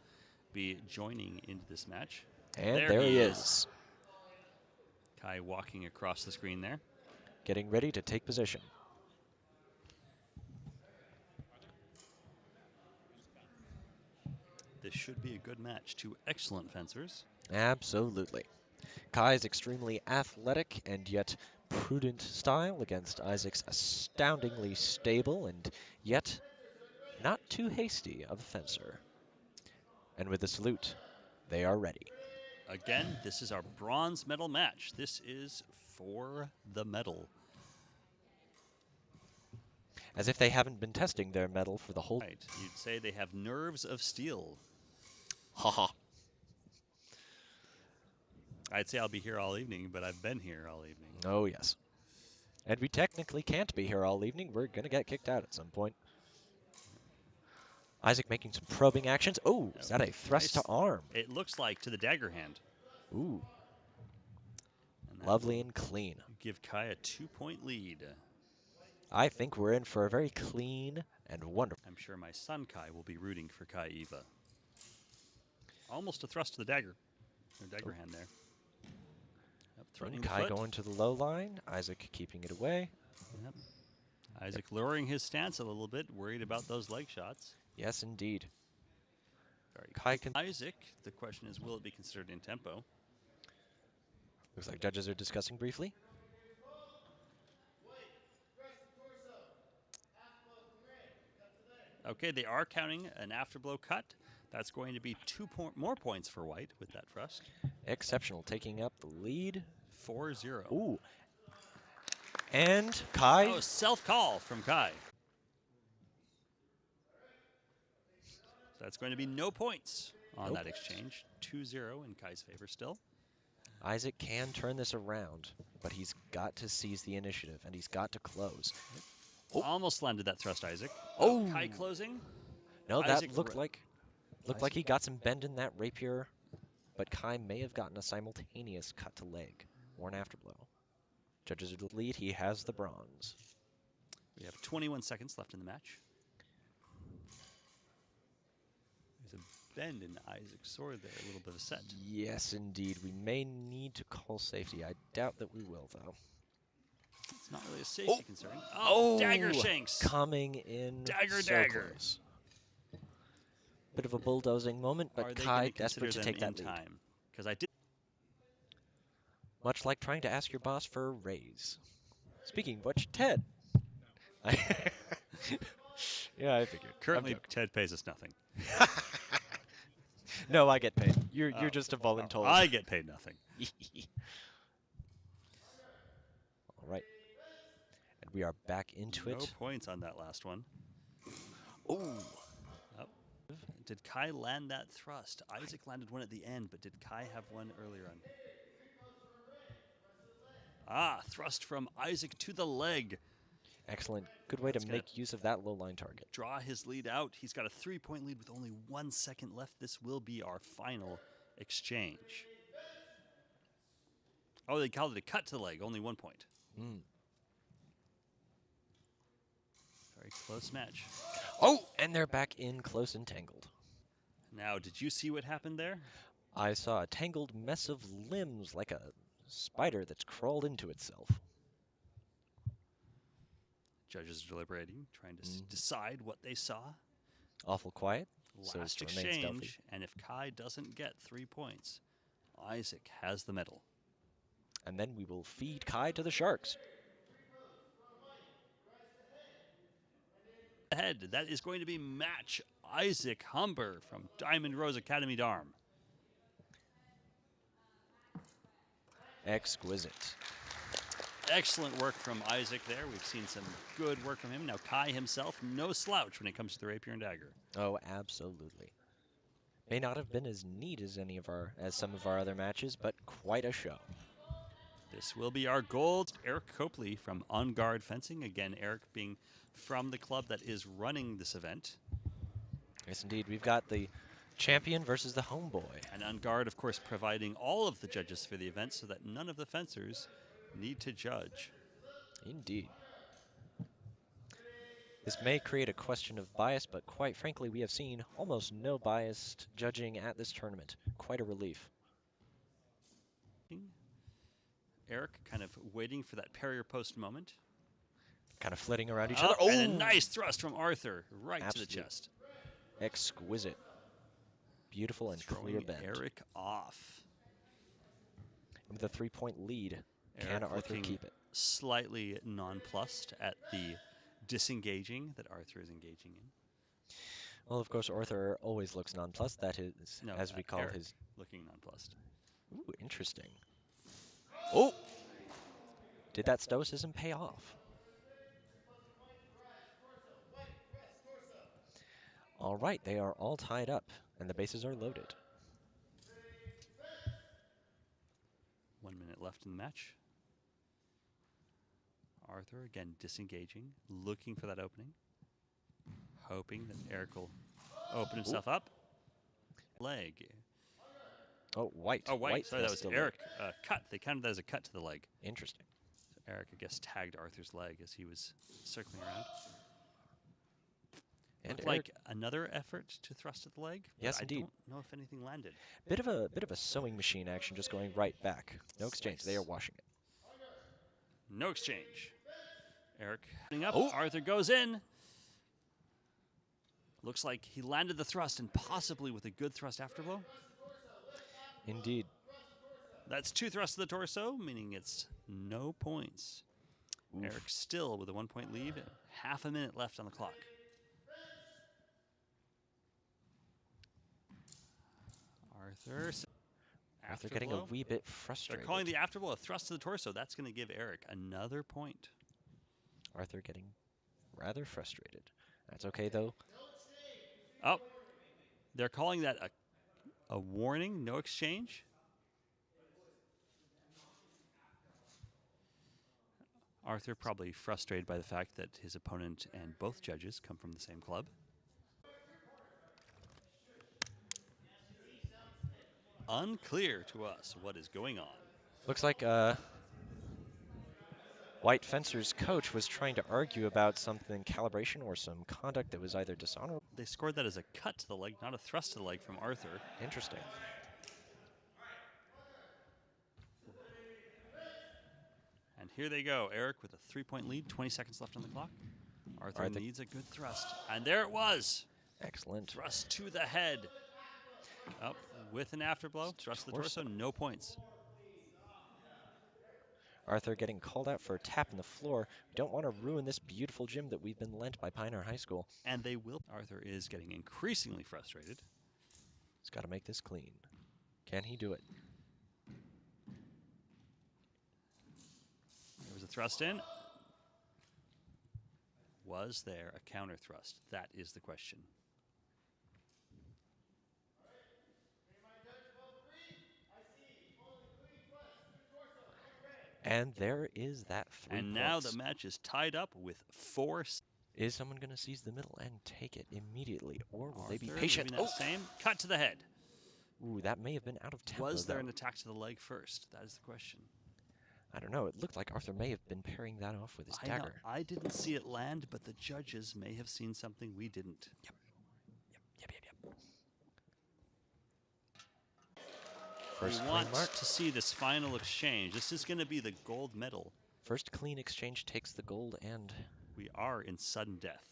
be joining into this match. And there he is. Kai walking across the screen there. Getting ready to take position. This should be a good match. Two excellent fencers. Absolutely. Kai's extremely athletic and yet prudent style against Isaac's astoundingly stable and yet not too hasty of a fencer. And with the salute, they are ready. Again, this is our bronze medal match. This is for the medal. As if they haven't been testing their medal for the whole... Right, you'd say they have nerves of steel. Haha. I'd say I'll be here all evening, but I've been here all evening. Oh, yes. And we technically can't be here all evening. We're going to get kicked out at some point. Isaac making some probing actions. Oh, is that a thrust nice. to arm? It looks like to the dagger hand. Ooh. And Lovely and clean. Give Kai a 2-point lead. I think we're in for a very clean and wonderful. I'm sure my son Kai will be rooting for Kai Eva. Almost a thrust to the dagger. Or dagger hand there. Yep, threatening Kai foot. going to the low line. Isaac keeping it away. Yep. Isaac lowering his stance a little bit, worried about those leg shots. Yes, indeed. Very Kai can... Isaac, the question is, will it be considered in tempo? Looks like judges are discussing briefly. Okay, they are counting an afterblow cut. That's going to be more points for White with that thrust. Exceptional, taking up the lead. 4-0. Ooh. And Kai. Oh, self-call from Kai. So that's going to be no points on that exchange. 2-0 in Kai's favor still. Isaac can turn this around, but he's got to seize the initiative, and he's got to close. Oh. Almost landed that thrust, Isaac. Oh. Kai closing. No, Isaac that looked like he got some bend in that rapier, but Kai may have gotten a simultaneous cut to leg or an afterblow. Judges are the lead. He has the bronze. We have 21 seconds left in the match. There's a bend in Isaac's sword there, a little bit of set. Yes, indeed. We may need to call safety. I doubt that we will, though. It's not really a safety concern. Oh, dagger shanks. Coming in Dagger, so dagger. Close. Bit of a bulldozing moment, but Kai desperate to take that lead. Time? Because I did. Much like trying to ask your boss for a raise. Speaking of which, Ted. Yeah, I figured. Currently, Ted pays us nothing. No, I get paid. You're just a voluntold. I get paid nothing. All right. And we are back into it. No points on that last one. Ooh. Oh. Did Kai land that thrust? Isaac landed one at the end, but did Kai have one earlier on? Ah, thrust from Isaac to the leg. Excellent. Good way to make use of that low line target. Draw his lead out. He's got a 3-point lead with only 1 second left. This will be our final exchange. Oh, they called it a cut to the leg. Only 1 point. Very close match. Oh, and they're back in close and tangled. Now, did you see what happened there? I saw a tangled mess of limbs like a spider that's crawled into itself. Judges are deliberating, trying to decide what they saw. Awful quiet. Last exchange, and if Kai doesn't get 3 points, Isaac has the medal. And then we will feed Kai to the Sharks. Ahead, that is going to be match Isaac Humber from Diamond Rose Academy Darm. Exquisite. Excellent work from Isaac there. We've seen some good work from him. Now Kai himself, no slouch when it comes to the Rapier and Dagger. Oh, absolutely. May not have been as neat as some of our other matches, but quite a show. This will be our gold. Eric Copley from On Guard Fencing. Again, Eric being from the club that is running this event. Yes, indeed. We've got the champion versus the homeboy. And On Guard, of course, providing all of the judges for the event so that none of the fencers need to judge. Indeed. This may create a question of bias, but quite frankly, we have seen almost no biased judging at this tournament. Quite a relief. Eric kind of waiting for that parrier post moment. Kind of flitting around each other. Oh, and a nice thrust from Arthur right Absolute. to the chest. Exquisite. Beautiful and clear bend. Eric off. With a 3-point lead, Eric can Arthur keep it? Slightly nonplussed at the disengaging that Arthur is engaging in. Well, of course, Arthur always looks nonplussed. That is, as we call Eric his... looking nonplussed. Ooh, interesting. Oh! Did that stoicism pay off? All right, they are all tied up, and the bases are loaded. 1 minute left in the match. Arthur, again, disengaging, looking for that opening. Hoping that Eric will open himself up. Leg. Oh, White. Oh, White. Sorry, that was the Eric. leg. Cut. They counted that as a cut to the leg. Interesting. So Eric, I guess, tagged Arthur's leg as he was circling around. And Looked Eric, like another effort to thrust at the leg. Yes, I indeed. don't know if anything landed. bit of a sewing machine action, just going right back. No exchange. They are washing it. No exchange. Eric heading up. Oh. Arthur goes in. Looks like he landed the thrust and possibly with a good thrust afterblow. Indeed. That's 2 thrusts to the torso, meaning it's no points. Oof. Eric still with a 1-point lead. Half a minute left on the clock. Arthur getting a wee bit They're frustrated. calling the afterblow a thrust to the torso. That's going to give Eric another point. Arthur getting rather frustrated. That's okay, though. Oh, they're calling that a warning, no exchange. Arthur probably frustrated by the fact that his opponent and both judges come from the same club. Unclear to us what is going on. Looks like White Fencer's coach was trying to argue about something, calibration or some conduct that was either dishonorable. They scored that as a cut to the leg, not a thrust to the leg from Arthur. Interesting. And here they go. Eric with a 3-point lead, 20 seconds left on the clock. Arthur needs a good thrust. And there it was. Excellent. Thrust to the head. Up with an afterblow. Thrust to the torso, no points. Arthur getting called out for a tap in the floor. We don't want to ruin this beautiful gym that we've been lent by Pioneer High School. And they will. Arthur is getting increasingly frustrated. He's got to make this clean. Can he do it? There was a thrust in. Was there a counter thrust? That is the question. And there is that 3 And points. now the match is tied up with 4. Is someone going to seize the middle and take it immediately, or will they be Arthur patient? moving that same cut to the head. Ooh, that may have been out of tempo. Was there though. an attack to the leg first? That is the question. I don't know. It looked like Arthur may have been pairing that off with his dagger. I didn't see it land, but the judges may have seen something we didn't. Yep. First We clean want mark. to see this final exchange. This is going to be the gold medal. First clean exchange takes the gold, and We are in sudden death.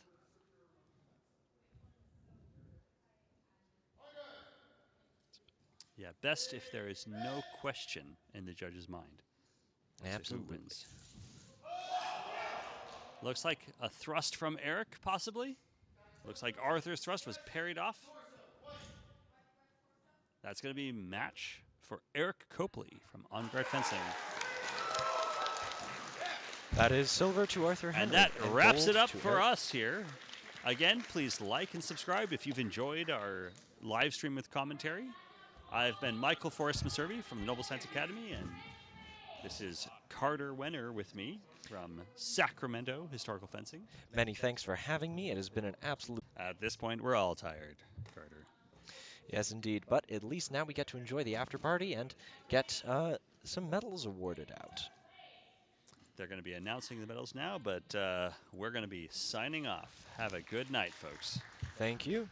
Yeah, best if there is no question in the judge's mind. as to absolutely. Who wins. Looks like a thrust from Eric, possibly. Looks like Arthur's thrust was parried off. That's going to be match for Eric Copley from On Guard Fencing. That is silver to Arthur Henry. And that wraps gold it up to for Eric. us here. Again, please like and subscribe if you've enjoyed our live stream with commentary. I've been Michael Forrest Maservi from the Noble Science Academy, and this is Carter Wenner with me from Sacramento Historical Fencing. Many thanks for having me. It has been an absolute... At this point, we're all tired, Carter. Yes, indeed. But at least now we get to enjoy the after party and get some medals awarded out. They're going to be announcing the medals now, but we're going to be signing off. Have a good night, folks. Thank you.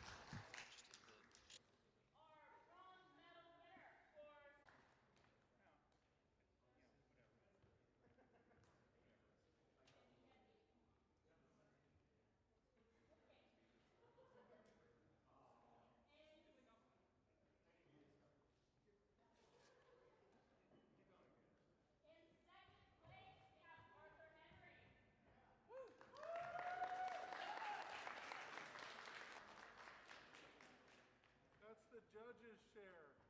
That's the judges' share.